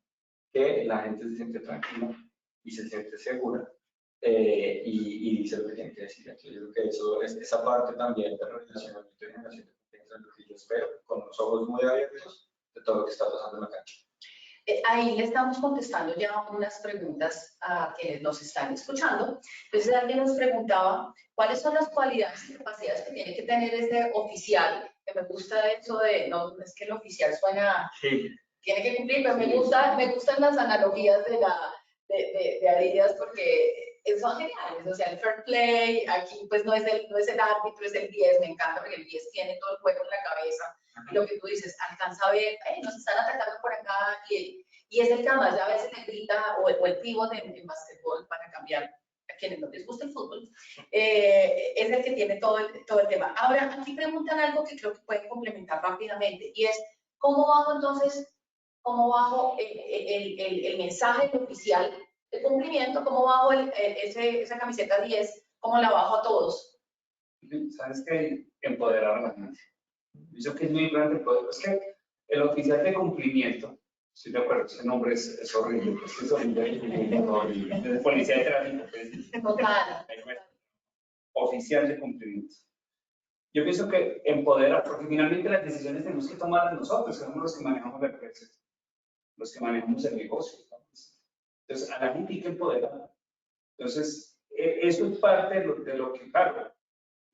que la gente se siente tranquila y se siente segura y dice lo que tiene que decir. Yo creo que eso es esa parte también de relacionamiento y generación de confianza, lo que yo espero, con los ojos muy abiertos de todo lo que está pasando en la cancha. Ahí le estamos contestando ya unas preguntas a quienes nos están escuchando. Entonces alguien nos preguntaba cuáles son las cualidades y capacidades que tiene que tener este oficial, que me gusta eso de, no es que el oficial suena, sí, tiene que cumplir, pero me gustan las analogías de Adidas porque son geniales, o sea, el fair play, aquí pues no es el árbitro, es el 10, me encanta porque el 10 tiene todo el juego en la cabeza. Y lo que tú dices, alcanza a ver, nos están atacando por acá, y es el que además ya a veces le grita, o el pívot en básquetbol, para cambiar a quienes no les gusta el fútbol, es el que tiene todo el tema. Ahora, aquí preguntan algo que creo que pueden complementar rápidamente, y es, ¿cómo bajo entonces, el mensaje oficial de cumplimiento? ¿Cómo bajo esa camiseta 10? ¿Cómo la bajo a todos? ¿Sabes qué? Empoderar a la gente. Eso que es muy importante, es que el oficial de cumplimiento, estoy de acuerdo, ese nombre es horrible, es horrible, es policía de tráfico. Total. Oficial de cumplimiento. Yo pienso que empodera, porque finalmente las decisiones tenemos que tomarlas nosotros, somos los que manejamos la empresa, los que manejamos el negocio. Entonces, a la gente hay que empoderar. Entonces, eso es parte de lo que, claro,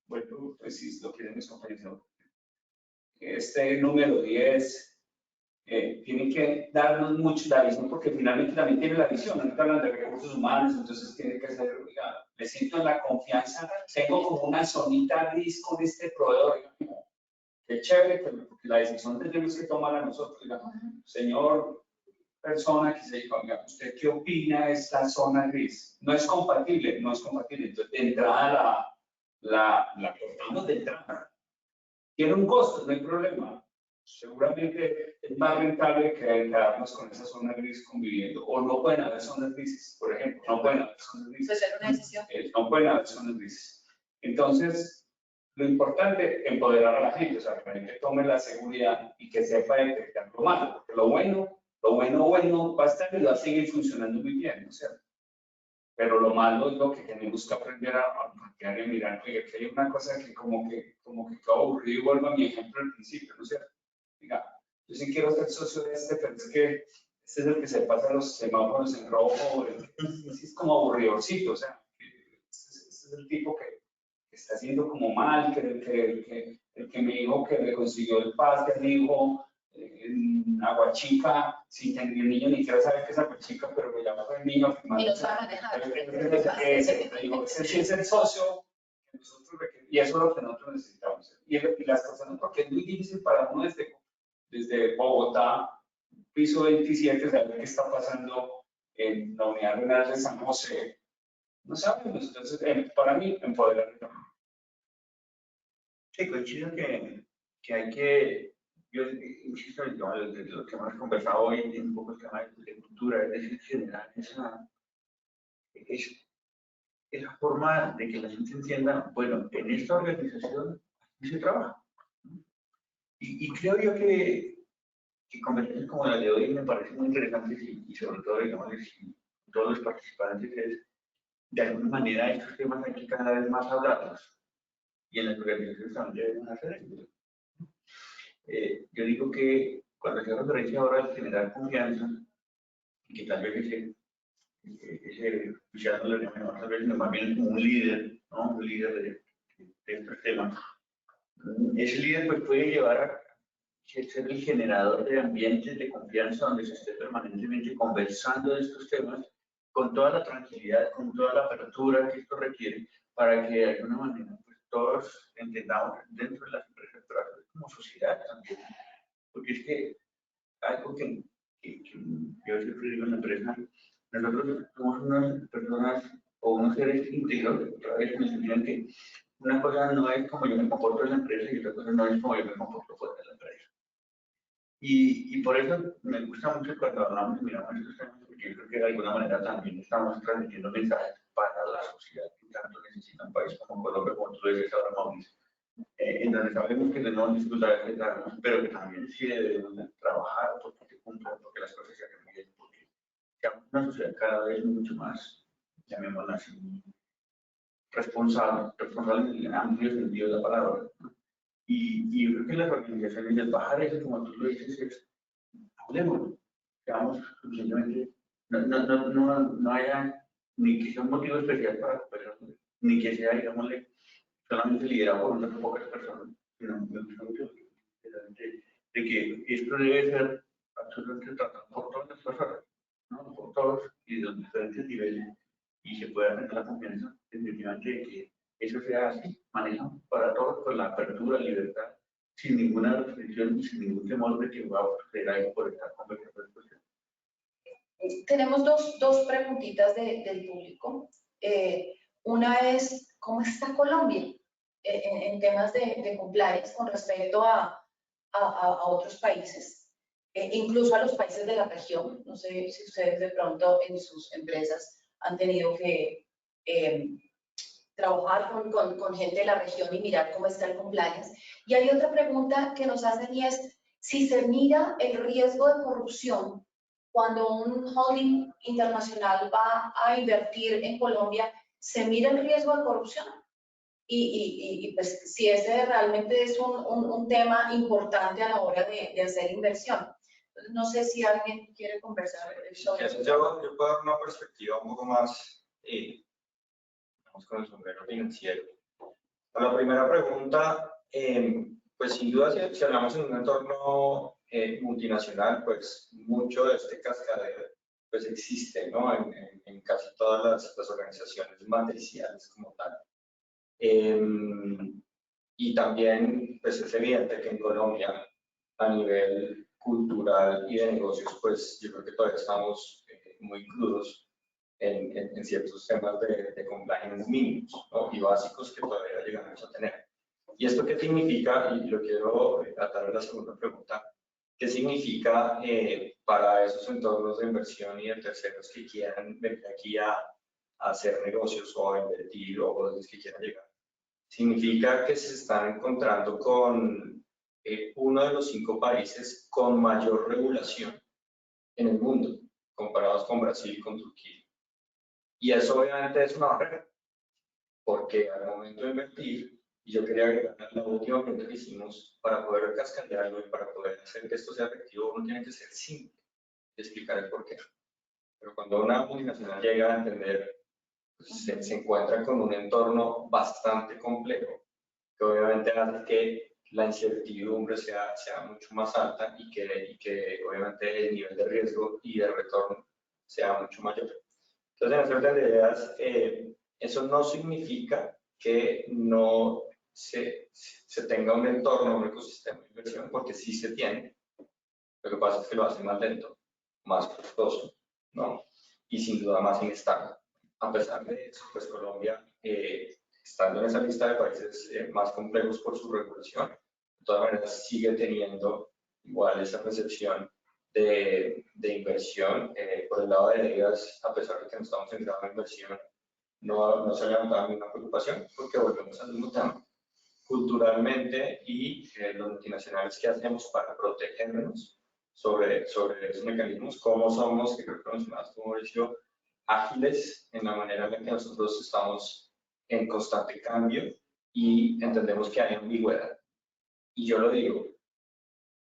bueno, pues si lo quieren mis compañeros, este número 10 tiene que darnos mucho la visión, porque finalmente también tiene la visión, no hablan de recursos humanos, entonces tiene que ser, oiga, me siento en la confianza, tengo como una zonita gris con este proveedor, qué chévere, porque la decisión tenemos que tomarla nosotros, oiga, señor persona que se dijo, oiga, ¿usted qué opina de esta zona gris? No es compatible, entonces de entrada la cortamos de entrada. Tiene un costo, no hay problema. Seguramente es más rentable que quedarnos con esa zona gris conviviendo. O no pueden haber zonas grises, por ejemplo. No pueden haber zonas grises. Pues es una decisión. No pueden haber zonas grises. Entonces, lo importante es empoderar a la gente, o sea, que la gente tome la seguridad y que sepa detectar lo malo. Porque lo bueno va a estar y va a seguir funcionando muy bien, ¿no es cierto? Pero lo malo es lo que tenemos que aprender a plantear y mirar. Oye, que hay una cosa que como que quedó aburrido, y vuelvo a mi ejemplo al principio, ¿no es cierto? Diga, yo sí quiero ser socio de pero es que este es el que se pasa los semáforos en rojo, es como aburridorcito, o sea, este es el tipo que está haciendo como mal, el que me dijo que le consiguió el pase al hijo en Aguachica, sin tener el niño ni siquiera sabe que es Aguachica, pero me llama el niño. Y no sabe manejar. Ese sí es el socio que nosotros requerimos, y eso es lo que nosotros necesitamos. Y las personas, porque es muy difícil para uno desde Bogotá, piso 27, saber qué está pasando en la unidad renal de San José. No sabemos, entonces, para mí, empoderar. Sí, coincido que hay que, yo insisto, de lo que hemos conversado hoy, un poco el tema de cultura, es decir, generar esa forma de que la gente entienda, bueno, en esta organización se trabaja. Y creo yo que conversaciones como la de hoy me parecen muy interesantes y sobre todo, digamos, todos los participantes es, de alguna manera, estos temas hay que cada vez más hablarlos. Y en las organizaciones también deben hacer eso. Yo digo que cuando se referencia ahora al generar confianza, que tal vez ese oficial no le llama tal vez más bien como un líder, ¿no? Un líder de estos temas. Ese líder pues, puede llevar a ser el generador de ambientes de confianza donde se esté permanentemente conversando de estos temas con toda la tranquilidad, con toda la apertura que esto requiere, para que de alguna manera pues, todos entendamos dentro de las empresas, pero como sociedad también. Porque es que algo que yo siempre digo en la empresa, nosotros somos unas personas o unos seres íntegros, otra vez en el sentido en que una cosa no es como yo me comporto en la empresa y otra cosa no es como yo me comporto fuera de la empresa. Y por eso me gusta mucho cuando hablamos y miramos estos temas, porque yo creo que de alguna manera también estamos transmitiendo mensajes para la sociedad que tanto necesita un país como Colombia, como tú dices ahora, Mauricio, en donde sabemos que tenemos dificultades que tenemos, pero que también sí debemos trabajar porque se cumplan, porque las cosas se hagan bien, porque seamos una sociedad cada vez mucho más, llamémosla así, responsable en el amplio sentido de la palabra. Y yo creo que las organizaciones del bajar eso, como tú lo dices, es hablemos, seamos suficientemente, no haya ni que sea un motivo especial para las personas, ni que sea, digámosle, solamente liderado por unas pocas personas, sino de que esto debe ser absolutamente tratado por todas las personas, ¿no? Por todos y de los diferentes niveles, y se pueda tener la confianza, definitivamente, de que eso sea así, manejado para todos con la apertura, libertad, sin ninguna restricción y sin ningún temor de que va a suceder algo por estar conversando después. Tenemos dos preguntitas del público. Una es, ¿cómo está Colombia en temas de compliance con respecto a otros países? Incluso a los países de la región. No sé si ustedes de pronto en sus empresas han tenido que trabajar con gente de la región y mirar cómo está el compliance. Y hay otra pregunta que nos hacen y es si se mira el riesgo de corrupción cuando un holding internacional va a invertir en Colombia, ¿se mira el riesgo de corrupción? Y pues si ese realmente es un tema importante a la hora de hacer inversión. Entonces, no sé si alguien quiere conversar sobre eso. Yo puedo dar una perspectiva un poco más, vamos con el sombrero financiero. La primera pregunta, pues sin duda si hablamos en un entorno multinacional, pues mucho de este cascadeo pues existe, ¿no? En casi todas las organizaciones matriciales como tal. Y también pues es evidente que en Colombia a nivel cultural y de negocios pues yo creo que todavía estamos muy crudos en ciertos temas de compliance mínimos, ¿no? Y básicos que todavía llegamos a tener. ¿Y esto qué significa? Y lo quiero atar a la segunda pregunta. ¿Qué significa para esos entornos de inversión y de terceros que quieran venir aquí a hacer negocios o a invertir o los que quieran llegar? Significa que se están encontrando con uno de los 5 países con mayor regulación en el mundo, comparados con Brasil y con Turquía. Y eso obviamente es una barrera, porque al momento de invertir, y yo quería agregar la última pregunta que hicimos, para poder cascadearlo y para poder hacer que esto sea efectivo, uno tiene que ser simple y explicar el porqué. Pero cuando una multinacional llega a entender, pues, se encuentra con un entorno bastante complejo, que obviamente hace que la incertidumbre sea mucho más alta y que obviamente el nivel de riesgo y de retorno sea mucho mayor. Entonces, en ese orden de ideas, eso no significa que no se tenga un entorno, un ecosistema de inversión, porque sí se tiene. Lo que pasa es que lo hace más lento, más costoso, ¿no? Y sin duda más inestable. A pesar de eso, pues Colombia, estando en esa lista de países más complejos por su regulación, de todas maneras sigue teniendo igual esa percepción de inversión. Por el lado de deudas, a pesar de que no estamos en grado de inversión, no se ha levantado ninguna preocupación, porque volvemos al mismo tema. Culturalmente y los multinacionales, ¿qué hacemos para protegernos sobre esos mecanismos? ¿Cómo somos, que creo que mencionaste, como Mauricio, ágiles en la manera en la que nosotros estamos en constante cambio y entendemos que hay ambigüedad? Y yo lo digo,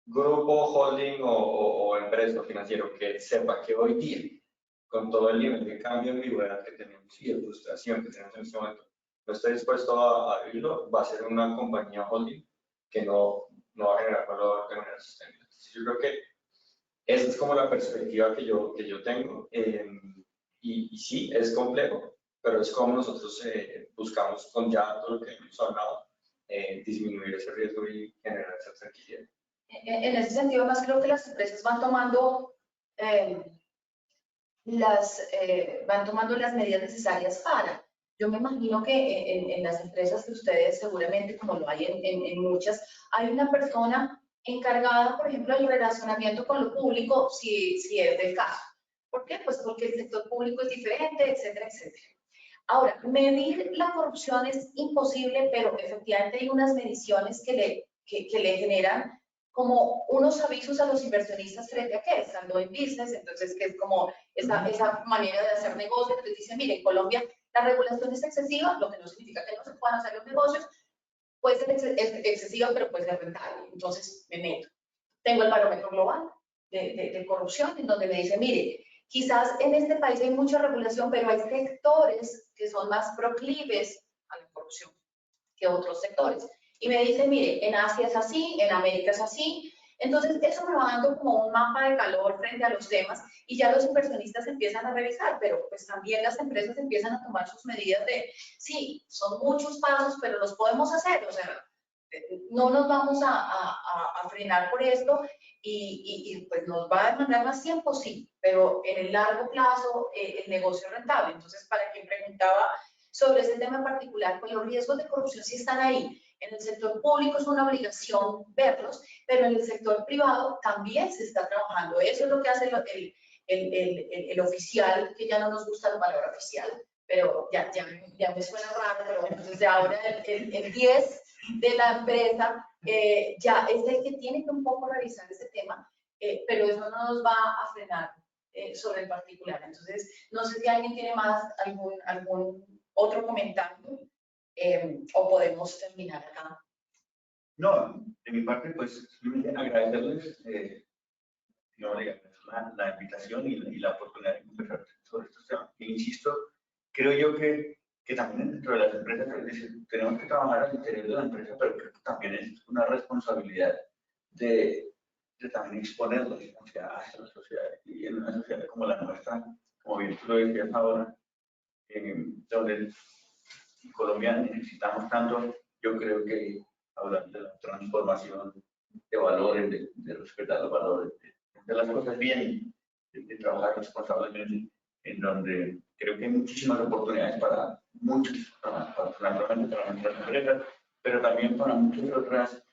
grupo, holding o empresa financiero que sepa que hoy día, con todo el nivel de cambio y ambigüedad que tenemos y de frustración que tenemos en este momento, no esté dispuesto a vivirlo, va a ser una compañía holding que no va a generar valor de manera sostenible. Entonces, yo creo que esa es como la perspectiva que yo tengo. Y sí, es complejo, pero es como nosotros buscamos con ya todo lo que hemos hablado, disminuir ese riesgo y generar esa tranquilidad. En ese sentido, más creo que las empresas van tomando van tomando las medidas necesarias para. Yo me imagino que en las empresas de ustedes, seguramente, como lo hay en muchas, hay una persona encargada, por ejemplo, del relacionamiento con lo público, si es del caso. ¿Por qué? Pues porque el sector público es diferente, etcétera, etcétera. Ahora, medir la corrupción es imposible, pero efectivamente hay unas mediciones que le generan como unos avisos a los inversionistas frente a qué es doing business, entonces que es como esa manera de hacer negocios, que dice, mire, en Colombia la regulación es excesiva, lo que no significa que no se puedan hacer los negocios, puede ser excesiva, pero puede ser rentable, entonces me meto. Tengo el barómetro global de corrupción, en donde me dice, mire, quizás en este país hay mucha regulación, pero hay sectores que son más proclives a la corrupción que otros sectores. Y me dice, mire, en Asia es así, en América es así. Entonces, eso me va dando como un mapa de calor frente a los temas y ya los inversionistas empiezan a revisar, pero pues también las empresas empiezan a tomar sus medidas de, sí, son muchos pasos, pero los podemos hacer, o sea, no nos vamos a frenar por esto y pues nos va a demandar más tiempo, sí, pero en el largo plazo el negocio es rentable. Entonces, para quien preguntaba sobre ese tema en particular, pues los riesgos de corrupción sí están ahí. En el sector público es una obligación verlos, pero en el sector privado también se está trabajando. Eso es lo que hace el oficial, que ya no nos gusta la palabra oficial, pero ya me suena raro, pero bueno, desde ahora el 10 de la empresa ya es el que tiene que un poco revisar ese tema, pero eso no nos va a frenar sobre el particular. Entonces, no sé si alguien tiene más algún otro comentario o podemos terminar acá. No, de mi parte, pues simplemente agradecerles la invitación y la oportunidad de conversar sobre estos temas. E insisto, creo yo que también dentro de las empresas tenemos que trabajar al interior de la empresa, pero creo que también es una responsabilidad de también exponerlos hacia la sociedad. Y en una sociedad como la nuestra, como bien tú lo decías ahora, donde en Colombia necesitamos tanto, yo creo que hablar de la transformación de valores, de respetar los valores, de las cosas bien, de trabajar responsablemente, en donde creo que hay muchísimas oportunidades para muchas, naturalmente para nuestras empresas, pero también para muchas otras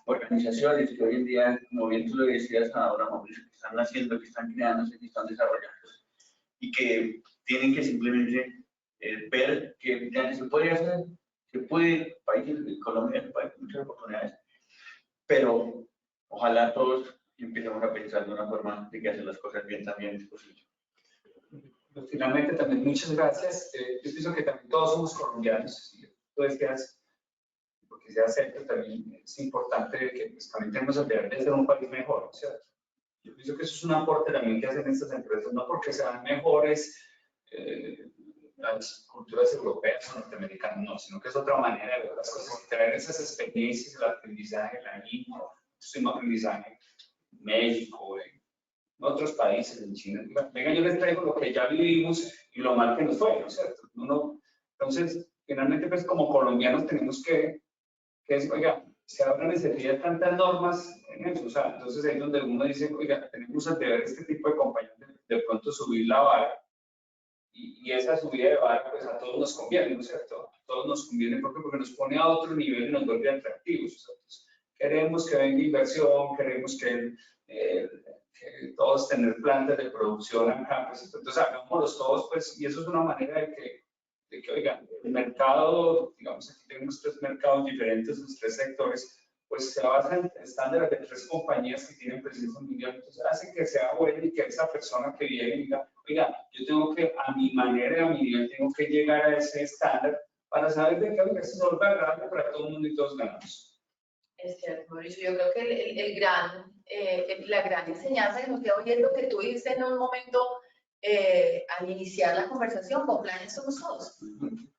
organizaciones que hoy en día, como bien tú lo decías ahora, Mauricio, que están naciendo, que están creándose, que están desarrollándose y que tienen que simplemente ver que ya se puede hacer, se puede, países de Colombia, hay muchas oportunidades, pero ojalá todos empecemos a pensar de una forma de que hacer las cosas bien también es posible. Finalmente, también muchas gracias. Yo pienso que también todos somos colombianos. Tú decías, porque se acepta, también es importante que pues, también tenemos el deber de ser un país mejor, ¿cierto? Yo pienso que eso es un aporte también que hacen estas empresas, no porque sean mejores las culturas europeas o norteamericanas, no, sino que es otra manera de ver las cosas, traer esas experiencias, el aprendizaje, la lengua, el mismo aprendizaje en México, en otros países, en China. Venga, yo les traigo lo que ya vivimos y lo mal que nos fue, ¿no es cierto? Entonces, finalmente, pues como colombianos tenemos que decir, oiga, si ahora necesita tantas normas en eso, o sea, entonces ahí es donde uno dice, oiga, tenemos el deber de este tipo de compañías de pronto subir la vara, y esa subida de vara, pues a todos nos conviene, ¿no es cierto? A todos nos conviene porque nos pone a otro nivel y nos vuelve atractivos. Entonces, queremos que venga inversión, queremos que todos tener plantas de producción acá, pues entonces hagámoslos todos, pues, y eso es una manera de que oigan, el mercado, digamos, aquí tenemos 3 mercados diferentes, los 3 sectores, pues se basa en estándares de 3 compañías que tienen presencia mundial, entonces hace que sea bueno y que esa persona que viene diga, oiga, yo tengo que, a mi manera y a mi nivel, tengo que llegar a ese estándar para saber de qué es no agradable para todo el mundo y todos ganamos. Es cierto, Mauricio, yo creo que la gran enseñanza que nos queda hoy es lo que tú dices en un momento al iniciar la conversación, con planes somos todos.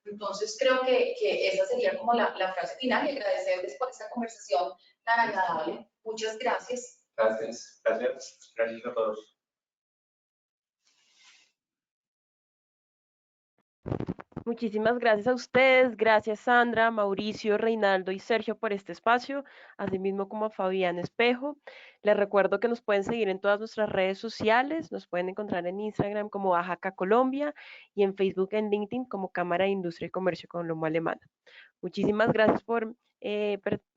Entonces creo que esa sería como la frase final y agradecerles por esta conversación tan agradable. Muchas gracias. Gracias. Gracias a todos. Muchísimas gracias a ustedes, gracias Sandra, Mauricio, Reinaldo y Sergio por este espacio, asimismo como a Fabián Espejo. Les recuerdo que nos pueden seguir en todas nuestras redes sociales, nos pueden encontrar en Instagram como Oaxaca Colombia y en Facebook en LinkedIn como Cámara de Industria y Comercio Colombo Alemana. Muchísimas gracias por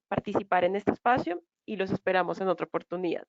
participar en este espacio y los esperamos en otra oportunidad.